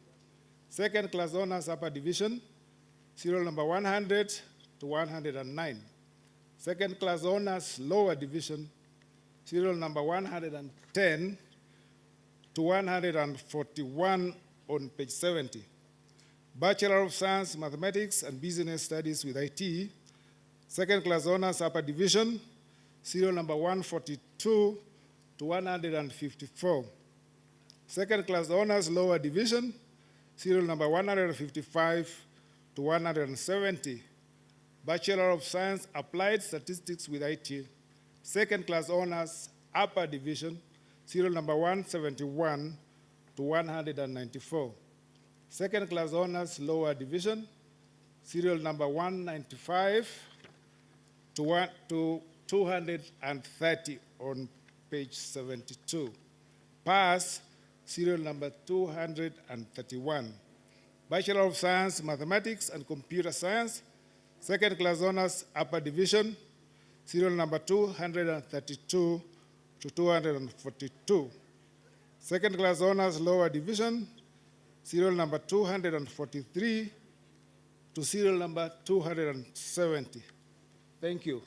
second class honors, upper division, serial number 100 to 109. Second class honors, lower division, serial number 110 to 141 on page 70. Bachelor of Science, Mathematics and Business Studies with IT, second class honors, upper division, serial number 142 to 154. Second class honors, lower division, serial number 155 to 170. Bachelor of Science, Applied Statistics with IT, second class honors, upper division, serial number 171 to 194. Second class honors, lower division, serial number 195 to 230 on page 72. Pass, serial number 231. Bachelor of Science, Mathematics and Computer Science, second class honors, upper division, serial number 232 to 242. Second class honors, lower division, serial number 243 to serial number 270. Thank you.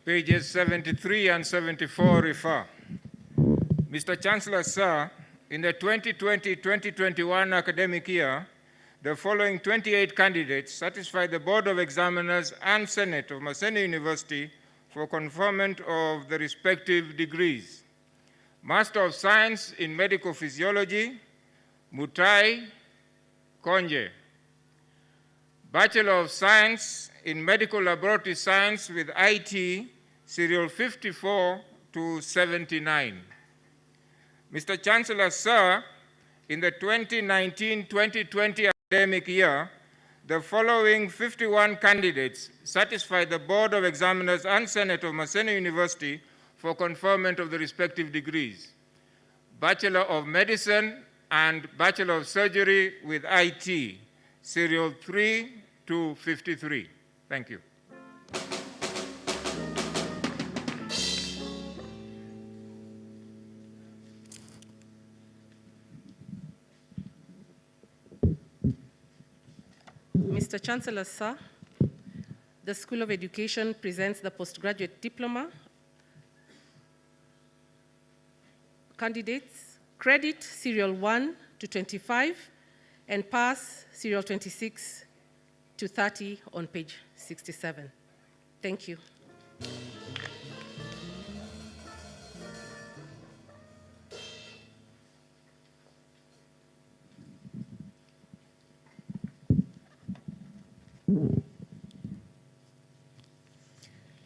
Pages 73 and 74 refer. Mr. Chancellor, sir, in the 2020-2021 academic year, the following 28 candidates satisfied the Board of Examiners and Senate of MASENO University for conferment of the respective degrees. Master of Science in Medical Physiology, Mutai Konje. Bachelor of Science in Medical Laboratory Science with IT, serial 54 to 79. Mr. Chancellor, sir, in the 2019-2020 academic year, the following 51 candidates satisfied the Board of Examiners and Senate of MASENO University for conferment of the respective degrees. Bachelor of Medicine and Bachelor of Surgery with IT, serial 3 to 53. Thank you. Mr. Chancellor, sir, the School of Education presents the postgraduate diploma. Candidates, credit serial 1 to 25 and pass serial 26 to 30 on page 67. Thank you.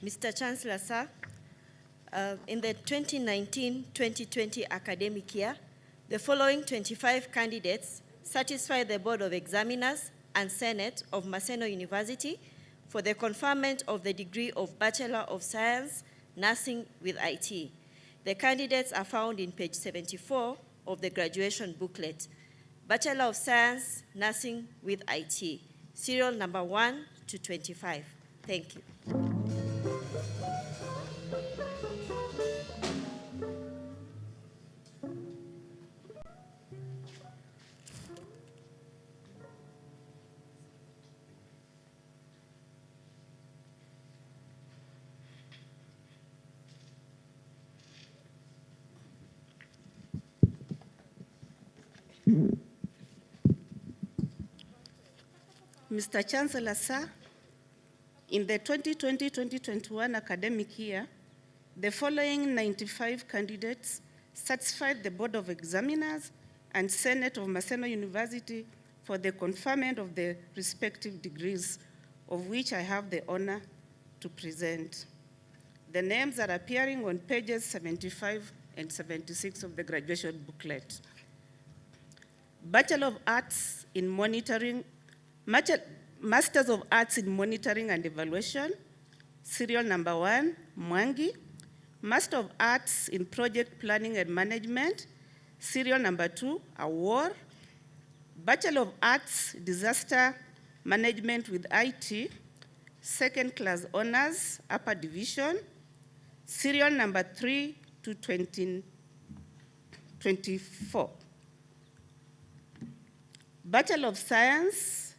Mr. Chancellor, sir, in the 2019-2020 academic year, the following 25 candidates satisfy the Board of Examiners and Senate of MASENO University for the conferment of the degree of Bachelor of Science, Nursing with IT. The candidates are found in page 74 of the graduation booklet. Bachelor of Science, Nursing with IT, serial number 1 to 25. Thank you. Mr. Chancellor, sir, in the 2020-2021 academic year, the following 95 candidates satisfied the Board of Examiners and Senate of Maseno University for the conferment of the respective degrees, of which I have the honor to present. The names are appearing on pages 75 and 76 of the graduation booklet. Bachelor of Arts in Monitoring, Masters of Arts in Monitoring and Evaluation, serial number 1, Mwangi. Master of Arts in Project Planning and Management, serial number 2, Awar. Bachelor of Arts, Disaster Management with IT, second class honors, upper division, serial number 3 to 2024. Bachelor of Science,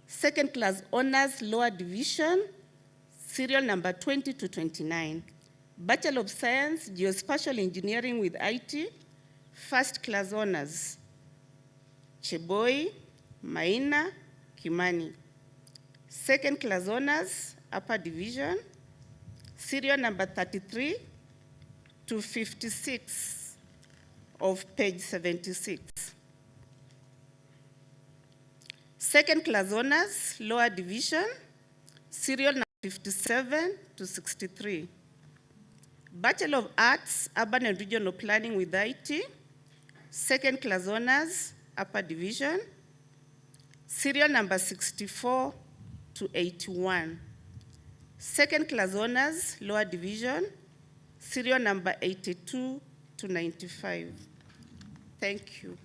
second class honors, lower division, serial number 20 to 29. Bachelor of Science, Geospatial Engineering with IT, first class honors, Cheboi, Maina, Kimani. Second class honors, upper division, serial number 33 to 56 of page 76. Second class honors, lower division, serial number 57 to 63. Bachelor of Arts, Urban and Regional Planning with IT, second class honors, upper division, serial number 64 to 81. Second class honors, lower division, serial number 82 to 95. Thank you.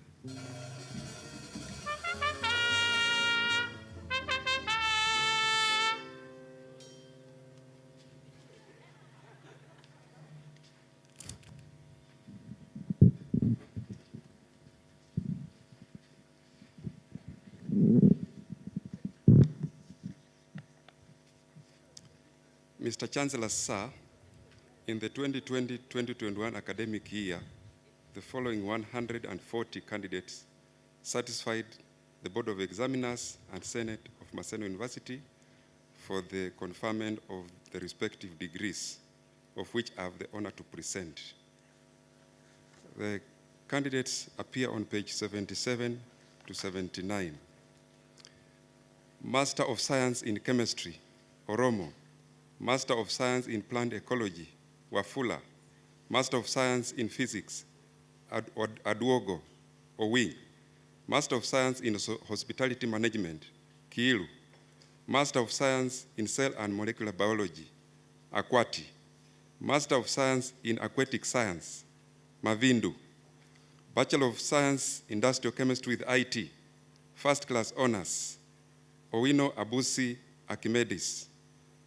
Mr. Chancellor, sir, in the 2020-2021 academic year, the following 140 candidates satisfied the Board of Examiners and Senate of Maseno University for the conferment of the respective degrees, of which I have the honor to present. The candidates appear on page 77 to 79. Master of Science in Chemistry, Oromo. Master of Science in Plant Ecology, Wafula. Master of Science in Physics, Adwogo, Owi. Master of Science in Hospitality Management, Kiilu. Master of Science in Cell and Molecular Biology, Akwati. Master of Science in Aquatic Science, Mavindu. Bachelor of Science, Industrial Chemistry with IT, first class honors, Owino Abusi Archimedes.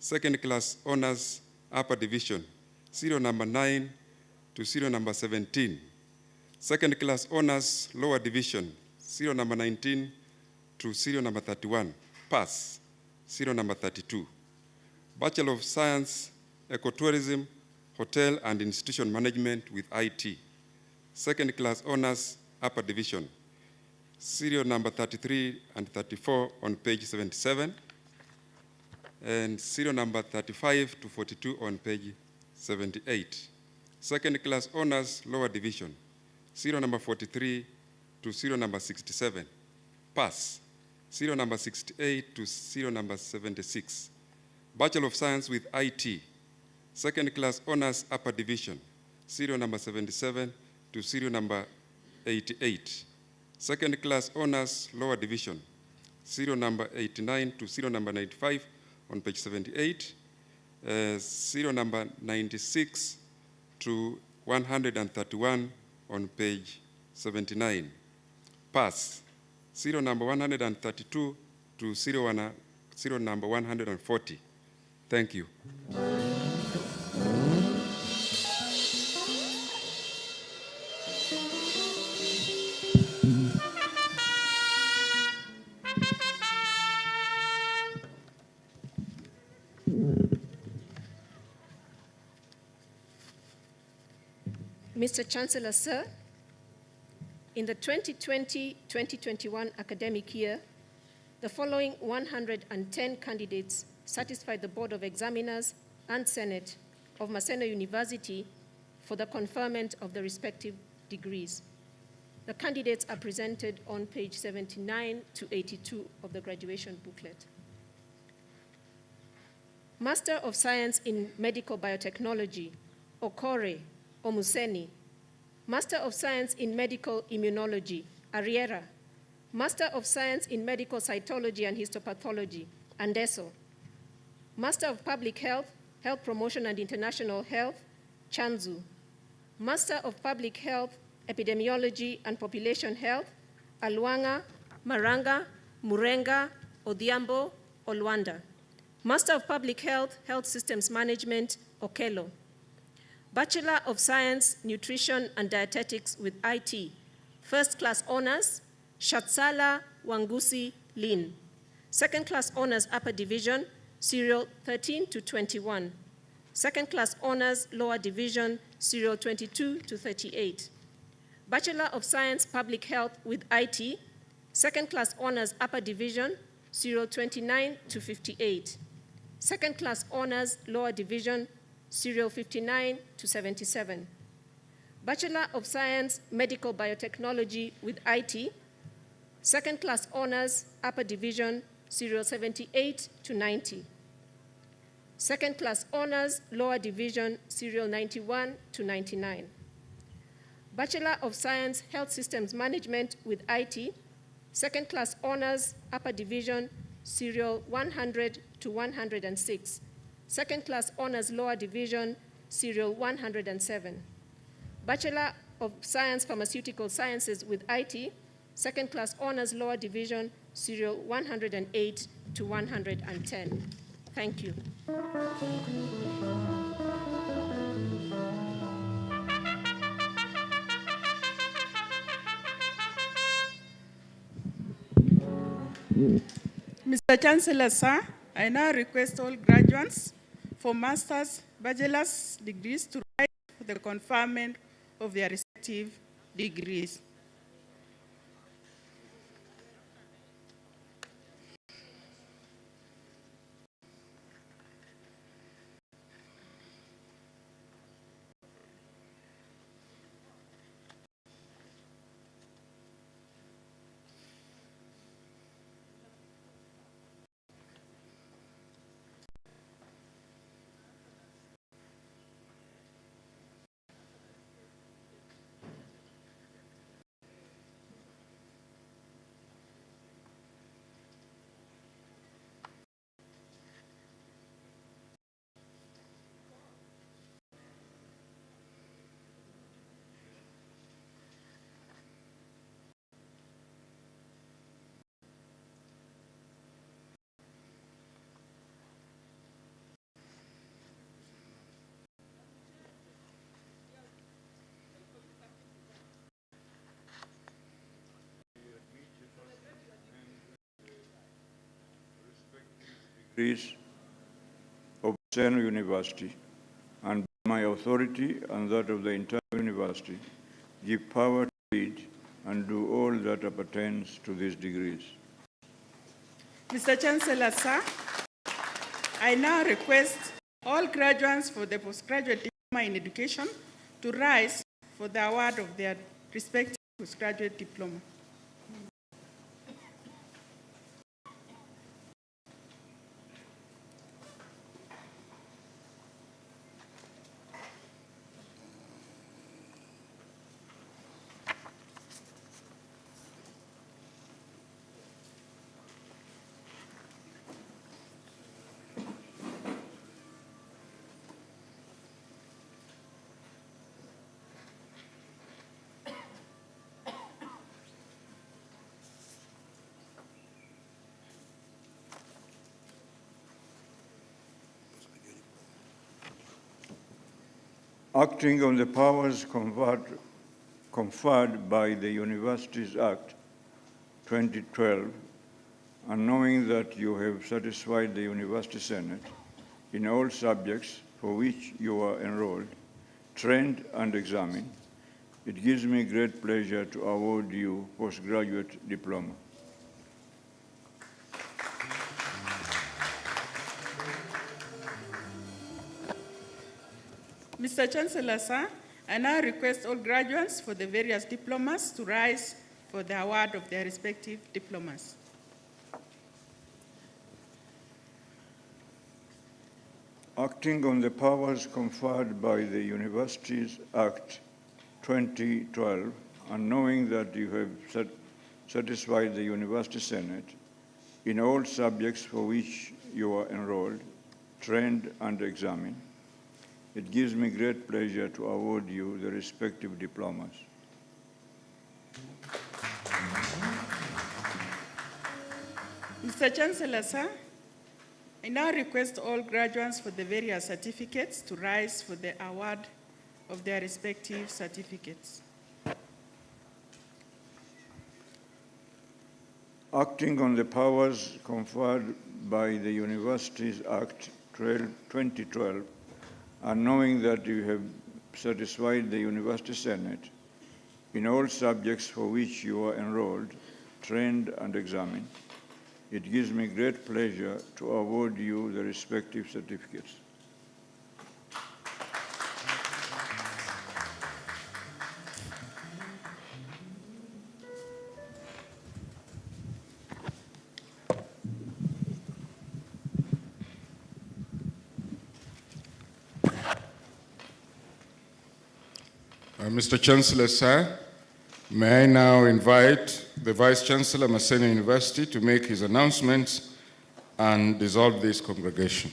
Second class honors, upper division, serial number 9 to serial number 17. Second class honors, lower division, serial number 19 to serial number 31, pass, serial number 32. Bachelor of Science, Ecotourism, Hotel and Institution Management with IT. Second class honors, upper division, serial number 33 and 34 on page 77. And serial number 35 to 42 on page 78. Second class honors, lower division, serial number 43 to serial number 67, pass, serial number 68 to serial number 76. Bachelor of Science with IT, second class honors, upper division, serial number 77 to serial number 88. Second class honors, lower division, serial number 89 to serial number 95, on page 78, serial number 96 to 131 on page 79. Pass, serial number 132 to serial number 140. Thank you. Mr. Chancellor, sir, In the 2020-2021 academic year, the following 110 candidates satisfied the Board of Examiners and Senate of Maseno University for the conferment of the respective degrees. The candidates are presented on page 79 to 82 of the graduation booklet. Master of Science in Medical Biotechnology, Okore Omuseni. Master of Science in Medical Immunology, Arriera. Master of Science in Medical Cytology and Histopathology, Andeso. Master of Public Health, Health Promotion and International Health, Chanzu. Master of Public Health, Epidemiology and Population Health, Alwanga, Maranga, Murenga, Odhiambo, Olwanda. Master of Public Health, Health Systems Management, Okelo. Bachelor of Science, Nutrition and Dietetics with IT, First Class Honors, Shatsala Wangusi Lin. Second Class Honors Upper Division, Serial 13 to 21. Second Class Honors Lower Division, Serial 22 to 38. Bachelor of Science, Public Health with IT, Second Class Honors Upper Division, Serial 29 to 58. Second Class Honors Lower Division, Serial 59 to 77. Bachelor of Science, Medical Biotechnology with IT, Second Class Honors Upper Division, Serial 78 to 90. Second Class Honors Lower Division, Serial 91 to 99. Bachelor of Science, Health Systems Management with IT, Second Class Honors Upper Division, Serial 100 to 106. Second Class Honors Lower Division, Serial 107. Bachelor of Science Pharmaceutical Sciences with IT, Second Class Honors Lower Division, Serial 108 to 110. Thank you. Mr. Chancellor, sir, I now request all graduates for master's, bachelor's degrees to rise for the conferment of their respective degrees. Degrees of MASENO University, and by my authority and that of the entire university, give power to lead and do all that appertains to these degrees. Mr. Chancellor, sir, I now request all graduates for the postgraduate diploma in education to rise for the award of their respective postgraduate diploma. Acting on the powers conferred by the Universities Act 2012, and knowing that you have satisfied the University Senate in all subjects for which you are enrolled, trained, and examined, It gives me great pleasure to award you postgraduate diploma. Mr. Chancellor, sir, I now request all graduates for the various diplomas to rise for the award of their respective diplomas. Acting on the powers conferred by the Universities Act 2012, and knowing that you have satisfied the University Senate in all subjects for which you are enrolled, trained, and examined, it gives me great pleasure to award you the respective diplomas. Mr. Chancellor, sir, I now request all graduates for the various certificates to rise for the award of their respective certificates. Acting on the powers conferred by the Universities Act 2012, and knowing that you have satisfied the University Senate in all subjects for which you are enrolled, trained, and examined, it gives me great pleasure to award you the respective certificates. Mr. Chancellor, sir, may I now invite the Vice Chancellor, MASENO University, to make his announcements and dissolve this congregation.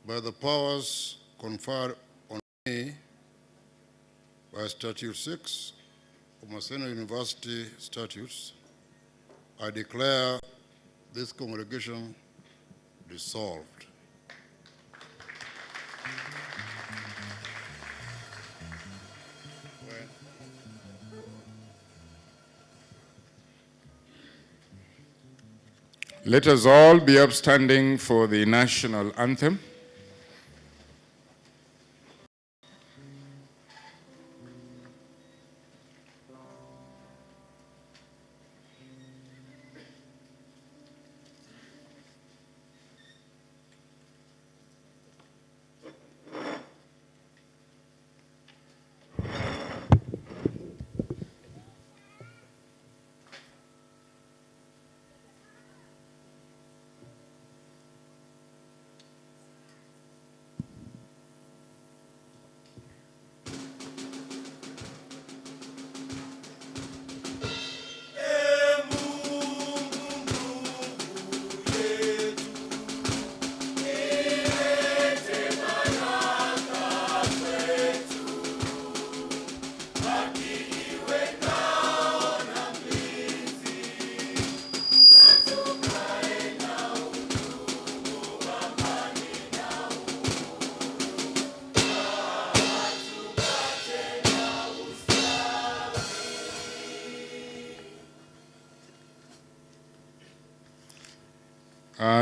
By the powers conferred on me by Statute 6 of MASENO University Statutes, I declare this congregation dissolved. Let us all be upstanding for the national anthem.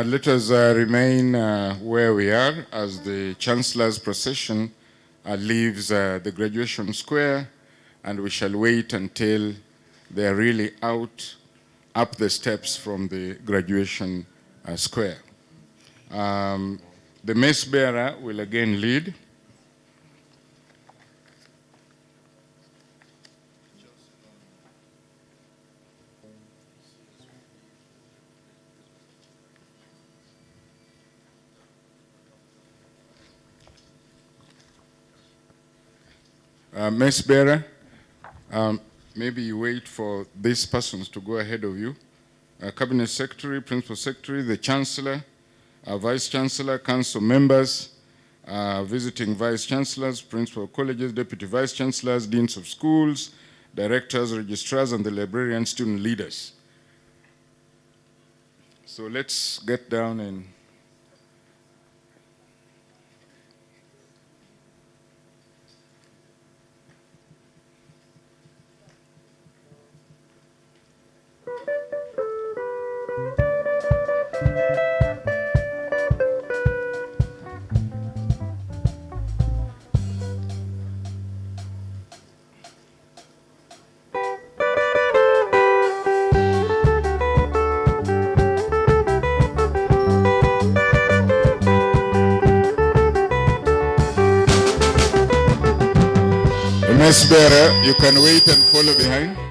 Let us remain where we are as the Chancellor's procession leaves the graduation square, and we shall wait until they are really up the steps from the graduation square. The mace bearer will again lead. Mace bearer, maybe you wait for these persons to go ahead of you. Cabinet Secretary, Principal Secretary, the Chancellor, Vice Chancellor, Council members, visiting Vice Chancellors, Principal Colleges, Deputy Vice Chancellors, Deans of Schools, Directors, Registrars, and the librarian student leaders. So let's get down and Mess bearer, you can wait and follow behind.